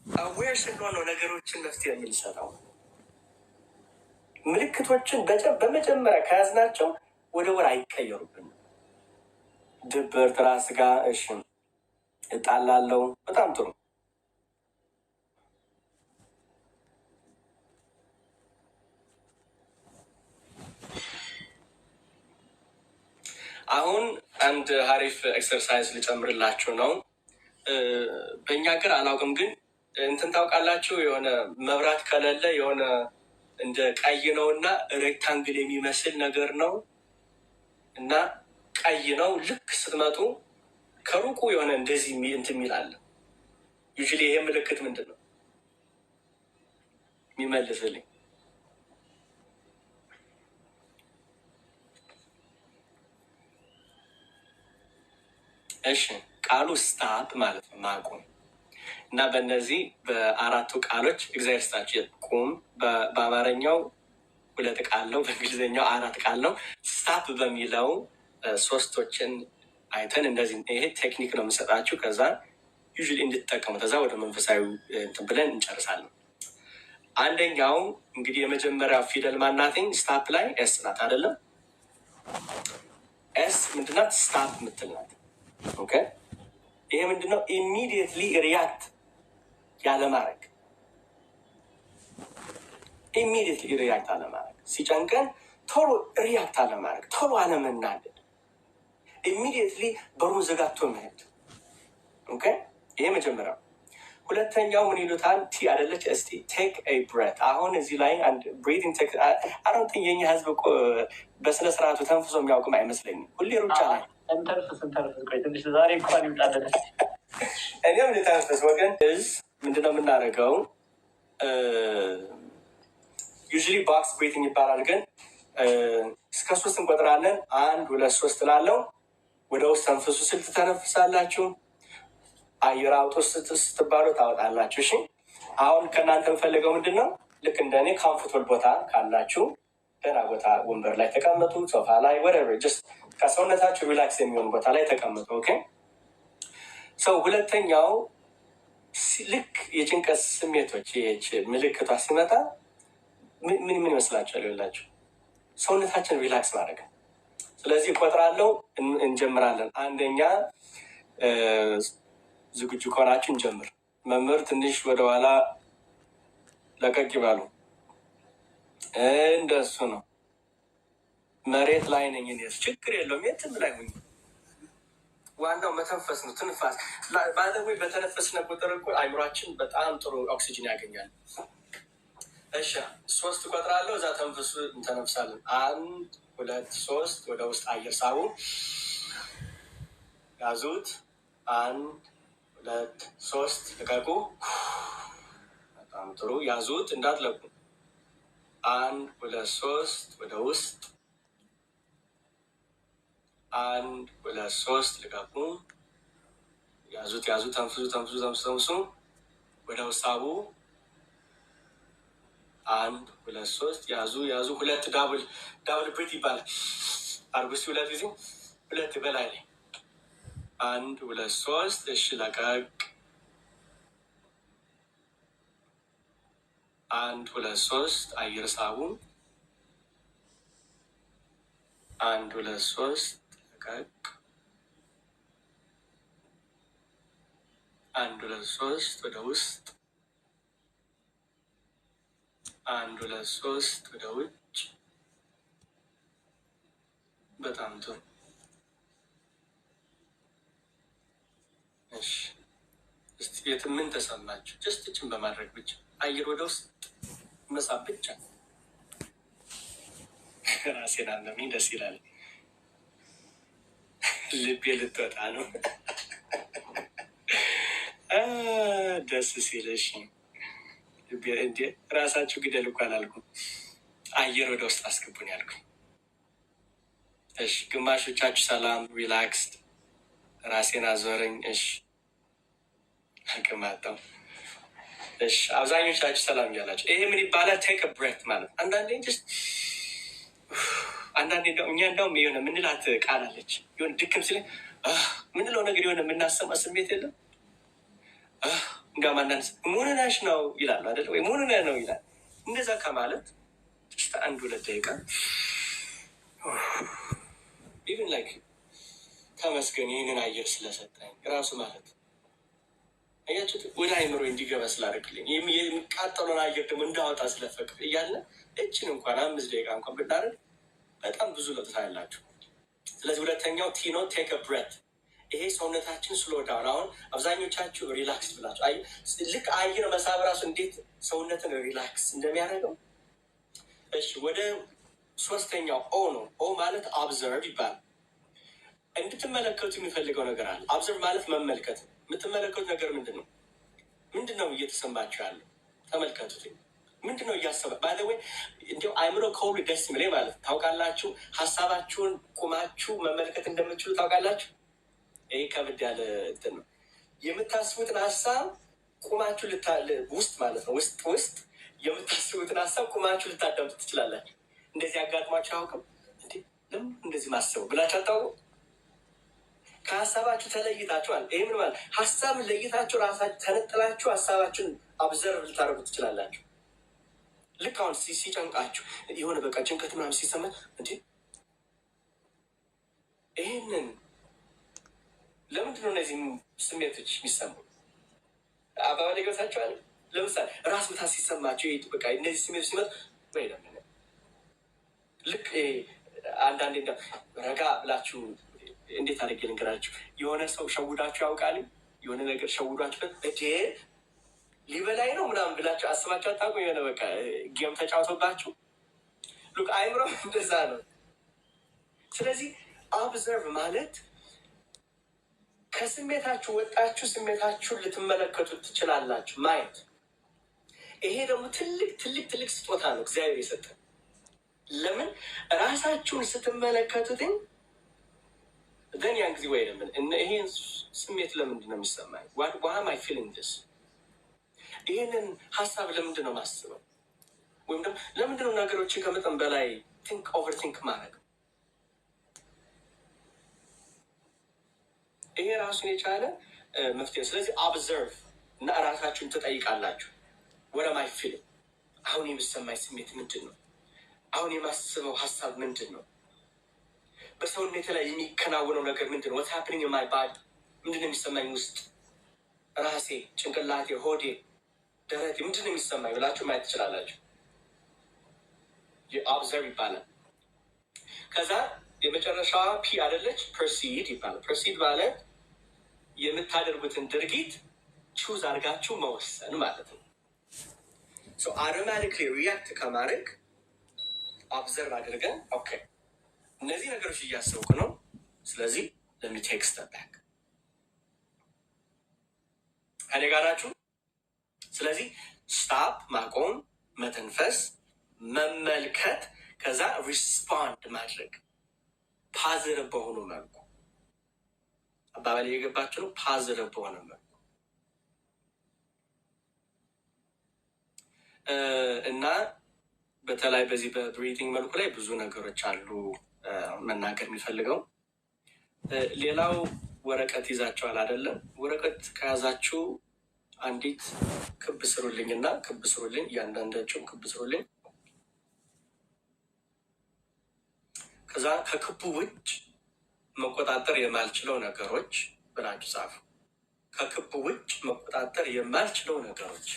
አዌር ስንሆን ነገሮችን መፍትሄ የምንሰጠው። ምልክቶችን በመጀመሪያ ከያዝናቸው ወደ ወር አይቀየሩብን። ድብርት፣ ራስ ጋር እሺ እጣላለሁ። በጣም ጥሩ። አሁን አንድ ሀሪፍ ኤክሰርሳይዝ ልጨምርላችሁ ነው። በእኛ ሀገር አላውቅም ግን እንትን ታውቃላችሁ፣ የሆነ መብራት ከሌለ የሆነ እንደ ቀይ ነው እና ሬክታንግል የሚመስል ነገር ነው እና ቀይ ነው። ልክ ስትመጡ ከሩቁ የሆነ እንደዚህ እንትን የሚል አለ። ዩዥሊ ይሄ ምልክት ምንድን ነው የሚመልስልኝ? እሺ ቃሉ ስታፕ ማለት ነው፣ ማቆም እና በእነዚህ በአራቱ ቃሎች እግዚአብሔር ስጣችሁ። ቁም በአማርኛው 2 ቃል ነው፣ በእንግሊዝኛው 4 ቃል ነው። ስታፕ በሚለው ሶስቶችን አይተን እንደዚህ ይሄ ቴክኒክ ነው የምሰጣችሁ። ከዛ ዩዥሊ እንድትጠቀሙ ከዛ ወደ መንፈሳዊ እንትን ብለን እንጨርሳለን። አንደኛው እንግዲህ የመጀመሪያው ፊደል ማናትኝ ስታፕ ላይ ኤስ ናት አይደለም? ኤስ ምንድናት? ስታፕ ምትልናት። ኦኬ ይሄ ምንድነው? ኢሚዲየትሊ ሪያክት ያለማድረግ። ኢሚዲየትሊ ሪያክት አለማድረግ፣ ሲጨንቀን ቶሎ ሪያክት አለማድረግ፣ ቶሎ አለመናደድ፣ ኢሚዲየትሊ በሩን ዘጋቶ መሄድ። ኦኬ ይሄ መጀመሪያው። ሁለተኛው ምን ይሉታል? ቲ አይደለች? እስቲ ቴክ ኤ ብሬት። አሁን እዚህ ላይ አንድ ብሪቲንግ ቴክ አሮንት የኛ ህዝብ እኮ በስነ ስርዓቱ ተንፍሶ የሚያውቅም አይመስለኝም። ሁሌ ሩጫ ላይ ትንሽ ዛሬ እንኳን ይምጣለን። እኔም ልተንፍስ ወገን እዝ ምንድነው የምናደርገው? ዩዥሊ ቦክስ ብሪቲንግ ይባላል። ግን እስከ 3 እንቆጥራለን። 1 2 3 ላለው ወደ ውስጥ ተንፍሱ ስል ትተነፍሳላችሁ። አየር አውጡ ስትባሉ ታወጣላችሁ። እሺ አሁን ከእናንተ የምፈልገው ምንድን ነው? ልክ እንደኔ ካምፎርታብል ቦታ ካላችሁ ደህና ቦታ ወንበር ላይ ተቀመጡ፣ ሶፋ ላይ ወደቨር፣ ጀስት ከሰውነታችሁ ሪላክስ የሚሆን ቦታ ላይ ተቀመጡ። ኦኬ ሰው ሁለተኛው ልክ የጭንቀት ስሜቶች ምልክቷ ሲመጣ ምን ይመስላችኋል? ይላችሁ ሰውነታችን ሪላክስ ማድረግ። ስለዚህ እቆጥራለሁ፣ እንጀምራለን። አንደኛ ዝግጁ ከሆናችሁ እንጀምር። መምህር ትንሽ ወደኋላ ለቀቅ ይባሉ። እንደሱ ነው። መሬት ላይ ነኝ እኔ። ችግር የለውም፣ የትም ላይ ሁኝ። ዋናው መተንፈስ ነው። ትንፋስ ባለወይ በተነፈስነ ቁጥር እኮ አይምሯችን በጣም ጥሩ ኦክሲጅን ያገኛል። እሺ 3 እቆጥራለሁ፣ እዛ ተንፍሱ፣ እንተነፍሳለን። 1 2 3 ወደ ውስጥ አየር ሳቡ፣ ያዙት። 1 2 3 ልቀቁ። በጣም ጥሩ። ያዙት፣ እንዳትለቁ። 1 2 3 ወደ ውስጥ 1 2 3 ልቀቁ። ያዙት፣ ተንፍሱ፣ ተንፍሱ። ወደ ውስጥ ሳቡ። 1 2 3 ያዙ። 2 ዳብል ብሪት ይባላል። አርጉስ 2 ጊዜ 2 በላይ ላይ 1 2 3 እሺ፣ ለቀቅ። 1 2 3 አየር ሳቡ። 1 2 3 ለቀቅ። 1 2 3 ወደ ውስጥ 1 2 3 ወደ ውጭ። በጣም ጥሩ። እሺ እስቲ ምን ተሰማችሁ? ጀስት እችን በማድረግ ብቻ አየር ወደ ውስጥ መሳብ ብቻ። ራሴን አመመኝ። ደስ ይላል። ልቤ ልትወጣ ነው። ደስ ሲልሽ እንዴ ራሳችሁ ግደል እኮ አላልኩም። አየር ወደ ውስጥ አስገቡን ያልኩኝ። እሺ ግማሾቻችሁ ሰላም ሪላክስድ። ራሴን አዞረኝ። እሺ አቅማጣው። እሺ አብዛኞቻችሁ ሰላም እያላችሁ ይሄ ምን ይባላል? ቴክ ብሬት ማለት አንዳንዴ እኛ እንደውም የሆነ ምንላት ቃል አለች። የሆነ ድክም ስለ ምንለው ነገር የሆነ የምናሰማ ስሜት የለም። እንዲያውም አንዳንድ ሙንነሽ ነው ይላሉ አይደለ ወይ? ሙንነ ነው ይላል። እንደዛ ከማለት ስ 1 2 ደቂቃ ኢቨን ላይክ ተመስገን ይህንን አየር ስለሰጠኝ ራሱ ማለት አያችሁት፣ ወደ አይምሮ እንዲገባ ስላደረግልኝ የሚቃጠሉን አየር ደግሞ እንዳወጣ ስለፈቅድ እያለ እችን እንኳን 5 ደቂቃ እንኳን ብናደርግ በጣም ብዙ ለውጥ ታያላችሁ። ስለዚህ ሁለተኛው ቲኖ ቴክ ብሬት። ይሄ ሰውነታችን ስሎ ዳውን። አሁን አብዛኞቻችሁ ሪላክስ ብላችሁ ልክ አየር መሳብ ራሱ እንዴት ሰውነትን ሪላክስ እንደሚያደርገው። እሺ ወደ 3ኛው ኦ ነው። ኦ ማለት ኦብዘርቭ ይባላል። እንድትመለከቱ የሚፈልገው ነገር አለ። ኦብዘርቭ ማለት መመልከት። የምትመለከቱት ነገር ምንድን ነው? ምንድን ነው እየተሰማችሁ ያለው? ተመልከቱት። ምንድን ነው እያሰበ ባለወይ እንዲያው አይምሮ ከሁሉ ደስ የሚለኝ ማለት ታውቃላችሁ፣ ሀሳባችሁን ቁማችሁ መመልከት እንደምትችሉ ታውቃላችሁ። ይሄ ከብድ ያለ እንትን ነው። የምታስቡትን ሀሳብ ቁማችሁ ውስጥ ማለት ነው ውስጥ የምታስቡትን ሀሳብ ቁማችሁ ልታዳምጡ ትችላላችሁ። እንደዚህ አጋጥሟችሁ አያውቅም? እንዴ ለምን እንደዚህ ማስበው ብላችሁ አታውቁም? ከሀሳባችሁ ተለይታችኋል። ይህ ምን ማለት ሀሳብን ለይታችሁ ራሳችሁ ተነጥላችሁ ሀሳባችሁን አብዘርቭ ልታደርጉ ትችላላችሁ። ልክ አሁን ሲጨንቃችሁ የሆነ በቃ ጭንቀት ምናምን ሲሰማ እንዴ ይህንን ለምንድነው እነዚህ ስሜቶች የሚሰሙ? አባባል ገብታችኋል? ለምሳሌ ራስ ምታት ሲሰማቸው በቃ እነዚህ ስሜቶች ሲመጡ ወይ ለምን ልክ አንዳንዴ ረጋ ብላችሁ እንዴት አድርጌ ልንገራችሁ? የሆነ ሰው ሸውዳችሁ ያውቃል? የሆነ ነገር ሸውዷችሁ እዴ ሊበላይ ነው ምናምን ብላችሁ አስባችሁ አታውቁም? የሆነ በቃ ጌም ተጫውቶባችሁ ሉክ አይምሮ እንደዛ ነው። ስለዚህ ኦብዘርቭ ማለት ከስሜታችሁ ወጣችሁ ስሜታችሁን ልትመለከቱት ትችላላችሁ ማየት። ይሄ ደግሞ ትልቅ ስጦታ ነው እግዚአብሔር የሰጠን። ለምን ራሳችሁን ስትመለከቱትኝ then ያን ጊዜ ወይ ለምን ይሄን ስሜት ለምንድን ነው የሚሰማኝ? why am I feeling this? ይሄንን ሀሳብ ለምንድን ነው ማስበው? ወይም ደግሞ ለምንድን ነው ነገሮችን ከመጠን በላይ ኦቨርቲንክ ማድረግ? ይሄ ራሱን የቻለ መፍትሄ። ስለዚህ ኦብዘርቭ እና እራሳችሁን ትጠይቃላችሁ። what am I feeling? አሁን የሚሰማኝ ስሜት ምንድን ነው? አሁን የማስበው ሀሳብ ምንድን ነው? በሰውነቴ ላይ የሚከናወነው ነገር ምንድን ነው? what's happening in my body? ምንድን ነው የሚሰማኝ ውስጥ? ራሴ፣ ጭንቅላቴ፣ ሆዴ፣ ደረቴ ምንድን ነው የሚሰማኝ ብላችሁ ማየት ትችላላችሁ። ኦብዘርቭ ይባላል። ከዛ የመጨረሻዋ ፒ አይደለች፣ ፐርሲድ ይባላል። ፐርሲድ ማለት የምታደርጉትን ድርጊት ቹዝ አድርጋችሁ መወሰን ማለት ነው። አውቶማቲክሊ ሪያክት ከማድረግ ኦብዘርቭ አድርገን ኦኬ እነዚህ ነገሮች እያሰብኩ ነው፣ ስለዚህ ለሚ ቴክ ስቴፕ ባክ። ከኔ ጋር ናችሁ? ስለዚህ ስታፕ ማቆም፣ መተንፈስ፣ መመልከት፣ ከዛ ሪስፖንድ ማድረግ ፓዝቲቭ በሆኑ መልኩ። አባባል የገባችሁ ነው? ፓዝቲቭ በሆነ መልኩ እና በተለይ በዚህ በብሪቲንግ መልኩ ላይ ብዙ ነገሮች አሉ መናገር የሚፈልገው። ሌላው ወረቀት ይዛችኋል አይደለም? ወረቀት ከያዛችሁ አንዲት ክብ ስሩልኝ እና ክብ ስሩልኝ፣ እያንዳንዳችሁም ክብ ስሩልኝ። ከዛ ከክቡ ውጭ መቆጣጠር የማልችለው ነገሮች ብላችሁ ጻፉ። ከክቡ ውጭ መቆጣጠር የማልችለው ነገሮች።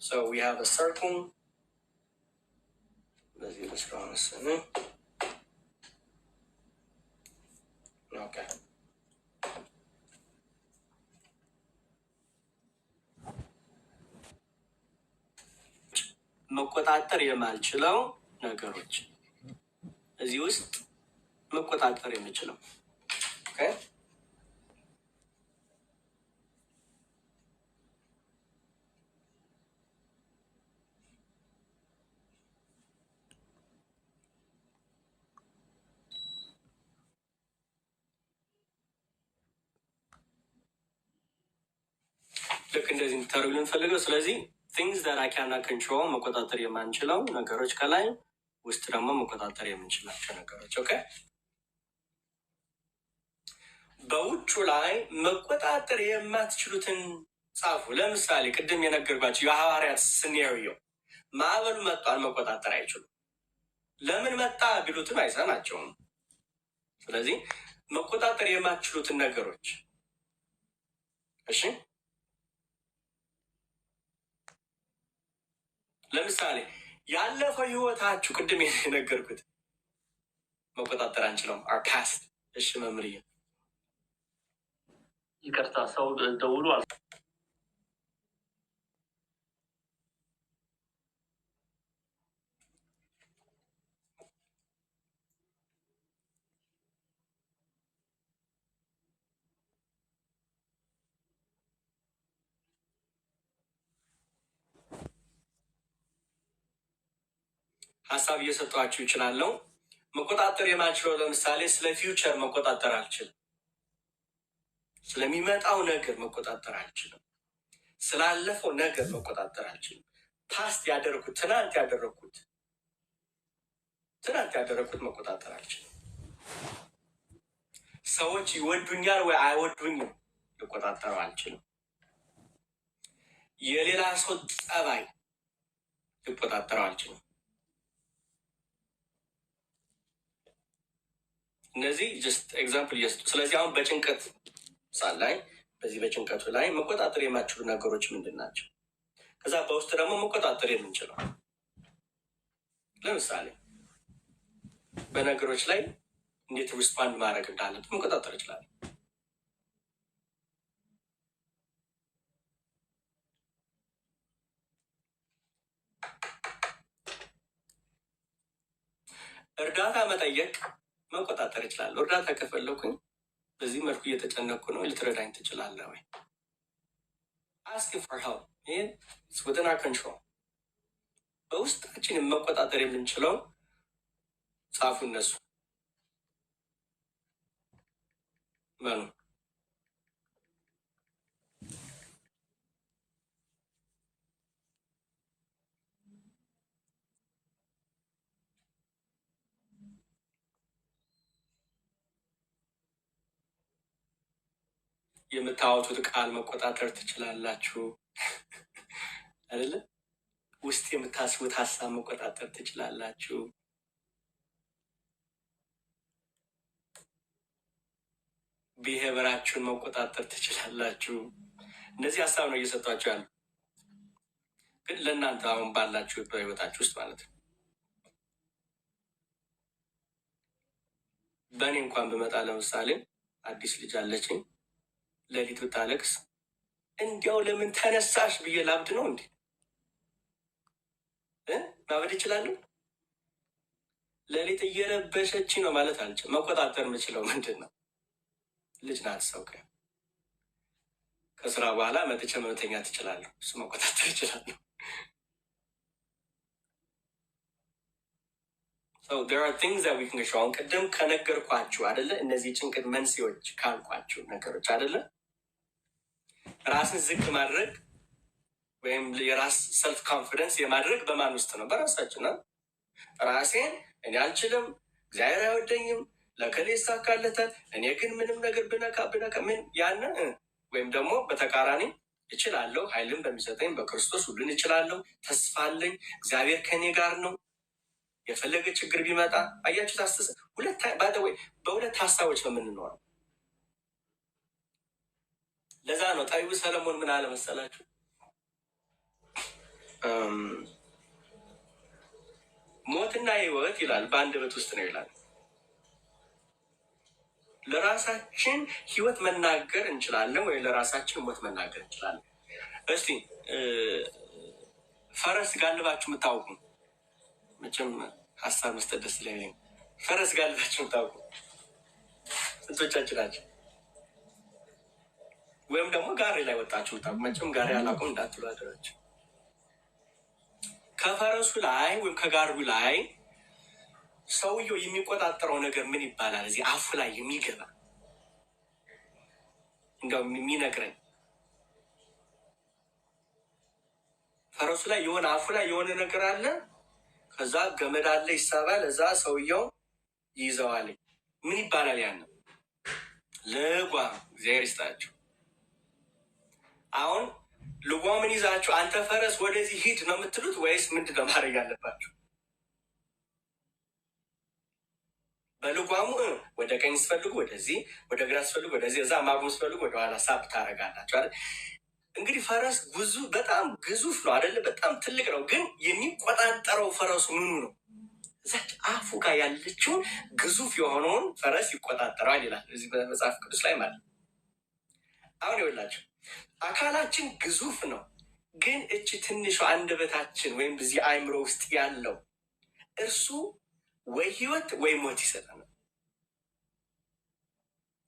So we have a circle. በዚህ በስራው መሰለኝ። ኦኬ መቆጣጠር የማልችለው ነገሮች እዚህ ውስጥ መቆጣጠር የምችለው ኦኬ ልክ እንደዚህ እንድታደርጉ ልንፈልገው። ስለዚህ things that I cannot control መቆጣጠር የማንችለው ነገሮች ከላይ ውስጥ ደግሞ መቆጣጠር የምንችላቸው ነገሮች ኦኬ። በውጩ ላይ መቆጣጠር የማትችሉትን ጻፉ። ለምሳሌ ቅድም የነገርኳቸው የሐዋርያት ሲናሪዮ ማዕበሉ መጣል መቆጣጠር አይችሉም። ለምን መጣ ቢሉትም አይሰማቸውም። ስለዚህ መቆጣጠር የማትችሉትን ነገሮች እሺ። ለምሳሌ ያለፈው ህይወታችሁ ቅድም የነገርኩት መቆጣጠር አንችለውም። our past እሺ መምርዬ ይቅርታ ሰው ደውሎ ሀሳብ እየሰጧችሁ ይችላለሁ። መቆጣጠር የማልችለው ለምሳሌ ስለ ፊውቸር መቆጣጠር አልችልም። ስለሚመጣው ነገር መቆጣጠር አልችልም። ስላለፈው ነገር መቆጣጠር አልችልም። ፓስት ያደረኩት ትናንት ያደረኩት መቆጣጠር አልችልም። ሰዎች ይወዱኛል ወይ አይወዱኝም ልቆጣጠረው አልችልም። የሌላ ሰው ጸባይ ልቆጣጠረው አልችልም። እነዚህ ጀስት ኤግዛምፕል እየሰጡ ስለዚህ አሁን በጭንቀት ሳል ላይ በዚህ በጭንቀቱ ላይ መቆጣጠር የማይችሉ ነገሮች ምንድን ናቸው? ከዛ በውስጥ ደግሞ መቆጣጠር የምንችለው ለምሳሌ በነገሮች ላይ እንዴት ሪስፖንድ ማድረግ እንዳለብን መቆጣጠር ይችላል። እርዳታ መጠየቅ መቆጣጠር ይችላል። እርዳታ ከፈለኩኝ በዚህ መልኩ እየተጨነኩ ነው፣ ልትረዳኝ ትችላለህ ወይ? asking for help it's within our control። በውስጣችን መቆጣጠር የምንችለው ጻፉ እነሱ መኑ የምታወጡት ቃል መቆጣጠር ትችላላችሁ አይደለ? ውስጥ የምታስቡት ሀሳብ መቆጣጠር ትችላላችሁ። ብሄበራችሁን መቆጣጠር ትችላላችሁ። እነዚህ ሀሳብ ነው እየሰጧችሁ ያሉ። ግን ለእናንተ አሁን ባላችሁ በህይወታችሁ ውስጥ ማለት ነው። በእኔ እንኳን ብመጣ ለምሳሌ አዲስ ልጅ አለችኝ። ሌሊት ብታለቅስ እንዲያው ለምን ተነሳሽ ብዬ ላብድ ነው እንዴ? ማበድ እችላለሁ? ሌሊት እየረበሸች ነው ማለት አልችልም። መቆጣጠር የምችለው ምንድን ነው? ልጅ ናት። ሰው ከስራ በኋላ መጥቼ መተኛት እችላለሁ። እሱ መቆጣጠር እችላለሁ። So there are things that we can control. አሁን ቅድም ከነገርኳችሁ አይደለ? እነዚህ ጭንቀት መንስኤዎች ካልኳችሁ ነገሮች አይደለ? ራስን ዝቅ ማድረግ ወይም የራስ ሰልፍ ኮንፊደንስ የማድረግ በማን ውስጥ ነው? በራሳችን ነው። ራሴን እኔ አልችልም፣ እግዚአብሔር አይወደኝም፣ ለከሌ ይሳካለታል፣ እኔ ግን ምንም ነገር ብነካ ምን ያን ወይም ደግሞ በተቃራኒ እችላለሁ፣ ኃይልን በሚሰጠኝ በክርስቶስ ሁሉን እችላለሁ፣ ተስፋ አለኝ፣ እግዚአብሔር ከኔ ጋር ነው፣ የፈለገ ችግር ቢመጣ። አያችሁ ታስስ በሁለት ሀሳቦች ነው የምንኖረው። ለዛ ነው ጠቢቡ ሰለሞን ምን አለ መሰላችሁ? ሞትና ሕይወት ይላል በአንደበት ውስጥ ነው ይላል። ለራሳችን ሕይወት መናገር እንችላለን ወይ ለራሳችን ሞት መናገር እንችላለን? እስቲ ፈረስ ጋልባችሁ የምታውቁ መቼም ሀሳብ መስጠት ደስ ይለኛል። ፈረስ ጋልባችሁ የምታውቁ ስንቶቻችን ናቸው? ወይም ደግሞ ጋሪ ላይ ወጣችሁ የምታውቁ? መቼም ጋሪ አላውቅም እንዳትሉ አደራችሁ። ከፈረሱ ላይ ወይም ከጋሪው ላይ ሰውየው የሚቆጣጠረው ነገር ምን ይባላል? እዚህ አፉ ላይ የሚገባ እንደው የሚነግረኝ ፈረሱ ላይ የሆነ አፉ ላይ የሆነ ነገር አለ። ከዛ ገመድ አለ ይሳባል። እዛ ሰውየው ይይዘዋል። ምን ይባላል? ያን ልጓም። እግዚአብሔር ይስጣችሁ። አሁን ልጓምን ይዛችሁ አንተ ፈረስ ወደዚህ ሂድ ነው የምትሉት ወይስ ምንድን ነው ማድረግ ያለባችሁ? በልጓሙ ወደ ቀኝ ስፈልጉ ወደዚህ፣ ወደ ግራ ስፈልጉ ወደዚህ፣ እዛ ማጉን ስፈልጉ ወደኋላ ሳብ ታደርጋላችሁ አይደል? እንግዲህ ፈረስ በጣም ግዙፍ ነው አይደለ? በጣም ትልቅ ነው። ግን የሚቆጣጠረው ፈረሱ ምኑ ነው? እዛች አፉ ጋር ያለችውን ግዙፍ የሆነውን ፈረስ ይቆጣጠረዋል ይላል እዚህ በመጽሐፍ ቅዱስ ላይ ማለት። አሁን ይኸውላችሁ አካላችን ግዙፍ ነው። ግን እች ትንሿ አንደበታችን ወይም በዚህ አእምሮ ውስጥ ያለው እርሱ ወይ ህይወት ወይ ሞት ይሰጠናል።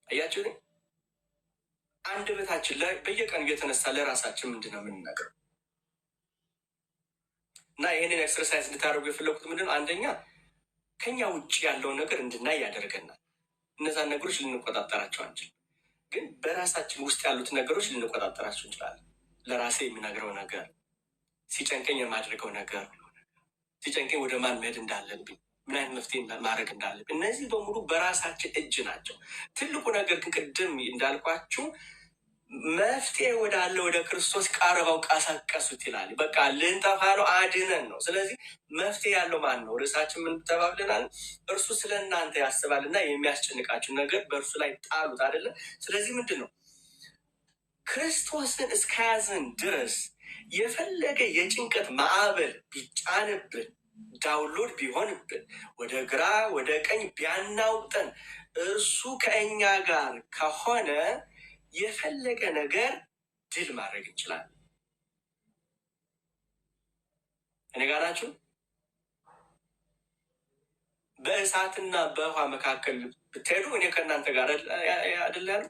አያችሁ ነ አንደበታችን በየቀኑ እየተነሳ ለራሳችን ምንድን ነው የምንነግረው? እና ይህንን ኤክሰርሳይዝ እንድታደርጉ የፈለጉት ምንድን ነው? አንደኛ ከኛ ውጭ ያለውን ነገር እንድናይ ያደርገናል። እነዛን ነገሮች ልንቆጣጠራቸው አንችል፣ ግን በራሳችን ውስጥ ያሉት ነገሮች ልንቆጣጠራቸው እንችላለን። ለራሴ የሚነግረው ነገር፣ ሲጨንቀኝ የማድረገው ነገር፣ ሲጨንቀኝ ወደ ማን መሄድ እንዳለብኝ፣ ምን አይነት መፍትሄ ማድረግ እንዳለብኝ፣ እነዚህ በሙሉ በራሳችን እጅ ናቸው። ትልቁ ነገር ግን ቅድም እንዳልኳችሁ መፍትሄ ወዳለ ወደ ክርስቶስ ቀርበው ቀሰቀሱት ይላል። በቃ ልንጠፋ ነው፣ አድነን ነው። ስለዚህ መፍትሄ ያለው ማን ነው? ርዕሳችን ምን ተባብለናል? እርሱ ስለ እናንተ ያስባልና የሚያስጨንቃችሁ ነገር በእርሱ ላይ ጣሉት አይደለ? ስለዚህ ምንድን ነው ክርስቶስን እስከያዝን ድረስ የፈለገ የጭንቀት ማዕበል ቢጫንብን፣ ዳውንሎድ ቢሆንብን፣ ወደ ግራ ወደ ቀኝ ቢያናውጠን፣ እርሱ ከእኛ ጋር ከሆነ የፈለገ ነገር ድል ማድረግ እንችላለን። እኔ ጋር ናችሁ? በእሳትና በውሃ መካከል ብትሄዱ እኔ ከእናንተ ጋር አይደል ያሉ?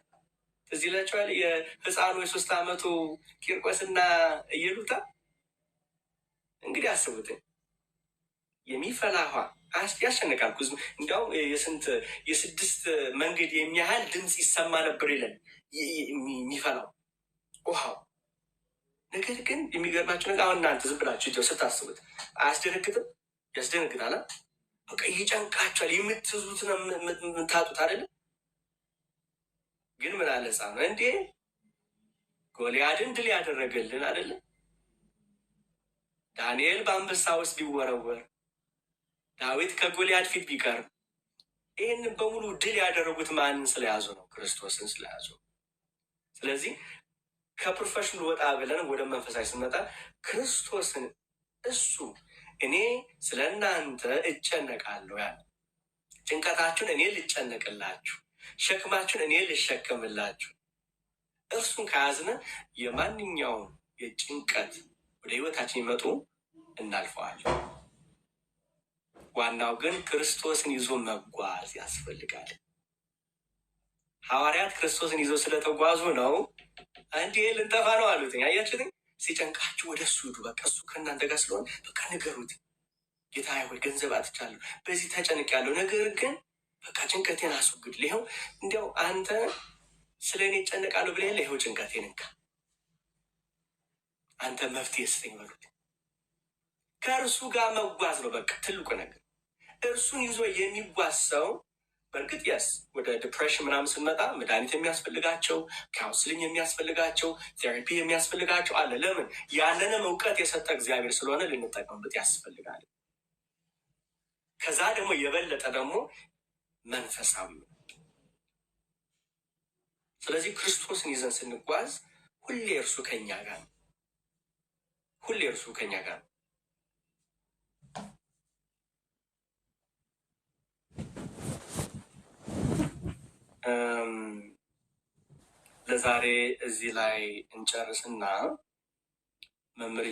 እዚህ ላቸዋል የህፃኑ የ3 ዓመቱ ቂርቆስና እየሉታ እንግዲህ አስቡት። የሚፈላ ውሃ ያስጨንቃል። እንዲያው የስድስት መንገድ የሚያህል ድምፅ ይሰማ ነበር ይለን የሚፈላው ውሃው። ነገር ግን የሚገርማቸው ነገር አሁን እናንተ ዝም ብላችሁ ስታስቡት አያስደነግጥም? ያስደነግጣል። በቃ ይጨንቃቸዋል። የምትዙት ነው የምታጡት አይደለም። ግን ምን አለ ሕፃኑ እንዴ ጎልያድን ድል ያደረገልን አይደለም። ዳንኤል በአንበሳ ውስጥ ቢወረወር፣ ዳዊት ከጎልያድ ፊት ቢቀርብ፣ ይህንን በሙሉ ድል ያደረጉት ማንን ስለያዙ ነው? ክርስቶስን ስለያዙ። ስለዚህ ከፕሮፌሽኑ ወጣ ብለን ወደ መንፈሳዊ ስንመጣ ክርስቶስን እሱ እኔ ስለ እናንተ እጨነቃለሁ ያለ ጭንቀታችሁን እኔ ልጨነቅላችሁ፣ ሸክማችሁን እኔ ልሸከምላችሁ። እርሱን ከያዝነ የማንኛውም የጭንቀት ወደ ህይወታችን ይመጡ እናልፈዋለን። ዋናው ግን ክርስቶስን ይዞ መጓዝ ያስፈልጋል። ሐዋርያት ክርስቶስን ይዞ ስለተጓዙ ነው እንዲህ ልንጠፋ ነው አሉት። አያችሁት? ሲጨንቃችሁ ወደ እሱ ሂዱ፣ በቃ እሱ ከእናንተ ጋር ስለሆነ በቃ ንገሩት። ጌታ ሆይ ገንዘብ አጥቻለሁ፣ በዚህ ተጨንቄያለሁ፣ ነገር ግን በቃ ጭንቀቴን አስወግድ። ይኸው እንዲያው አንተ ስለ እኔ እጨነቃለሁ ብለህ የለ፣ ይኸው ጭንቀቴን እንካ፣ አንተ መፍትሄ ስጠኝ በሉት። ከእርሱ ጋር መጓዝ ነው በቃ ትልቁ ነገር። እርሱን ይዞ የሚጓዝ ሰው በእርግጥ የስ ወደ ዲፕሬሽን ምናምን ስንመጣ መድኃኒት የሚያስፈልጋቸው፣ ካውንስሊንግ የሚያስፈልጋቸው፣ ቴራፒ የሚያስፈልጋቸው አለ። ለምን? ያንንም እውቀት የሰጠ እግዚአብሔር ስለሆነ ልንጠቀምበት ያስፈልጋል። ከዛ ደግሞ የበለጠ ደግሞ መንፈሳዊ ነው። ስለዚህ ክርስቶስን ይዘን ስንጓዝ ሁሌ እርሱ ከኛ ጋር ነው። ሁሌ እርሱ ከኛ ጋር ነው። ለዛሬ እዚህ ላይ እንጨርስና መምህር